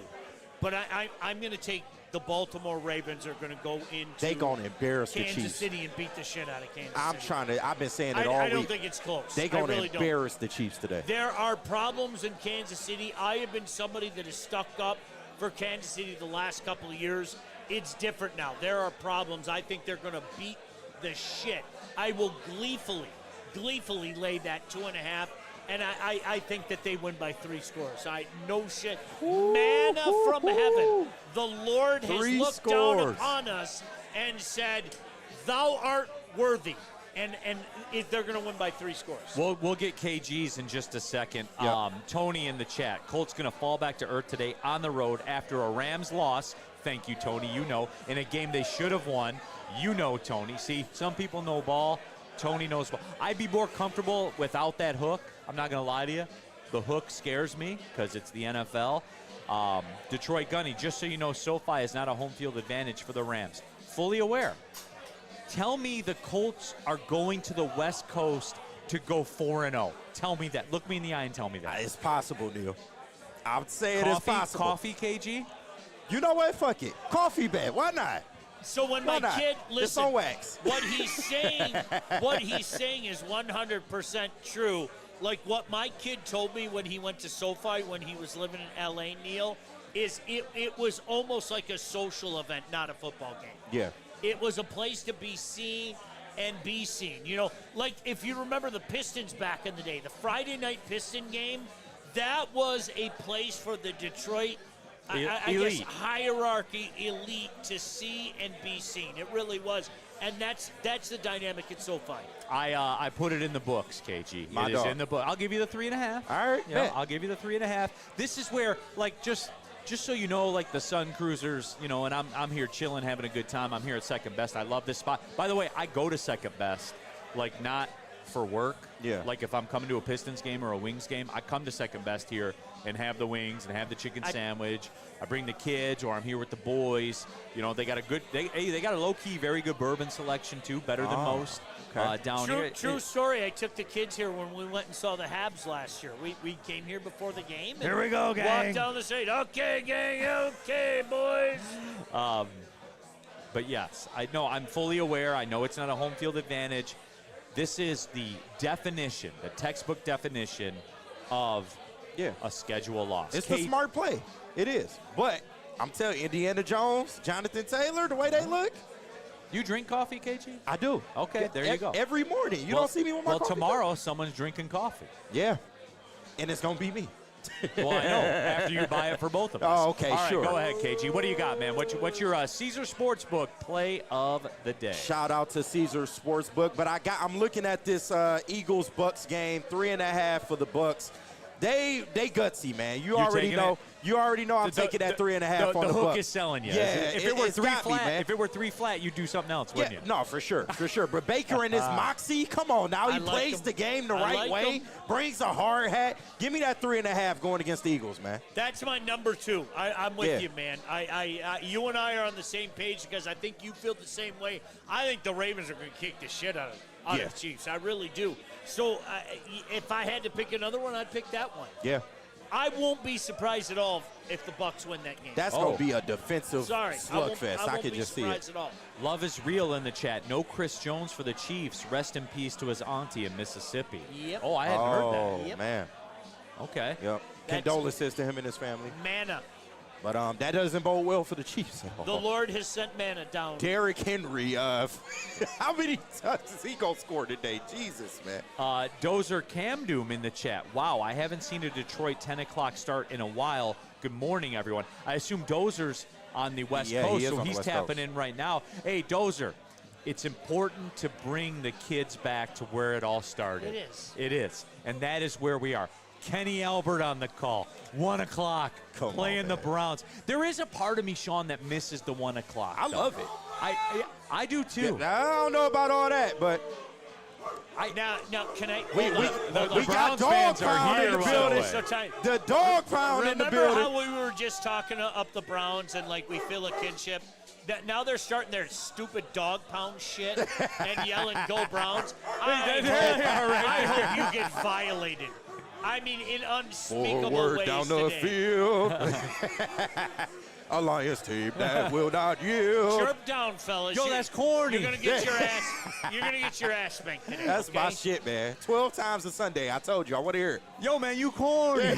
Speaker 3: But I'm going to take the Baltimore Ravens are going to go into
Speaker 2: They going to embarrass the
Speaker 3: Kansas
Speaker 2: Chiefs.
Speaker 3: City and beat the shit out of Kansas City.
Speaker 2: I've been saying it all week.
Speaker 3: I don't think it's close.
Speaker 2: They going to
Speaker 3: really
Speaker 2: embarrass the Chiefs today.
Speaker 3: There are problems in Kansas City. I have been somebody that has stuck up for Kansas City the last couple of years. It's different now. There are problems. I think they're going to beat the shit. I will gleefully lay that 2.5. And I think that they win by 3 scores. No shit. Manna from heaven. The Lord has looked down upon us and said, thou art worthy. And they're going to win by 3 scores.
Speaker 1: We'll get KGs in just a second.
Speaker 2: Yep.
Speaker 1: Tony in the chat. Colts going to fall back to earth today on the road after a Rams loss. Thank you, Tony. You know, in a game they should have won. You know, Tony. See, some people know ball. Tony knows ball. I'd be more comfortable without that hook. I'm not going to lie to you. The hook scares me because it's the NFL. Detroit Gunny, just so you know, SoFi is not a home field advantage for the Rams. Fully aware. Tell me the Colts are going to the West Coast to go 4-0. Tell me that. Look me in the eye and tell me that.
Speaker 2: It's possible, Neal. I would say it is possible.
Speaker 1: Coffee, KG?
Speaker 2: You know what? Fuck it. Coffee bet. Why not?
Speaker 3: So when my kid, listen,
Speaker 2: it's on wax.
Speaker 3: what he's saying is 100% true. Like what my kid told me when he went to SoFi when he was living in LA, Neal, is it was almost like a social event, not a football game.
Speaker 2: Yeah.
Speaker 3: It was a place to be seen and be seen. You know, like if you remember the Pistons back in the day, the Friday night Piston game, that was a place for the Detroit I guess hierarchy elite to see and be seen. It really was. And that's the dynamic at SoFi.
Speaker 1: I put it in the books, KG.
Speaker 2: My
Speaker 1: it
Speaker 2: dog.
Speaker 1: is in the book. I'll give you the 3.5.
Speaker 2: All right,
Speaker 1: Yeah, I'll give you the 3.5. This is where, like, just so you know, like the Sun Cruisers, you know, and I'm here chilling, having a good time. I'm here at Second Best. I love this spot. By the way, I go to Second Best, like not for work.
Speaker 2: Yeah.
Speaker 1: Like if I'm coming to a Pistons game or a Wings game, I come to Second Best here and have the wings and have the chicken sandwich. I bring the kids, or I'm here with the boys. You know, they got they got a low-key, very good bourbon selection too, better than most down here.
Speaker 3: True story. I took the kids here when we went and saw the Habs last year. We came here before the game.
Speaker 1: Here we go, gang.
Speaker 3: Walked down the street. Okay, gang. Okay, boys.
Speaker 1: But yes, I know I'm fully aware. I know it's not a home field advantage. This is the definition, the textbook definition of a schedule loss.
Speaker 2: It's the smart play. It is. But I'm telling you, Indiana Jones, Jonathan Taylor, the way they look.
Speaker 1: You drink coffee, KG?
Speaker 2: I do.
Speaker 1: Okay, there you go.
Speaker 2: Every morning. You don't see me with my coffee.
Speaker 1: Well, tomorrow someone's drinking coffee.
Speaker 2: Yeah. And it's going to be me.
Speaker 1: Well, I know. After you buy it for both of us.
Speaker 2: Oh, okay,
Speaker 1: All right,
Speaker 2: sure.
Speaker 1: go ahead, KG. What do you got, man? What's your Caesar Sportsbook play of the day?
Speaker 2: Shout out to Caesar Sportsbook. But I'm looking at this Eagles-Bucks game, 3.5 for the Bucks. They gutsy, man. You already know I'm taking that 3.5 on the
Speaker 1: hook
Speaker 2: Bucks.
Speaker 1: is selling you.
Speaker 2: Yeah,
Speaker 1: if it were three
Speaker 2: got me,
Speaker 1: flat,
Speaker 2: man.
Speaker 1: if it were 3 flat, you'd do something else, wouldn't you?
Speaker 2: No, for sure. But Baker and his moxie, come on now. He plays the game the right way, brings a hard hat. Give me that 3.5 going against the Eagles, man.
Speaker 3: That's my number 2. I'm with you, man. You and I are on the same page because I think you feel the same way. I think the Ravens are going to kick the shit out of the Chiefs. I really do. So if I had to pick another one, I'd pick that one.
Speaker 2: Yeah.
Speaker 3: I won't be surprised at all if the Bucks win that game.
Speaker 2: That's going to be a defensive slugfest.
Speaker 3: I
Speaker 2: could just see it.
Speaker 3: At all.
Speaker 1: Love is real in the chat. No Chris Jones for the Chiefs. Rest in peace to his auntie in Mississippi.
Speaker 3: Yep.
Speaker 1: Oh, I hadn't heard that.
Speaker 2: Oh, man.
Speaker 1: Okay.
Speaker 2: Yep. Condolences to him and his family.
Speaker 3: Manna.
Speaker 2: But that doesn't bode well for the Chiefs at all.
Speaker 3: The Lord has sent manna down.
Speaker 2: Derrick Henry, how many touchdowns is he going to score today? Jesus, man.
Speaker 1: Dozer Camdoom in the chat. Wow, I haven't seen a Detroit 10 o'clock start in a while. Good morning, everyone. I assume Dozer's on the West Coast, so he's tapping in right now. Hey, Dozer, it's important to bring the kids back to where it all started.
Speaker 3: It is.
Speaker 1: It is, and that is where we are. Kenny Albert on the call. 1 o'clock, playing the Browns. There is a part of me, Sean, that misses the 1 o'clock.
Speaker 2: I love it.
Speaker 1: I do too.
Speaker 2: Yeah, I don't know about all that, but
Speaker 3: now can I?
Speaker 2: We got dog pound in the building. The dog pound in the building.
Speaker 3: Remember how we were just talking up the Browns and like we feel a kinship? Now they're starting their stupid dog pound shit and yelling "Go Browns." I hope you get violated. I mean, in unspeakable
Speaker 2: Forward
Speaker 3: ways
Speaker 2: down the
Speaker 3: today.
Speaker 2: field. Alliance team that will not yield.
Speaker 3: Chirp down, fellas.
Speaker 1: Yo, that's corny.
Speaker 3: You're gonna get your ass. You're gonna get your ass spanked today.
Speaker 2: That's my shit, man. 12 times a Sunday. I told you. I want to hear it.
Speaker 1: Yo, man, you corny.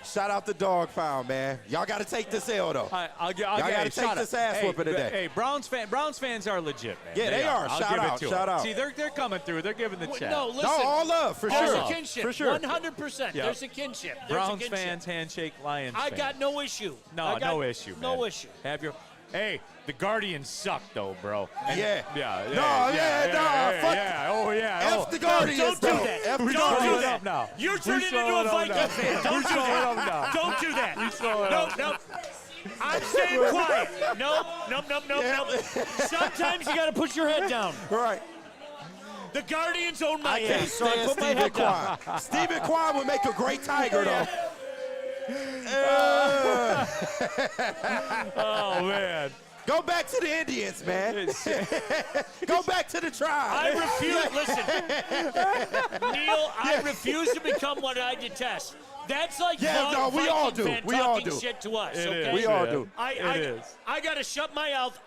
Speaker 2: Shout out to Dog Pound, man. Y'all got to take this L, though.
Speaker 1: Y'all
Speaker 2: got to take this ass whooping today.
Speaker 1: Hey, Browns fans are legit, man.
Speaker 2: Yeah, they are. Shout out.
Speaker 1: See, they're coming through. They're giving the chat.
Speaker 3: No, listen.
Speaker 2: No, all love, for
Speaker 3: There's
Speaker 2: sure.
Speaker 3: a kinship.
Speaker 2: For sure.
Speaker 3: 100%.
Speaker 1: Yep.
Speaker 3: There's a kinship.
Speaker 1: Browns fans, handshake, Lions
Speaker 3: I
Speaker 1: fans.
Speaker 3: got no issue.
Speaker 1: No issue, man.
Speaker 3: No issue.
Speaker 1: Hey, the Guardians suck, though, bro.
Speaker 2: Fuck.
Speaker 1: Oh, yeah.
Speaker 2: F the Guardians,
Speaker 3: Don't do that.
Speaker 2: F the
Speaker 1: Who's
Speaker 2: Guardians.
Speaker 1: throwing it up now?
Speaker 3: You're turning into a Viking fan. Don't do that. Don't do that. No. I'm staying quiet. Nope. Sometimes you got to put your head down.
Speaker 2: Right.
Speaker 3: The Guardians own my
Speaker 2: I can't
Speaker 3: ass, so I
Speaker 2: stand
Speaker 3: put my
Speaker 2: Stephen
Speaker 3: head down.
Speaker 2: Kwan. Stephen Kwan would make a great Tiger, though.
Speaker 1: Oh, man.
Speaker 2: Go back to the Indians, man. Go back to the tribe.
Speaker 3: I refuse. Listen, Neal, I refuse to become what I detest. That's like
Speaker 2: we all do.
Speaker 3: Fan
Speaker 2: We all
Speaker 3: talking
Speaker 2: do.
Speaker 3: shit to us.
Speaker 1: It
Speaker 3: Okay?
Speaker 1: is,
Speaker 2: We all do.
Speaker 3: I got to shut my mouth.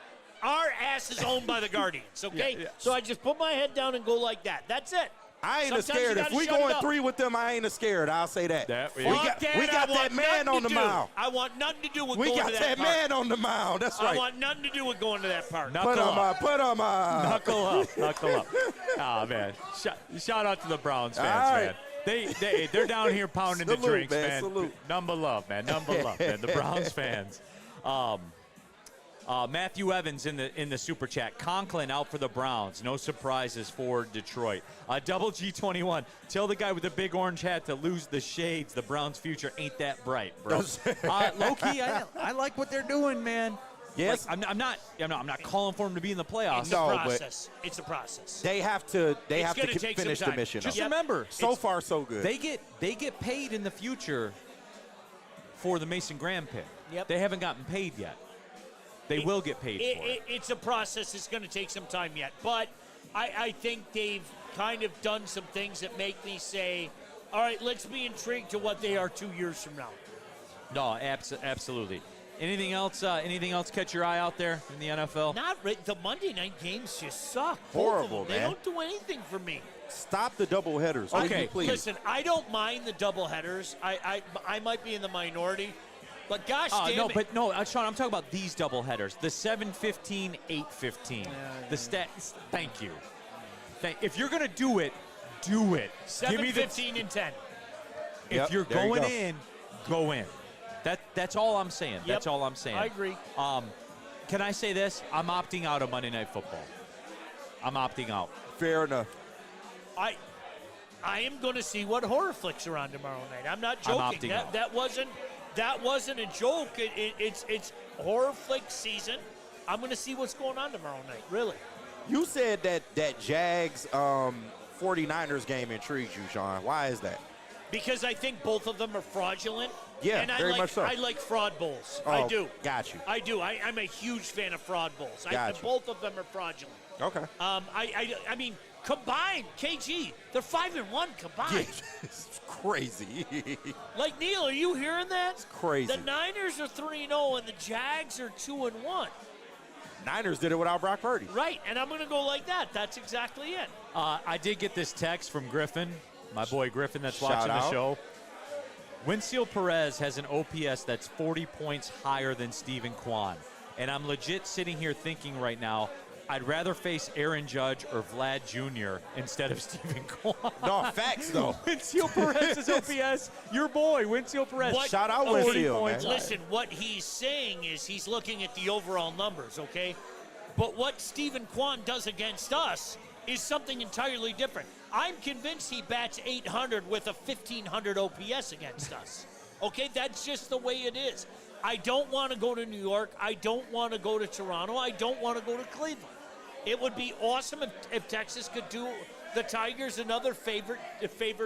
Speaker 3: Our ass is owned by the Guardians, okay? So I just put my head down and go like that. That's it.
Speaker 2: I ain't
Speaker 3: Sometimes
Speaker 2: scared.
Speaker 3: you
Speaker 2: If
Speaker 3: gotta
Speaker 2: we
Speaker 3: shut it
Speaker 2: going
Speaker 3: up.
Speaker 2: 3 with them, I ain't scared. I'll say that. We got that man on the mound.
Speaker 3: I want nothing to do with
Speaker 2: We
Speaker 3: going
Speaker 2: got
Speaker 3: to
Speaker 2: that
Speaker 3: that park.
Speaker 2: man on the mound. That's right.
Speaker 3: I want nothing to do with going to that park.
Speaker 2: Put him up. Put him up.
Speaker 1: Knuckle up. Oh, man. Shout out to the Browns fans, man. They're down here pounding the drinks, man.
Speaker 2: Salute.
Speaker 1: Number love, man. The Browns fans. Matthew Evans in the super chat. Conklin out for the Browns. No surprises for Detroit. Double G21. Tell the guy with the big orange hat to lose the shades. The Browns' future ain't that bright, bro. Low-key, I like what they're doing, man.
Speaker 2: Yes.
Speaker 1: Like, I'm not calling for them to be in the playoffs.
Speaker 3: It's a process. It's a process.
Speaker 2: They have to
Speaker 3: take
Speaker 2: finish
Speaker 3: some
Speaker 2: the
Speaker 3: time.
Speaker 2: mission.
Speaker 1: Just remember,
Speaker 2: so far so good.
Speaker 1: They get paid in the future for the Mason Graham pick.
Speaker 3: Yep.
Speaker 1: They haven't gotten paid yet. They will get paid for it.
Speaker 3: It's a process. It's going to take some time yet. But I think they've kind of done some things that make me say, all right, let's be intrigued to what they are 2 years from now.
Speaker 1: No, absolutely. Anything else catch your eye out there in the NFL?
Speaker 3: Not the Monday night games just suck.
Speaker 2: Horrible,
Speaker 3: They don't do anything for me.
Speaker 2: Stop the doubleheaders.
Speaker 1: Okay,
Speaker 2: please.
Speaker 3: Listen, I don't mind the doubleheaders. I might be in the minority. But gosh damn
Speaker 1: no,
Speaker 3: it.
Speaker 1: but no, Sean, I'm talking about these doubleheaders. The 7-15, 8-15. The stats. Thank you. If you're going to do it, do it.
Speaker 3: 7, 15, and 10.
Speaker 1: If you're
Speaker 2: there you
Speaker 1: going
Speaker 2: go.
Speaker 1: in, go in. That's all I'm saying.
Speaker 3: Yep,
Speaker 1: That's all I'm saying.
Speaker 3: I agree.
Speaker 1: Can I say this? I'm opting out of Monday Night Football. I'm opting out.
Speaker 2: Fair enough.
Speaker 3: I am going to see what horror flicks are on tomorrow night. I'm not joking. That wasn't a joke. It's horror flick season. I'm going to see what's going on tomorrow night. Really.
Speaker 2: You said that Jags 49ers game intrigues you, Sean. Why is that?
Speaker 3: Because I think both of them are fraudulent.
Speaker 2: Yeah,
Speaker 3: and
Speaker 2: very much so.
Speaker 3: I like fraud bowls.
Speaker 2: Oh,
Speaker 3: I do.
Speaker 2: Got you.
Speaker 3: I do. I'm a huge fan of fraud bowls.
Speaker 2: Got you.
Speaker 3: Both of them are fraudulent.
Speaker 2: Okay.
Speaker 3: I mean, combined, KG, they're 5-1 combined.
Speaker 2: Yeah, it's crazy.
Speaker 3: Like, Neal, are you hearing that?
Speaker 2: It's crazy.
Speaker 3: The Niners are 3-0 and the Jags are 2-1.
Speaker 2: Niners did it without Brock Purdy.
Speaker 3: Right, and I'm going to go like that. That's exactly it.
Speaker 1: I did get this text from Griffin, my boy Griffin that's
Speaker 2: Shout
Speaker 1: watching the
Speaker 2: out.
Speaker 1: show. Winfield Perez has an OPS that's 40 points higher than Stephen Kwan. And I'm legit sitting here thinking right now, I'd rather face Aaron Judge or Vlad Jr. instead of Stephen Kwan.
Speaker 2: No, facts, though.
Speaker 1: Winfield Perez's OPS, your boy, Winfield Perez.
Speaker 2: Shout out
Speaker 1: 40
Speaker 2: Winfield,
Speaker 1: points
Speaker 2: man.
Speaker 3: Listen, what he's saying is he's looking at the overall numbers, okay? But what Stephen Kwan does against us is something entirely different. I'm convinced he bats 800 with a 1,500 OPS against us. Okay, that's just the way it is. I don't want to go to New York. I don't want to go to Toronto. I don't want to go to Cleveland. It would be awesome if Texas could do the Tigers another favor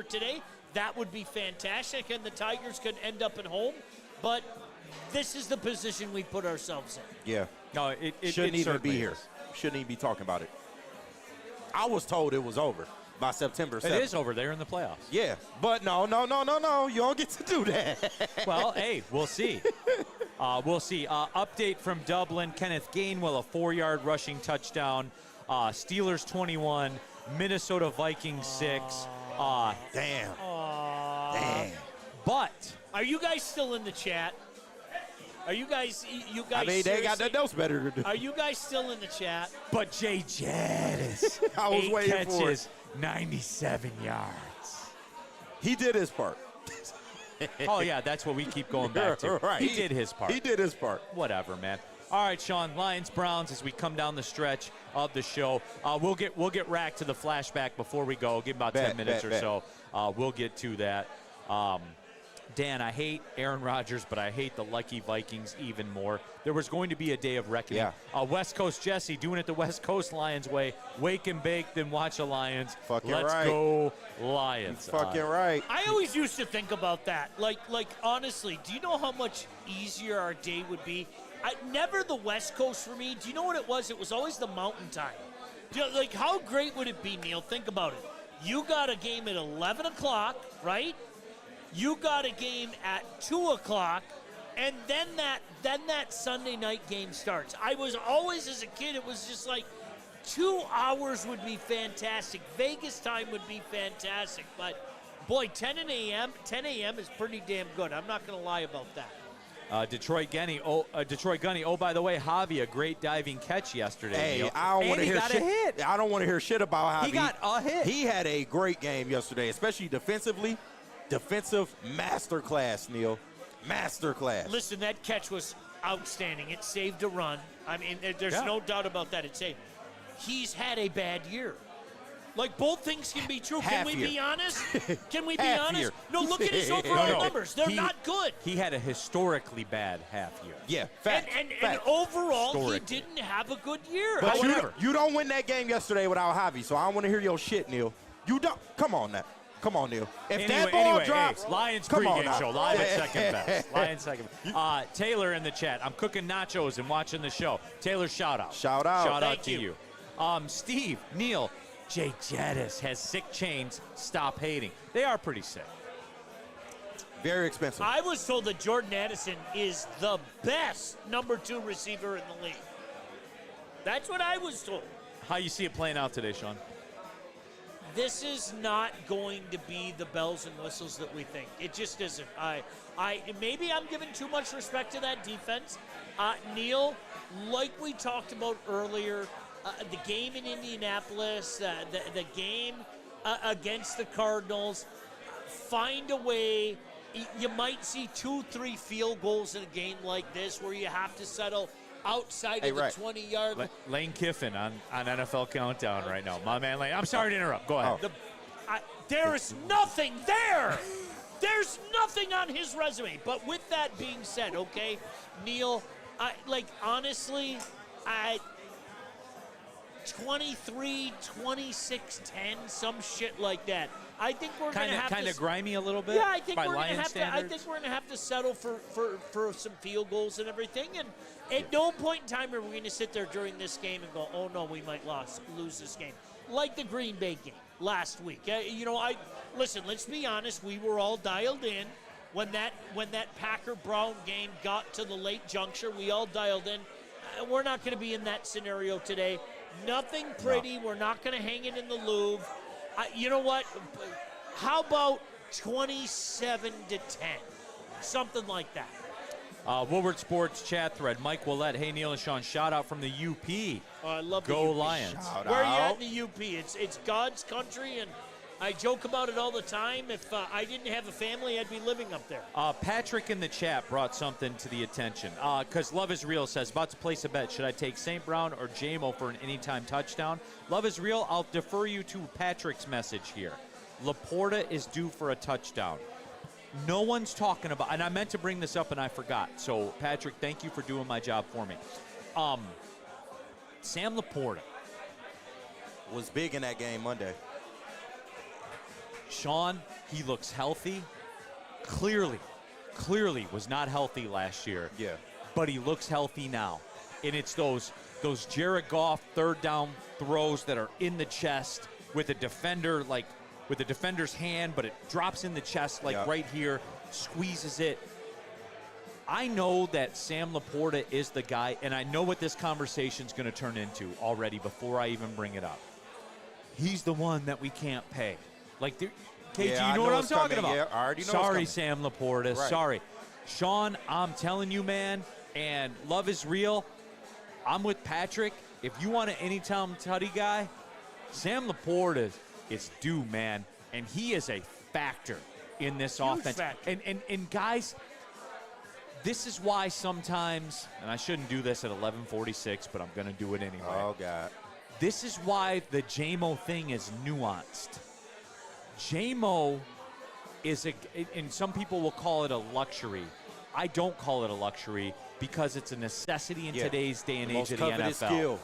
Speaker 3: today. That would be fantastic, and the Tigers could end up at home. But this is the position we put ourselves in.
Speaker 2: Yeah.
Speaker 1: No, it
Speaker 2: shouldn't even be
Speaker 1: certainly
Speaker 2: here.
Speaker 1: is.
Speaker 2: Shouldn't even be talking about it. I was told it was over by September 7th.
Speaker 1: It is over there in the playoffs.
Speaker 2: Yeah, but no. You don't get to do that.
Speaker 1: Well, hey, we'll see. We'll see. Update from Dublin. Kenneth Gainwell, a 4-yard rushing touchdown. Steelers 21, Minnesota Vikings 6.
Speaker 2: Damn.
Speaker 3: Damn.
Speaker 1: But
Speaker 3: are you guys still in the chat? Are you guys?
Speaker 2: I mean, they got nothing else better to do.
Speaker 3: Are you guys still in the chat?
Speaker 1: But Jay Jettis,
Speaker 2: I was
Speaker 1: 8
Speaker 2: waiting
Speaker 1: catches,
Speaker 2: for it.
Speaker 1: 97 yards.
Speaker 2: He did his part.
Speaker 1: Oh, yeah, that's what we keep going back to.
Speaker 2: Right.
Speaker 1: He did his part.
Speaker 2: He did his part.
Speaker 1: Whatever, man. All right, Sean, Lions-Browns as we come down the stretch of the show. We'll get racked to the flashback before we go. Give about 10 minutes or so. We'll get to that. Dan, I hate Aaron Rodgers, but I hate the Lucky Vikings even more. There was going to be a day of reckoning.
Speaker 2: Yeah.
Speaker 1: West Coast Jesse doing it the West Coast Lions way. Wake and bake, then watch the Lions.
Speaker 2: Fucking
Speaker 1: Let's
Speaker 2: right.
Speaker 1: go Lions.
Speaker 2: Fucking right.
Speaker 3: I always used to think about that. Like honestly, do you know how much easier our day would be? Never the West Coast for me. Do you know what it was? It was always the Mountain Time. Like, how great would it be, Neal? Think about it. You got a game at 11 o'clock, right? You got a game at 2 o'clock, and then that Sunday night game starts. I was always, as a kid, it was just like 2 hours would be fantastic. Vegas time would be fantastic. But, boy, 10 a.m. is pretty damn good. I'm not going to lie about that.
Speaker 1: Detroit Gunny. Oh, by the way, Javi, a great diving catch yesterday.
Speaker 2: Hey,
Speaker 1: Neal.
Speaker 2: I don't want to hear
Speaker 1: got
Speaker 2: shit.
Speaker 1: A hit.
Speaker 2: I don't want to hear shit about Javi.
Speaker 1: He got a hit.
Speaker 2: He had a great game yesterday, especially defensively. Defensive masterclass, Neal. Masterclass.
Speaker 3: Listen, that catch was outstanding. It saved a run. I mean, there's no doubt about that. It saved. He's had a bad year. Like, both things can be true. Can we be honest? Can we be honest? No, look at his overall numbers. They're not good.
Speaker 1: He had a historically bad half year.
Speaker 2: Yeah, fact.
Speaker 3: And overall, he didn't have a good year.
Speaker 2: But you don't win that game yesterday without Javi, so I don't want to hear your shit, Neal. You don't. Come on now. Come on, Neal. If that ball drops,
Speaker 1: hey, Lions
Speaker 2: come on
Speaker 1: pregame
Speaker 2: now.
Speaker 1: show, live at second best. Lions second best. Taylor in the chat. I'm cooking nachos and watching the show. Taylor, shout out.
Speaker 2: Shout out.
Speaker 1: Shout out
Speaker 3: Thank
Speaker 1: to
Speaker 3: you.
Speaker 1: Steve, Neal, Jay Jettis has sick chains. Stop hating. They are pretty sick.
Speaker 2: Very expensive.
Speaker 3: I was told that Jordan Addison is the best number 2 receiver in the league. That's what I was told.
Speaker 1: How you see it playing out today, Sean?
Speaker 3: This is not going to be the bells and whistles that we think. It just isn't. Maybe I'm giving too much respect to that defense. Neal, like we talked about earlier, the game in Indianapolis, the game against the Cardinals, find a way. You might see 2-3 field goals in a game like this where you have to settle outside of the 20-yard line.
Speaker 1: Lane Kiffin on NFL Countdown right now. My man Lane. I'm sorry to interrupt. Go ahead.
Speaker 3: There is nothing there. There's nothing on his resume. But with that being said, okay, Neal, honestly, 23, 26, 10, some shit like that. I think we're going to have to...
Speaker 1: Kind of grimy a little bit?
Speaker 3: Yeah, I think
Speaker 1: by
Speaker 3: we're going to have
Speaker 1: standards?
Speaker 3: to... I think we're going to have to settle for some field goals and everything. And at no point in time are we going to sit there during this game and go, oh, no, we might lose this game. Like the Green Bay game last week. Listen, let's be honest. We were all dialed in. When that Packer-Brown game got to the late juncture, we all dialed in. We're not going to be in that scenario today. Nothing pretty. No. We're not going to hang it in the Louvre. You know what? How about 27-10? Something like that.
Speaker 1: Woodward Sports chat thread. Mike Willett. Hey, Neal and Sean. Shout out from the UP.
Speaker 3: I love
Speaker 1: Go
Speaker 3: the UP.
Speaker 1: Lions.
Speaker 3: Where are you at in the UP? It's God's country, and I joke about it all the time. If I didn't have a family, I'd be living up there.
Speaker 1: Patrick in the chat brought something to the attention. Because Love is Real says, about to place a bet. Should I take St. Brown or J-Mo for an anytime touchdown? Love is Real. I'll defer you to Patrick's message here. Laporta is due for a touchdown. No one's talking about, and I meant to bring this up and I forgot. So, Patrick, thank you for doing my job for me. Sam Laporta
Speaker 2: was big in that game Monday.
Speaker 1: Sean, he looks healthy. Clearly was not healthy last year.
Speaker 2: Yeah.
Speaker 1: But he looks healthy now. And it's those Jared Goff third down throws that are in the chest with a defender, with the defender's hand, but it drops in the chest right here, squeezes it. I know that Sam Laporta is the guy, and I know what this conversation's going to turn into already before I even bring it up. He's the one that we can't pay. KG, you know what I'm talking about?
Speaker 2: Yeah, I already know.
Speaker 1: Sorry, Sam Laporta.
Speaker 2: Right.
Speaker 1: Sorry. Sean, I'm telling you, man, and Love is Real. I'm with Patrick. If you want an anytime tutty guy, Sam Laporta is due, man. And he is a factor in this offense.
Speaker 3: Factor.
Speaker 1: And guys, this is why sometimes, and I shouldn't do this at 11:46, but I'm going to do it anyway.
Speaker 2: Oh, God.
Speaker 1: This is why the J-Mo thing is nuanced. J-Mo is and some people will call it a luxury. I don't call it a luxury because it's a necessity in today's day and age of the NFL.
Speaker 2: The most coveted skill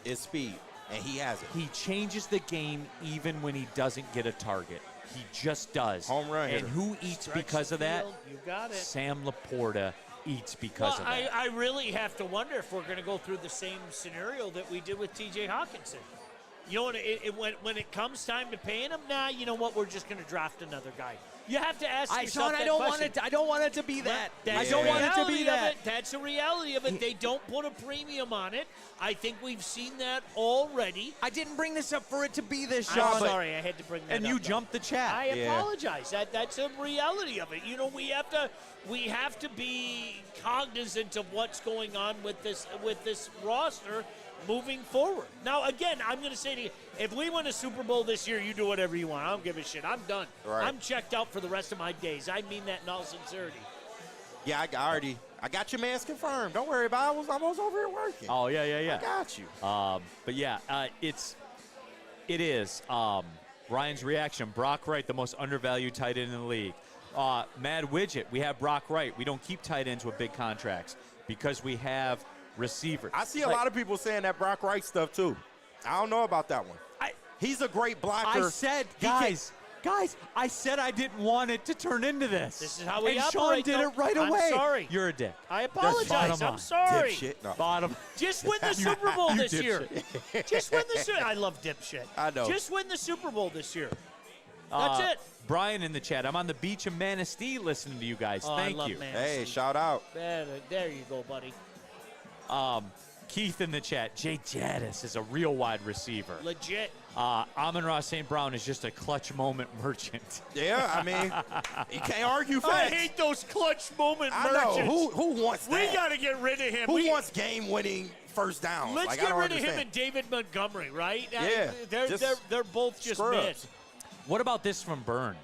Speaker 2: is speed, and he has it.
Speaker 1: He changes the game even when he doesn't get a target. He just does.
Speaker 2: Home run hitter.
Speaker 1: And who eats because of that?
Speaker 3: You got it.
Speaker 1: Sam Laporta eats because of that.
Speaker 3: I really have to wonder if we're going to go through the same scenario that we did with T.J. Hawkinson. You know, when it comes time to paying him, you know what? We're just going to draft another guy. You have to ask yourself
Speaker 1: Sean,
Speaker 3: that question.
Speaker 1: I don't want it to be that.
Speaker 3: I
Speaker 1: don't want it to be that.
Speaker 3: That's the reality of it. They don't put a premium on it. I think we've seen that already.
Speaker 1: I didn't bring this up for it to be this,
Speaker 3: Sean. I'm sorry. I had to bring that up.
Speaker 1: And you jumped the chat.
Speaker 3: I apologize. That's a reality of it. You know, we have to be cognizant of what's going on with this roster moving forward. Now, again, I'm going to say to you, if we win a Super Bowl this year, you do whatever you want. I don't give a shit. I'm done.
Speaker 2: Right.
Speaker 3: I'm checked out for the rest of my days. I mean that in all sincerity.
Speaker 2: Yeah, I got your man's confirmed. Don't worry about it. I was over here working.
Speaker 1: Oh, yeah.
Speaker 2: I got you.
Speaker 1: But yeah, it is. Ryan's reaction, Brock Wright, the most undervalued tight end in the league. Mad Widget, we have Brock Wright. We don't keep tight ends with big contracts because we have receivers.
Speaker 2: I see a lot of people saying that Brock Wright stuff too. I don't know about that one. He's a great blocker.
Speaker 1: I said, guys, I said I didn't want it to turn into this.
Speaker 3: This is how we
Speaker 1: and
Speaker 3: operate.
Speaker 1: Sean did it right away.
Speaker 3: I'm sorry.
Speaker 1: You're a dick.
Speaker 3: I apologize. I'm sorry.
Speaker 2: Dipshit. No.
Speaker 1: Bottom.
Speaker 3: Just win the Super Bowl this year. Just win the Super Bowl. I love dipshit.
Speaker 2: I know.
Speaker 3: Just win the Super Bowl this year. That's it.
Speaker 1: Brian in the chat. I'm on the beach of Manistee listening to you guys. Thank
Speaker 3: I love
Speaker 1: you.
Speaker 3: Manistee.
Speaker 2: Hey, shout out.
Speaker 3: There you go, buddy.
Speaker 1: Keith in the chat. Jay Jadis is a real wide receiver.
Speaker 3: Legit.
Speaker 1: Amon-Ra St. Brown is just a clutch moment merchant.
Speaker 2: Yeah, I mean, you can't argue facts.
Speaker 3: I hate those clutch moment merchants.
Speaker 2: I know. Who wants that?
Speaker 3: We got to get rid of him.
Speaker 2: Who wants game-winning first downs?
Speaker 3: Let's get rid of him and David Montgomery, right?
Speaker 2: Yeah.
Speaker 3: They're both just
Speaker 2: scrubs.
Speaker 3: mid.
Speaker 1: What about this from Byrne?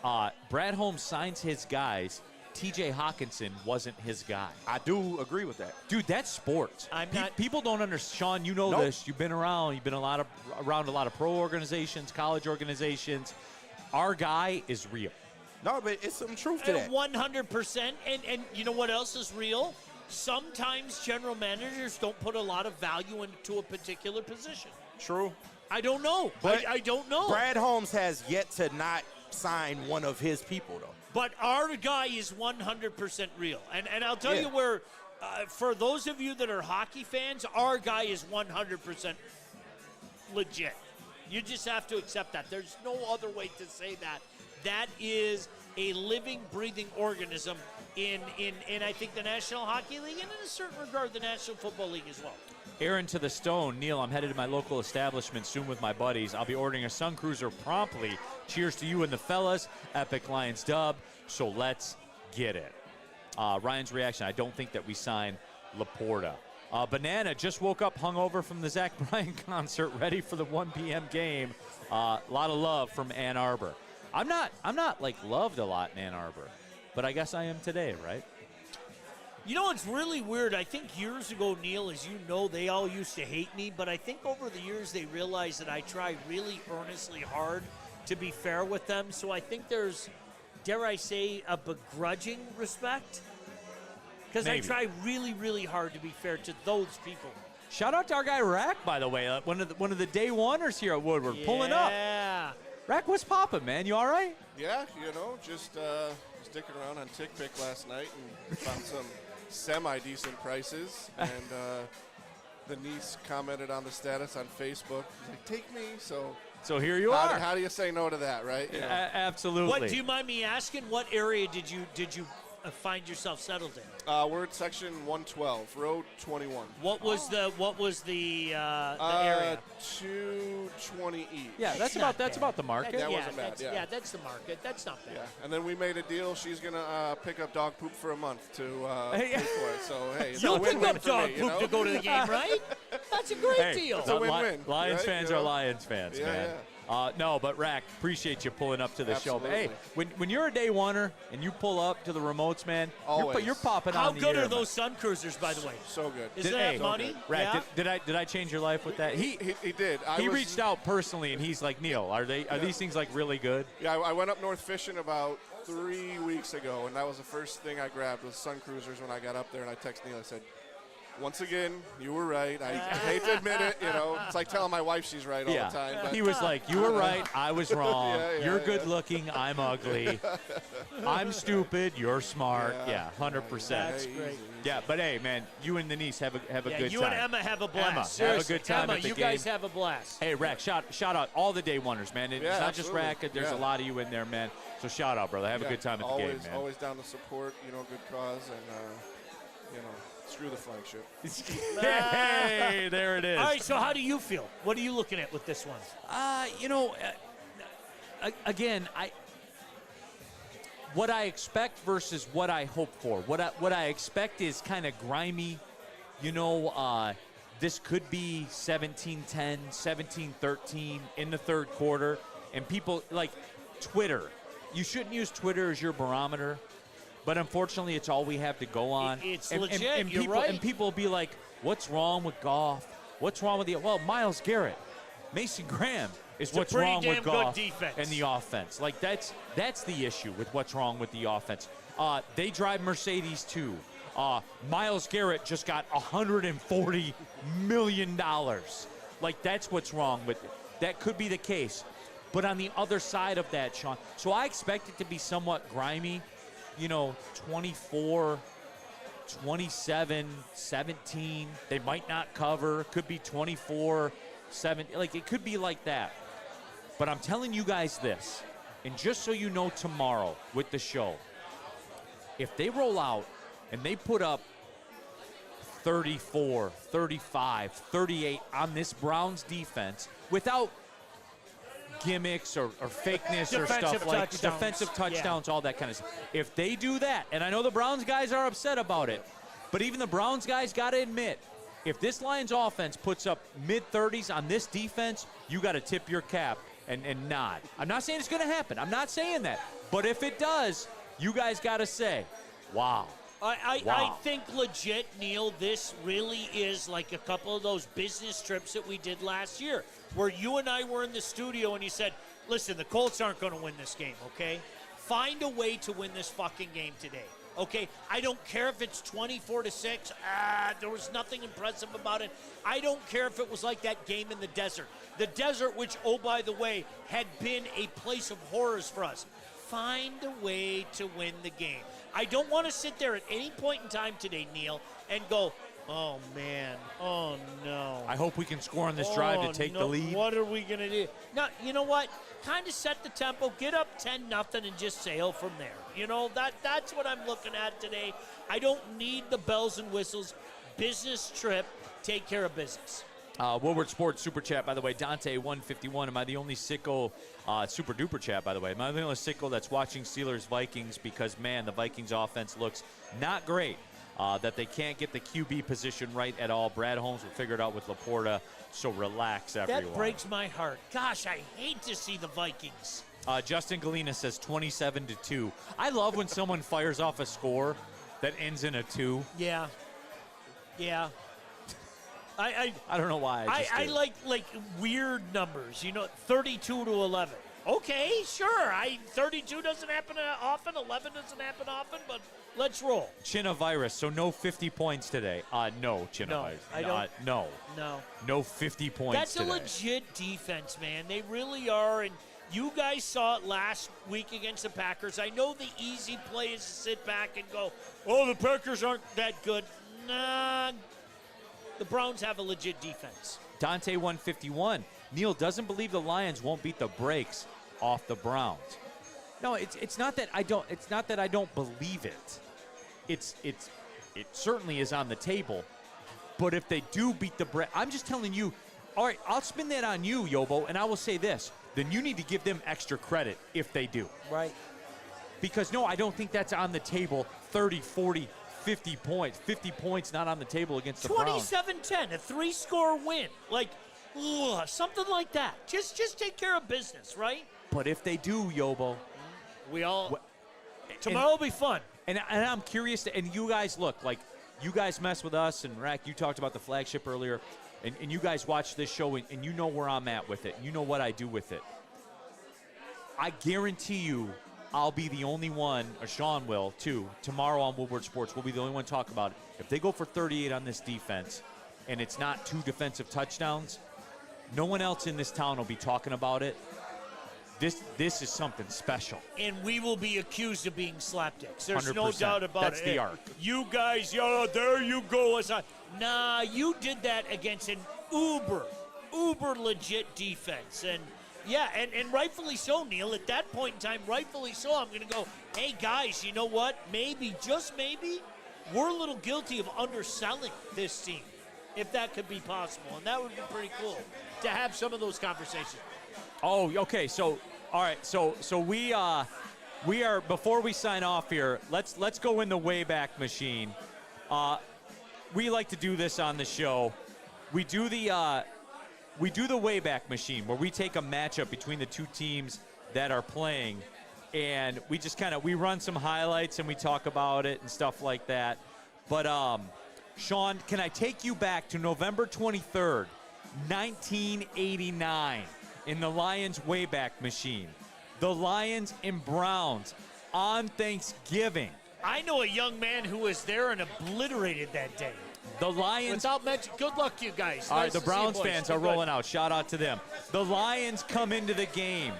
Speaker 1: Brad Holmes signs his guys. TJ Hawkinson wasn't his guy.
Speaker 2: I do agree with that.
Speaker 1: Dude, that's sports.
Speaker 3: not.
Speaker 1: People don't understand. Sean, you know this. You've been around. You've been around a lot of pro organizations, college organizations. Our guy is real.
Speaker 2: No, but it's some truth to that.
Speaker 3: 100%. And you know what else is real? Sometimes general managers don't put a lot of value into a particular position.
Speaker 2: True.
Speaker 3: I don't know.
Speaker 2: But
Speaker 3: I don't know.
Speaker 2: Brad Holmes has yet to not sign one of his people, though.
Speaker 3: But our guy is 100% real. And I'll tell you where, for those of you that are hockey fans, our guy is 100% legit. You just have to accept that. There's no other way to say that. That is a living, breathing organism in I think, the National Hockey League and in a certain regard, the National Football League as well.
Speaker 1: Aaron to the Stone. Neal, I'm headed to my local establishment soon with my buddies. I'll be ordering a Sun Cruiser promptly. Cheers to you and the fellas. Epic Lions dub. So let's get it. Ryan's reaction, I don't think that we sign Laporta. Banana just woke up hungover from the Zach Bryan concert, ready for the 1 p.m. game. A lot of love from Ann Arbor. I'm not like loved a lot in Ann Arbor, but I guess I am today, right?
Speaker 3: You know, it's really weird. I think years ago, Neal, as you know, they all used to hate me, but I think over the years they realized that I try really earnestly hard to be fair with them. So I think there's, dare I say, a begrudging respect. Because I try really, really hard to be fair to those people.
Speaker 1: Shout out to our guy Rack, by the way, one of the day oneers here at Woodward, pulling up.
Speaker 3: Yeah.
Speaker 1: Rack, what's poppin', man? You all right?
Speaker 14: Yeah, just sticking around on TickPick last night and found some semi-decent prices. And the niece commented on the status on Facebook. She's like, take me.
Speaker 1: So here you are.
Speaker 14: How do you say no to that, right?
Speaker 1: Absolutely.
Speaker 3: What, do you mind me asking, what area did you find yourself settled in?
Speaker 14: We're at section 112, row 21.
Speaker 3: What was the area?
Speaker 14: 220 each.
Speaker 1: Yeah, that's about the market.
Speaker 14: That wasn't bad.
Speaker 3: Yeah, that's the market. That's not bad.
Speaker 14: Yeah, and then we made a deal. She's gonna pick up dog poop for a month to pay for it. So hey, it's a
Speaker 3: you'll
Speaker 14: win-win
Speaker 3: pick up
Speaker 14: for
Speaker 3: dog
Speaker 14: me,
Speaker 3: poop to go to the game, right? That's a great deal.
Speaker 14: It's a win-win.
Speaker 1: Lions
Speaker 14: right?
Speaker 1: fans are Lions fans, man.
Speaker 14: Yeah.
Speaker 1: No, but Rack, appreciate you pulling up to the show. But
Speaker 14: Absolutely.
Speaker 1: hey, when you're a day oneer and you pull up to the remotes, man, you're popping
Speaker 3: How
Speaker 1: on the
Speaker 3: good
Speaker 1: air,
Speaker 3: are those Sun Cruisers, by the way?
Speaker 14: So good.
Speaker 3: Is that money?
Speaker 1: Rack,
Speaker 3: Yeah.
Speaker 1: did I change your life with that?
Speaker 14: He did.
Speaker 1: He reached out personally and he's like, Neal, are these things like really good?
Speaker 14: Yeah, I went up north fishing about 3 weeks ago, and that was the first thing I grabbed was Sun Cruisers when I got up there, and I texted Neal. I said, once again, you were right. I hate to admit it. It's like telling my wife she's right all the time. But
Speaker 1: He was like, you were right, I was wrong. You're good looking, I'm ugly. I'm stupid, you're smart. Yeah, 100%.
Speaker 3: That's great.
Speaker 1: Yeah, but hey, man, you and the niece have a good time.
Speaker 3: You and Emma have a blast.
Speaker 1: Emma, have a good time
Speaker 3: Emma,
Speaker 1: at the
Speaker 3: you
Speaker 1: game.
Speaker 3: guys have a blast.
Speaker 1: Hey, Rack, shout out all the day oneers, man. It's not just
Speaker 14: absolutely.
Speaker 1: Rack. There's a lot of you in there, man. So shout out, brother. Have a good time at the game, man.
Speaker 14: Always down to support, good cause, and, screw the flagship.
Speaker 1: Hey, there it is.
Speaker 3: All right, so how do you feel? What are you looking at with this one?
Speaker 1: Again, what I expect versus what I hope for. What I expect is kind of grimy. This could be 17-10, 17-13 in the third quarter. And people, like Twitter, you shouldn't use Twitter as your barometer. But unfortunately, it's all we have to go on.
Speaker 3: It's
Speaker 1: legit.
Speaker 3: you're
Speaker 1: people,
Speaker 3: right.
Speaker 1: And people will be like, what's wrong with Goff? What's wrong with Well, Myles Garrett, Mason Graham is what's wrong with Goff and the offense. Like, that's the issue with what's wrong with the offense. They drive Mercedes, too. Myles Garrett just got $140 million. Like, that's what's wrong with it. That could be the case. But on the other side of that, Sean, so I expect it to be somewhat grimy. 24, 27, 17. They might not cover. Could be 24, 7. Like, it could be like that. But I'm telling you guys this, and just so you know tomorrow with the show, if they roll out and they put up 34, 35, 38 on this Browns defense without gimmicks or fakeness or stuff like defensive touchdowns, all that kind of stuff. If they do that, and I know the Browns guys are upset about it, but even the Browns guys got to admit, if this Lions offense puts up mid-30s on this defense, you got to tip your cap. and nod. I'm not saying it's going to happen. I'm not saying that. But if it does, you guys got to say, wow.
Speaker 3: I think legit, Neal, this really is like a couple of those business trips that we did last year where you and I were in the studio and you said, listen, the Colts aren't going to win this game, okay? Find a way to win this fucking game today, okay? I don't care if it's 24-6. There was nothing impressive about it. I don't care if it was like that game in the desert. The desert, which, oh, by the way, had been a place of horrors for us. Find a way to win the game. I don't want to sit there at any point in time today, Neal, and go, oh, man, oh, no.
Speaker 1: I hope we can score on this drive to take the lead.
Speaker 3: What are we going to do? Now, you know what? Kind of set the tempo, get up 10-0 and just sail from there. You know, that's what I'm looking at today. I don't need the bells and whistles. Business trip, take care of business.
Speaker 1: Woodward Sports Super Chat, by the way, Dante 151. Am I the only sicko, Super Duper Chat, by the way, am I the only sicko that's watching Steelers-Vikings because, man, the Vikings offense looks not great, that they can't get the QB position right at all. Brad Holmes will figure it out with Laporta, so relax, everyone.
Speaker 3: That breaks my heart. Gosh, I hate to see the Vikings.
Speaker 1: Justin Galena says 27-2. I love when someone fires off a score that ends in a 2.
Speaker 3: Yeah. I
Speaker 1: don't know why.
Speaker 3: I like weird numbers, 32-11. Okay, sure. 32 doesn't happen often, 11 doesn't happen often, but let's roll.
Speaker 1: Chinavirus, so no 50 points today. No, Chinavirus.
Speaker 3: I don't.
Speaker 1: No 50 points
Speaker 3: That's
Speaker 1: today.
Speaker 3: a legit defense, man. They really are, and you guys saw it last week against the Packers. I know the easy play is to sit back and go, oh, the Packers aren't that good. Nah. The Browns have a legit defense.
Speaker 1: Dante 151. Neal doesn't believe the Lions won't beat the brakes off the Browns. No, it's not that I don't. It's not that I don't believe it. It certainly is on the table. But if they do beat the brakes, I'm just telling you. All right, I'll spin that on you, Yobo, and I will say this: then you need to give them extra credit if they do.
Speaker 3: Right.
Speaker 1: Because no, I don't think that's on the table. 30, 40. 50 points. 50 points not on the table against the Browns.
Speaker 3: 27-10, a 3-score win. Something like that. Just take care of business, right?
Speaker 1: But if they do, Yobo.
Speaker 3: Tomorrow will be fun.
Speaker 1: And I'm curious, and you guys look, you guys mess with us, and Rack, you talked about the flagship earlier, and you guys watch this show, and you know where I'm at with it. You know what I do with it. I guarantee you, I'll be the only one, or Sean will, too, tomorrow on Woodward Sports. We'll be the only one to talk about it. If they go for 38 on this defense, and it's not 2 defensive touchdowns, no one else in this town will be talking about it. This is something special.
Speaker 3: And we will be accused of being slapdicks. There's
Speaker 1: 100%.
Speaker 3: no doubt about
Speaker 1: That's
Speaker 3: it.
Speaker 1: the arc.
Speaker 3: You guys, there you go. Nah, you did that against an uber legit defense. And yeah, and rightfully so, Neal. At that point in time, rightfully so, I'm going to go, hey, guys, you know what? Maybe, just maybe, we're a little guilty of underselling this team, if that could be possible. And that would be pretty cool to have some of those conversations.
Speaker 1: Oh, okay. So, all right. So we are, before we sign off here, let's go in the Wayback Machine. We like to do this on the show. We do the Wayback Machine, where we take a matchup between the two teams that are playing, and we just we run some highlights and we talk about it and stuff like that. But Sean, can I take you back to November 23rd, 1989, in the Lions Wayback Machine? The Lions and Browns on Thanksgiving.
Speaker 3: I know a young man who was there and obliterated that day.
Speaker 1: The Lions.
Speaker 3: Without mention, good luck to you guys.
Speaker 1: All right,
Speaker 3: Nice
Speaker 1: the
Speaker 3: to see you,
Speaker 1: Browns
Speaker 3: boys.
Speaker 1: fans are rolling out. Shout out to them. The Lions come into the game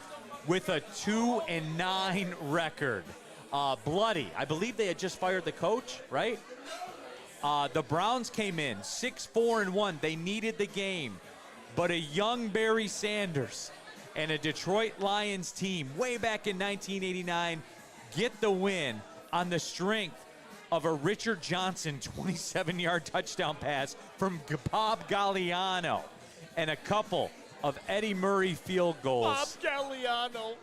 Speaker 1: with a 2-9 record. Bloody. I believe they had just fired the coach, right? The Browns came in 6-4-1. They needed the game. But a young Barry Sanders and a Detroit Lions team way back in 1989 get the win on the strength of a Richard Johnson 27-yard touchdown pass from Bob Galliano and a couple of Eddie Murray field goals.
Speaker 3: Bob Galliano.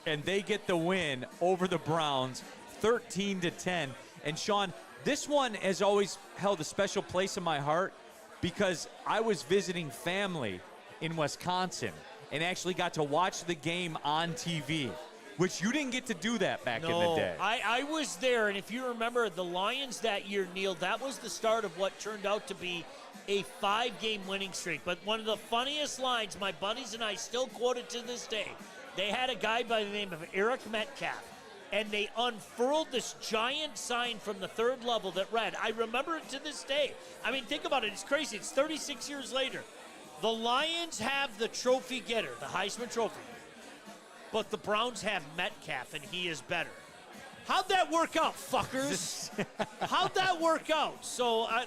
Speaker 1: And they get the win over the Browns, 13-10. And Sean, this one has always held a special place in my heart because I was visiting family in Wisconsin, and actually got to watch the game on TV, which you didn't get to do that back in the day.
Speaker 3: I was there, and if you remember the Lions that year, Neal, that was the start of what turned out to be a 5-game winning streak. But one of the funniest lines my buddies and I still quote it to this day, they had a guy by the name of Eric Metcalf, and they unfurled this giant sign from the third level that read, I remember it to this day. I mean, think about it. It's crazy. It's 36 years later. The Lions have the trophy getter, the Heisman Trophy, but the Browns have Metcalf, and he is better. How'd that work out, fuckers? How'd that work out? So, I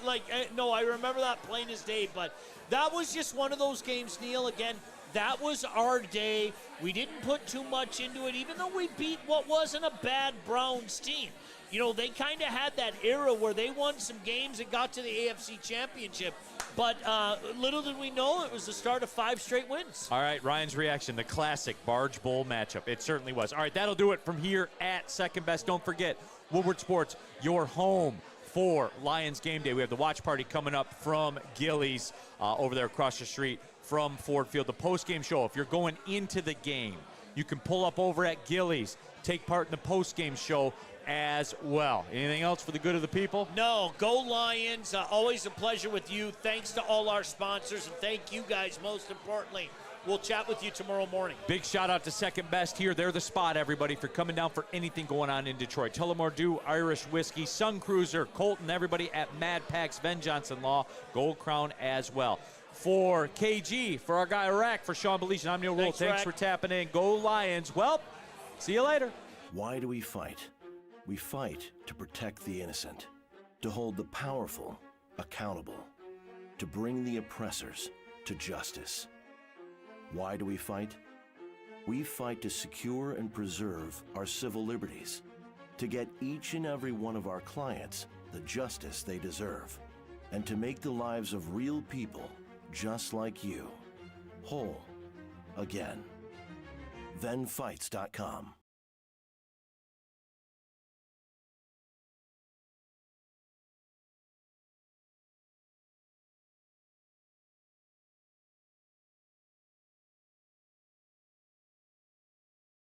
Speaker 3: remember that plain as day, but that was just one of those games, Neal. Again, that was our day. We didn't put too much into it, even though we beat what wasn't a bad Browns team. You know, they kind of had that era where they won some games and got to the AFC Championship. But little did we know, it was the start of 5 straight wins.
Speaker 1: All right, Ryan's reaction, the classic Barge Bowl matchup. It certainly was. All right, that'll do it from here at Second Best. Don't forget, Woodward Sports, your home for Lions game day. We have the watch party coming up from Gillies over there across the street from Ford Field. The post-game show, if you're going into the game, you can pull up over at Gillies, take part in the post-game show as well. Anything else for the good of the people?
Speaker 3: No, go Lions. Always a pleasure with you. Thanks to all our sponsors, and thank you guys most importantly. We'll chat with you tomorrow morning.
Speaker 1: Big shout out to Second Best here. They're the spot, everybody, for coming down for anything going on in Detroit. Tullamore Dew, Irish Whiskey, Sun Cruiser, Colton, everybody at Mad Pax, Ben Johnson Law, Gold Crown as well. For KG, for our guy Iraq, for Sean Beligian, I'm Neal Ruhl. Thanks for tapping in. Go Lions. Well, see you later.
Speaker 15: Why do we fight? We fight to protect the innocent, to hold the powerful accountable, to bring the oppressors to justice. Why do we fight? We fight to secure and preserve our civil liberties, to get each and every one of our clients the justice they deserve, and to make the lives of real people just like you whole again. ThenFights.com